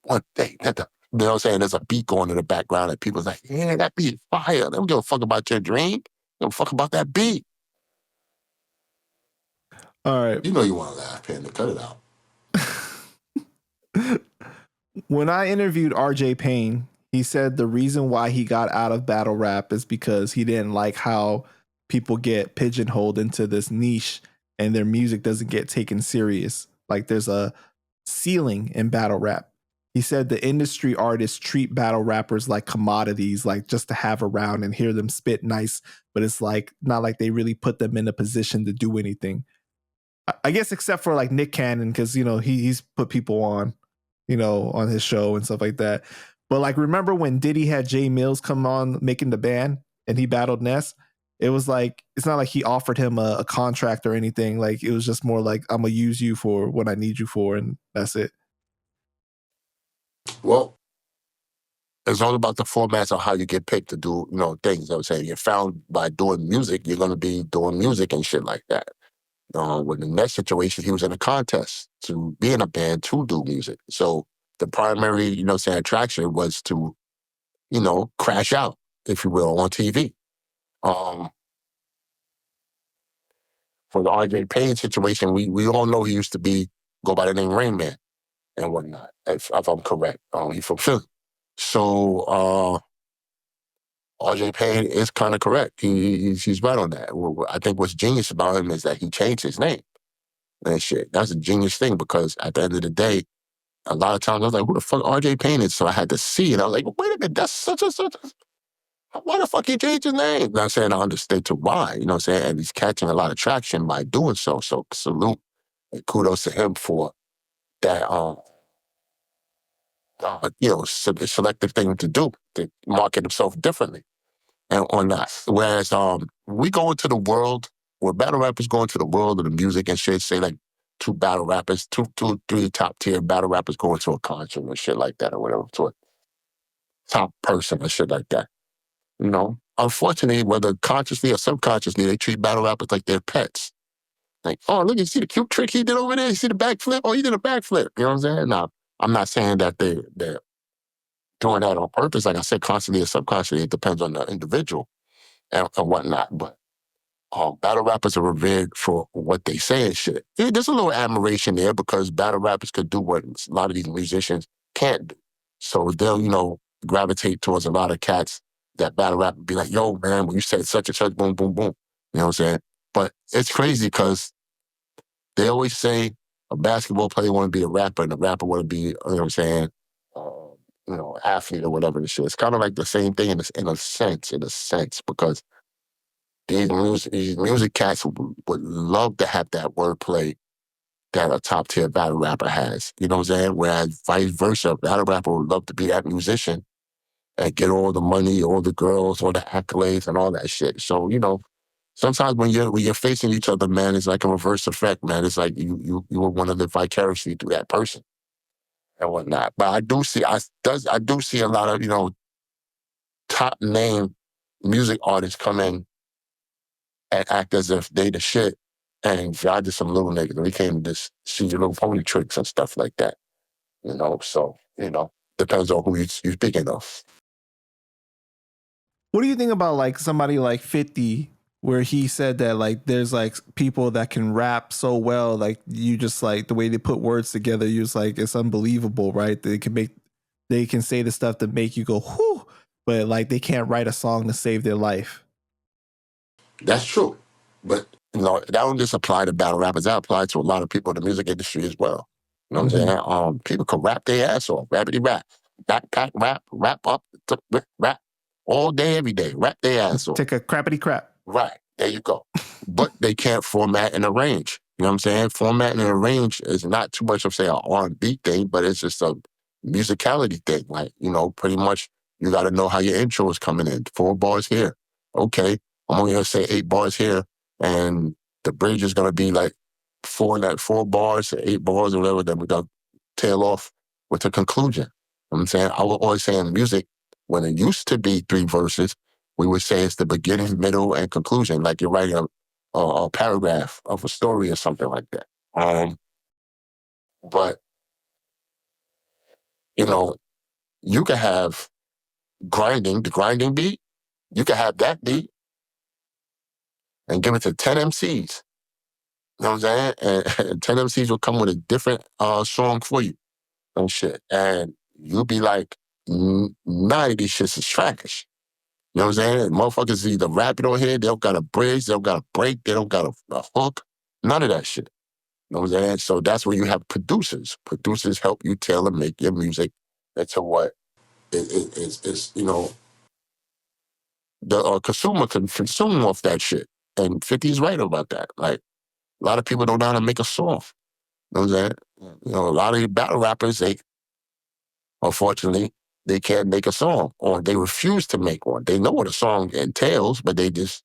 [SPEAKER 2] one day. You know what I'm saying? There's a beat going in the background and people's like, yeah, that beat is fire. They don't give a fuck about your dream. They don't fuck about that beat.
[SPEAKER 1] All right.
[SPEAKER 2] You know you want to laugh, Panda. Cut it out.
[SPEAKER 1] When I interviewed RJ Payne, he said the reason why he got out of battle rap is because he didn't like how people get pigeonholed into this niche and their music doesn't get taken serious. Like there's a ceiling in battle rap. He said the industry artists treat battle rappers like commodities, like just to have around and hear them spit nice, but it's like not like they really put them in a position to do anything. I guess except for like Nick Cannon, because he's put people on, on his show and stuff like that. But like, remember when Diddy had Jay Mills come on making the band and he battled Ness? It was like it's not like he offered him a contract or anything. Like it was just more like I'm gonna use you for what I need you for, and that's it.
[SPEAKER 2] Well, it's all about the formats on how you get picked to do, things. I was saying, you're found by doing music, you're going to be doing music and shit like that. With the next situation, he was in a contest to be in a band to do music. So the primary, attraction was to, crash out, if you will, on TV. For the RJ Payne situation, we all know he used to go by the name Rain Man and whatnot, if I'm correct. He's from Philly. So RJ Payne is kind of correct. He's right on that. I think what's genius about him is that he changed his name and shit. That's a genius thing because at the end of the day, a lot of times I was like, who the fuck RJ Payne is? So I had to see it. I was like, wait a minute, that's such a such a. Why the fuck he changed his name? You know what I'm saying? I understood to why, you know what I'm saying? And he's catching a lot of traction by doing so. So salute and kudos to him for that, selective thing to do, to market himself differently and on that. Whereas we go into the world, where battle rappers go into the world of the music and shit, say like two battle rappers, two, three top tier battle rappers go into a concert or shit like that or whatever, to a top person or shit like that. Unfortunately, whether consciously or subconsciously, they treat battle rappers like they're pets. Like, oh, look, you see the cute trick he did over there? You see the backflip? Oh, he did a backflip. You know what I'm saying? Now, I'm not saying that they're doing that on purpose. Like I said, consciously or subconsciously, it depends on the individual and whatnot. But battle rappers are revered for what they say and shit. Yeah, there's a little admiration there because battle rappers could do what a lot of these musicians can't do. So they'll, gravitate towards a lot of cats that battle rap and be like, yo, man, when you said such and such, boom, boom, boom. You know what I'm saying? But it's crazy because they always say a basketball player want to be a rapper and a rapper want to be, you know what I'm saying, athlete or whatever the shit. It's kind of like the same thing in a sense, because these music cats would love to have that wordplay that a top tier battle rapper has. You know what I'm saying? Whereas vice versa, a battle rapper would love to be that musician and get all the money, all the girls, all the accolades and all that shit. So, sometimes when you're facing each other, man, it's like a reverse effect, man. It's like you would want to live vicariously through that person and whatnot. But I do see a lot of, top name music artists come in and act as if they the shit. And y'all just some little niggas. We came to just see your little pony tricks and stuff like that. So, depends on who you're speaking of.
[SPEAKER 1] What do you think about like somebody like 50, where he said that like there's like people that can rap so well, like you just like the way they put words together, you just like it's unbelievable, right? They can say the stuff to make you go whoo, but like they can't write a song to save their life.
[SPEAKER 2] That's true. But, that don't just apply to battle rappers. That applies to a lot of people in the music industry as well. You know what I'm saying? People can rap their ass off, rapidy rap, backpack rap up, rap all day, every day, rap their ass off.
[SPEAKER 1] Take a crappity crap.
[SPEAKER 2] Right, there you go. But they can't format and arrange. You know what I'm saying? Format and arrange is not too much of, say, an R&B thing, but it's just a musicality thing. Like, pretty much you got to know how your intro is coming in. 4 bars here. Okay, I'm only going to say 8 bars here, and the bridge is going to be like 4 bars, 8 bars or whatever, then we're going to tail off with a conclusion. You know what I'm saying? I would always say in music, when it used to be 3 verses, we would say it's the beginning, middle, and conclusion, like you're writing a paragraph of a story or something like that. But, you can have the grinding beat, you can have that beat and give it to 10 MCs. You know what I'm saying? And 10 MCs will come with a different song for you and shit. And you'll be like, 9 of these shits is trash. You know what I'm saying? Motherfuckers either rapping on here, they don't got a bridge, they don't got a break, they don't got a hook, none of that shit. You know what I'm saying? So that's where you have producers. Producers help you tailor make your music into what is the consumer can consume off that shit. And 50's right about that. Like, a lot of people don't know how to make a song. You know what I'm saying? A lot of the battle rappers, unfortunately, they can't make a song, or they refuse to make one. They know what a song entails, but they just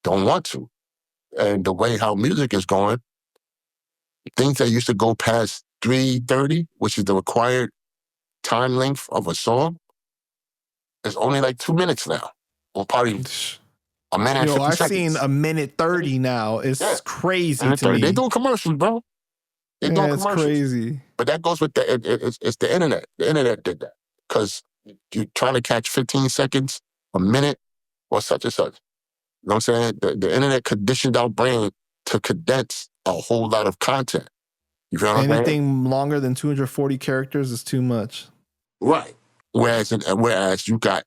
[SPEAKER 2] don't want to. And the way how music is going, things that used to go past 3:30, which is the required time length of a song, is only like 2 minutes now. Or probably a minute and 50
[SPEAKER 1] I've
[SPEAKER 2] seconds.
[SPEAKER 1] seen a minute 30 now. It's crazy to me.
[SPEAKER 2] They doing commercials, bro. They doing
[SPEAKER 1] it's
[SPEAKER 2] commercials.
[SPEAKER 1] Crazy.
[SPEAKER 2] But that goes with it's the internet. The internet did that. Because you're trying to catch 15 seconds, a minute, or such and such. You know what I'm saying? The internet conditioned our brain to condense a whole lot of content. You feel what I'm saying?
[SPEAKER 1] Anything longer than 240 characters is too much.
[SPEAKER 2] Right. Whereas you got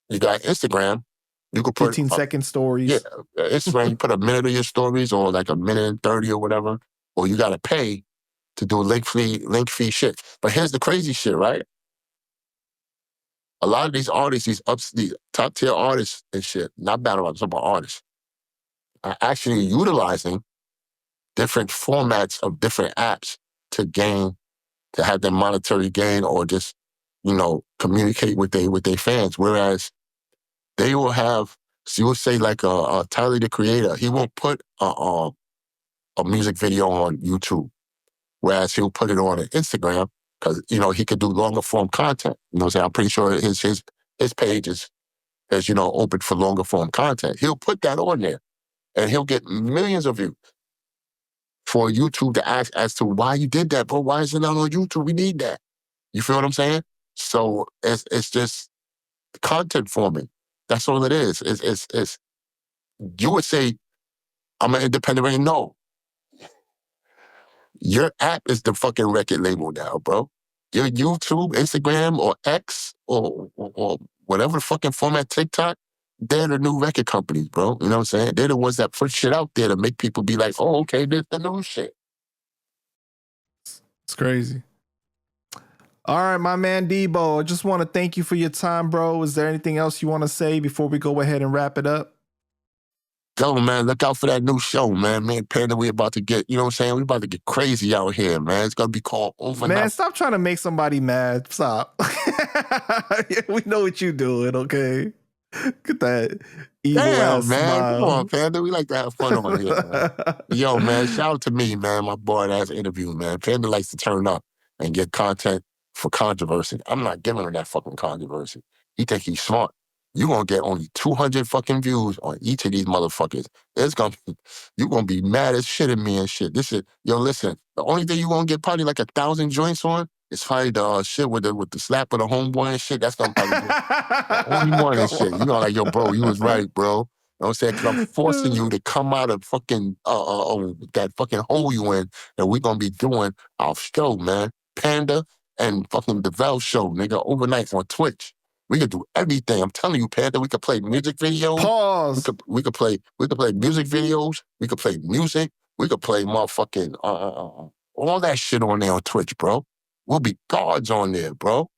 [SPEAKER 2] Instagram, you could put
[SPEAKER 1] 15-second stories.
[SPEAKER 2] Yeah, Instagram, you put a minute of your stories, or like a minute and 30 or whatever, or you got to pay to do link fee shit. But here's the crazy shit, right? A lot of these artists, these top tier artists and shit, not battle rappers, but artists, are actually utilizing different formats of different apps to have their monetary gain, or just, communicate with their fans. Whereas they will have, so you would say like a Tyler, the Creator, he won't put a music video on YouTube, whereas he'll put it on Instagram, because, he could do longer form content. You know what I'm saying? I'm pretty sure his page is open for longer form content. He'll put that on there. and he'll get millions of views for YouTube to ask as to why you did that, bro. Why is it not on YouTube? We need that. You feel what I'm saying? So it's just content forming. That's all it is. It's you would say I'm an independent radio. No, your app is the fucking record label now, bro. Your YouTube, Instagram, or X, or whatever the fucking format, TikTok, they're the new record companies, bro. You know what I'm saying? They're the ones that put shit out there to make people be like, oh, okay, this the new shit.
[SPEAKER 1] It's crazy. All right, my man Debo, I just want to thank you for your time, bro. Is there anything else you want to say before we go ahead and wrap it up?
[SPEAKER 2] Yo, man, look out for that new show, man. Me and Panda, we about to get, you know what I'm saying? We about to get crazy out here, man. It's going to be called Overnight.
[SPEAKER 1] Man, stop trying to make somebody mad. Stop. Yeah, we know what you doing, okay? Get that evil ass
[SPEAKER 2] man.
[SPEAKER 1] smile.
[SPEAKER 2] Come on, Panda. We like to have fun on here, man. Yo, man, shout out to me, man. My boy ass interview, man. Panda likes to turn up and get content for controversy. I'm not giving her that fucking controversy. He think he's smart. You're going to get only 200 fucking views on each of these motherfuckers. It's going to be, you're going to be mad as shit at me and shit. This shit, yo, listen, the only thing you're going to get probably like 1,000 joints on is probably the shit with the slap of the homeboy and shit. That's going to probably be the only one and shit. You know, like, yo, bro, you was right, bro. You know what I'm saying? Because I'm forcing you to come out of fucking, that fucking hole you in, and we're going to be doing our show, man. Panda and fucking the Vel show, nigga, overnight on Twitch. We could do everything. I'm telling you, Panda. We could play music videos.
[SPEAKER 1] Pause.
[SPEAKER 2] We could play music videos. We could play music. We could play motherfucking all that shit on there on Twitch, bro. We'll be gods on there, bro.